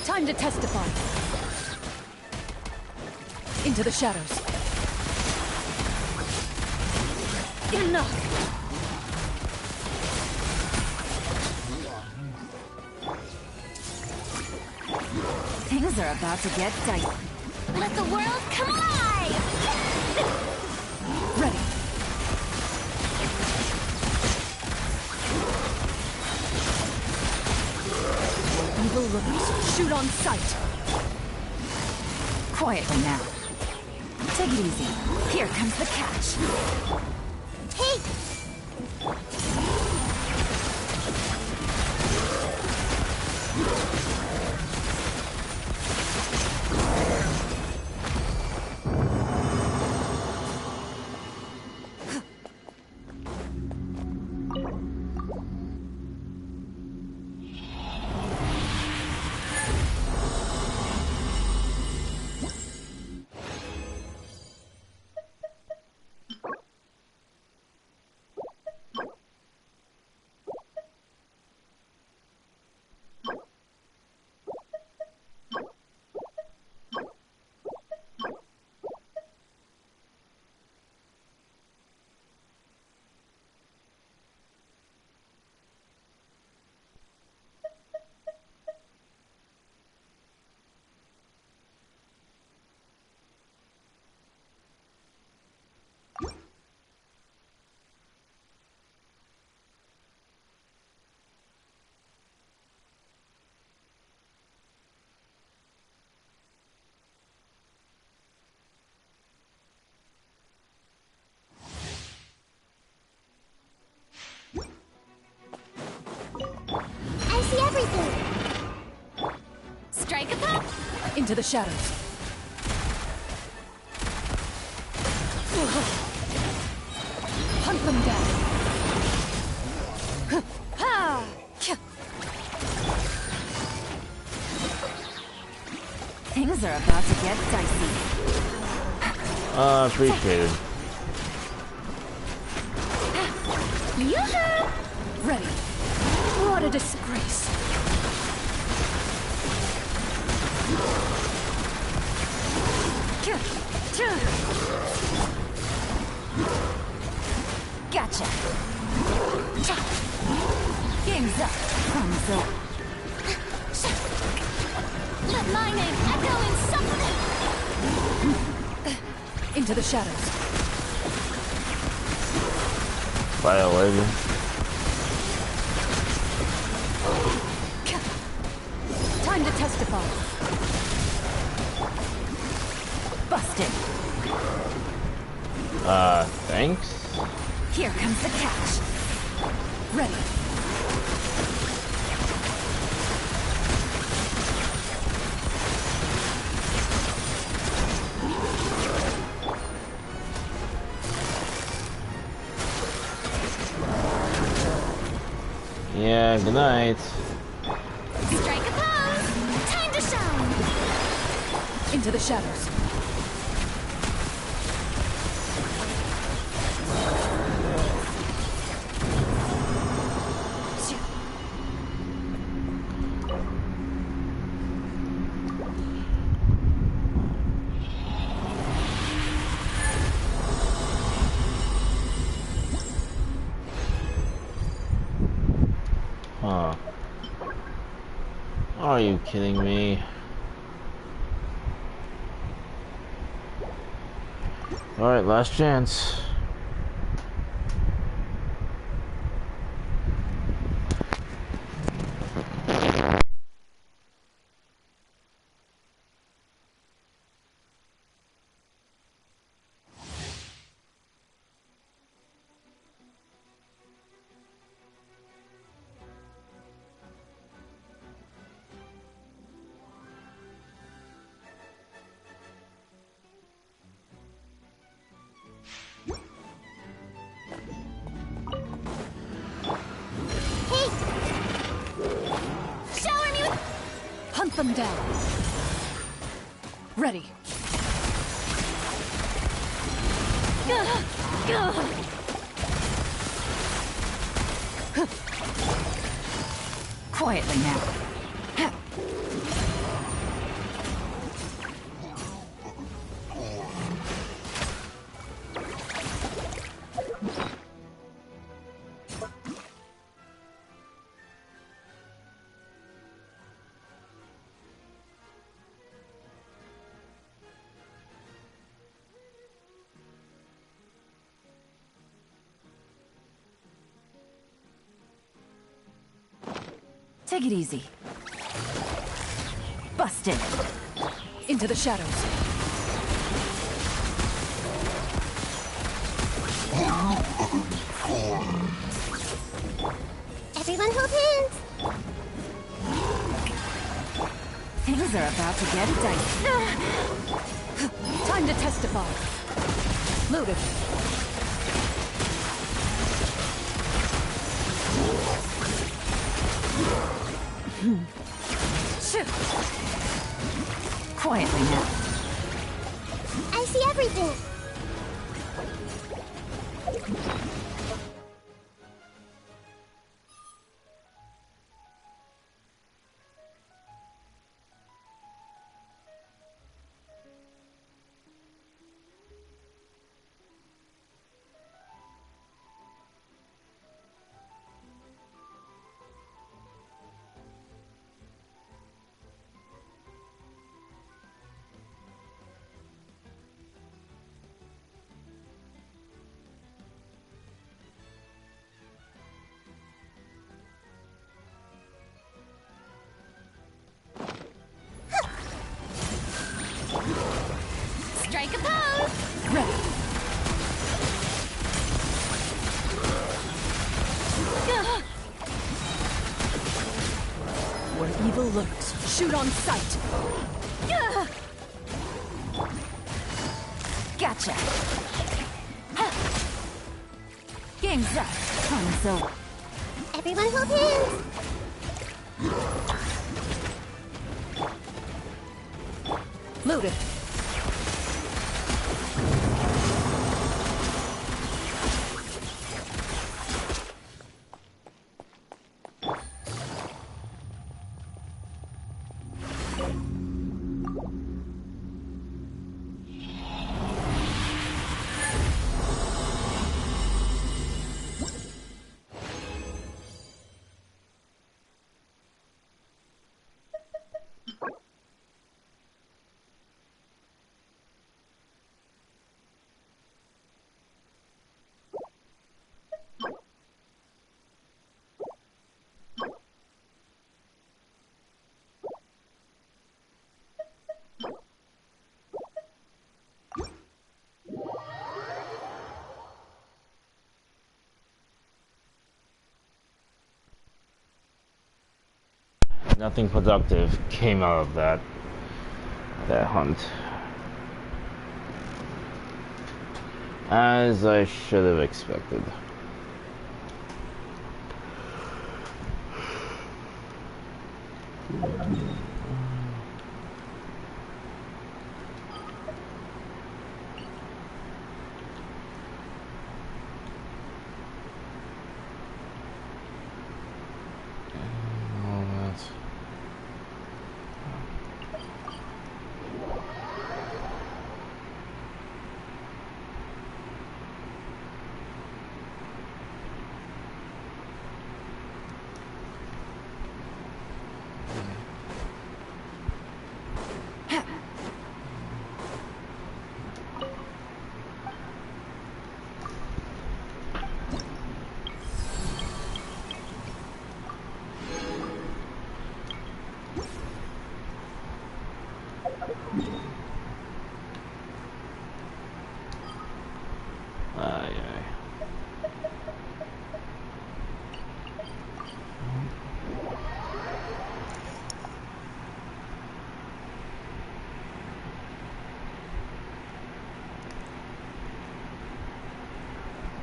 Time to testify. Into the shadows. Enough.
Things are about to get dicey.
Let the world come alive!
Ready. Evil lookers. Shoot on sight.
Quietly now. Take it easy. Here comes the catch.
Hey!
Into the shadows. Hunt them down. Ha!
Things are about to get dicey.
Appreciated.
Yoo-hoo! Ready. What a disgrace.
Gotcha. Game's up. Thumbs up.
Let my name echo in suffering!
Into the shadows.
Violated.
Time to testify.
Busted.
Thanks?
Here comes the catch.
Ready.
Yeah, good night.
Strike a pose! Time to shine!
Into the shadows.
Huh. Are you kidding me? Alright, last chance.
Hunt them down. Ready.
Quietly now. Take it easy. Busted.
Into the shadows.
Everyone hold hands.
Things are about to get dicey.
Time to testify. Loaded.
Quietly now.
I see everything.
Strike a pose!
Ready. Where evil lurks, shoot on sight.
Gotcha. Game's up. Time's over.
Everyone hold hands.
Loaded.
Nothing productive came out of that hunt. As I should have expected.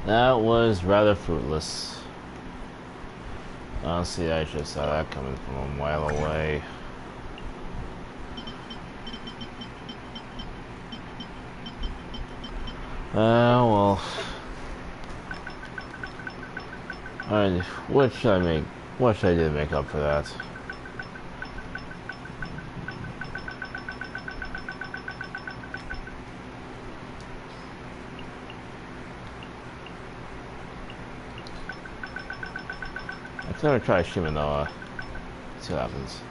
That was rather fruitless. Honestly, I just saw that coming from a mile away. Well. Alright, what should I make? What should I do to make up for that? I'm gonna try Shimanoa. See what happens.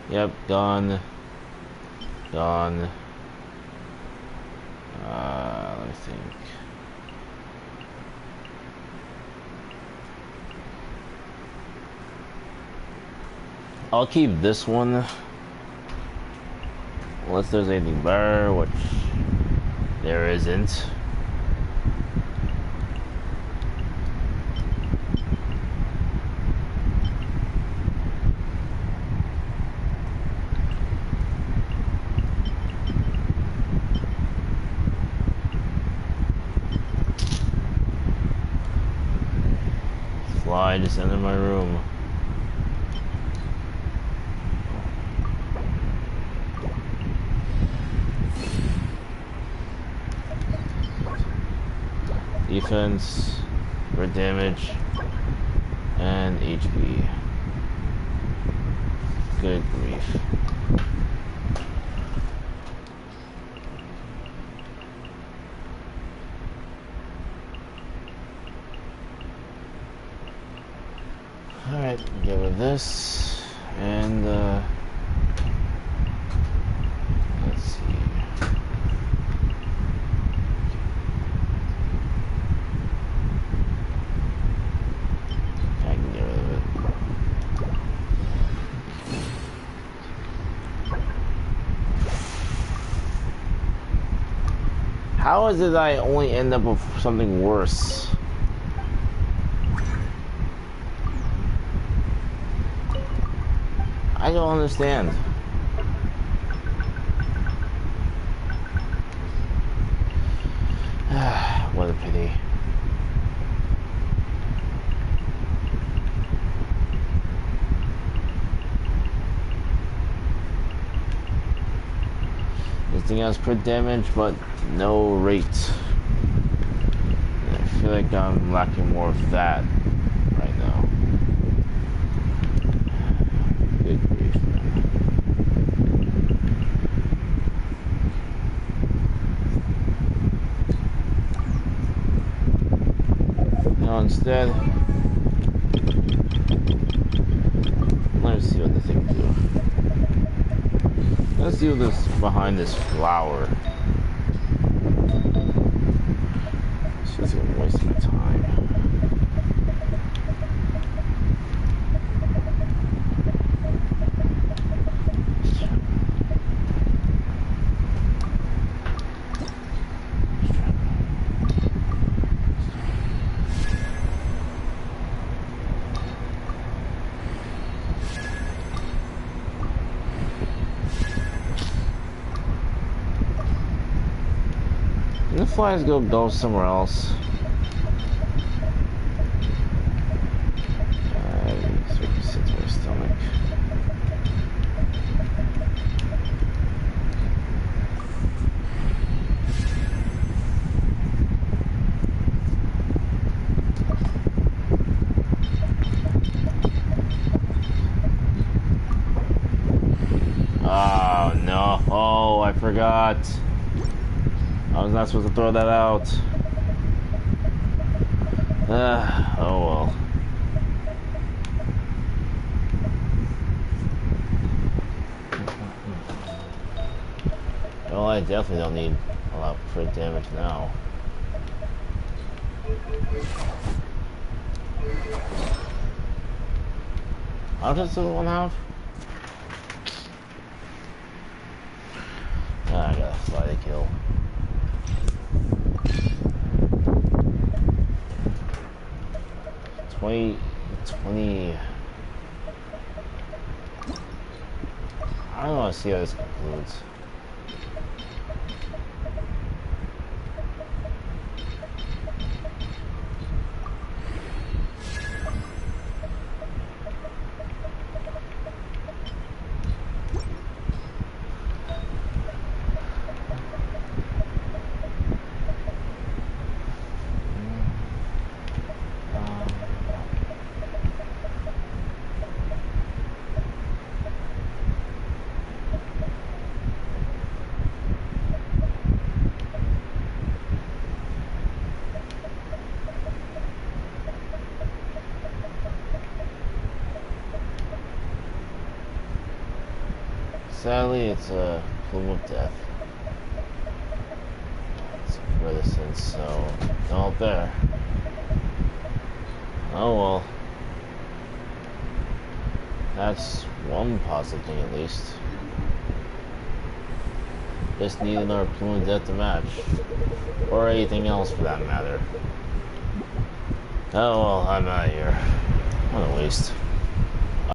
Yep, gone. Gone. Let me think. I'll keep this one. Unless there's anything better, which there isn't. Fly, just enter my room. Defense, red damage, and HP. Good grief. Alright, get rid of this, and let's see. I can get rid of it. How is it that I only end up with something worse? I don't understand. What a pity. This thing has crit damage, but no rate. I feel like I'm lacking more of that right now. Good grief, man. Now instead, let's see what the thing do. Let's do this behind this flower. She's gonna waste my time. The flies go somewhere else. So we can sit to my stomach. Oh no! Oh, I forgot. I was not supposed to throw that out. Oh well. Well, I definitely don't need a lot of crit damage now. How does the one have? I gotta fly to kill. Twenty. I don't want to see how this concludes. Sadly, it's a plume of death. It's reticence, so not there. Oh well. That's one positive thing at least. Just need another plume of death to match. Or anything else for that matter. Oh well, I'm out of here. What a waste.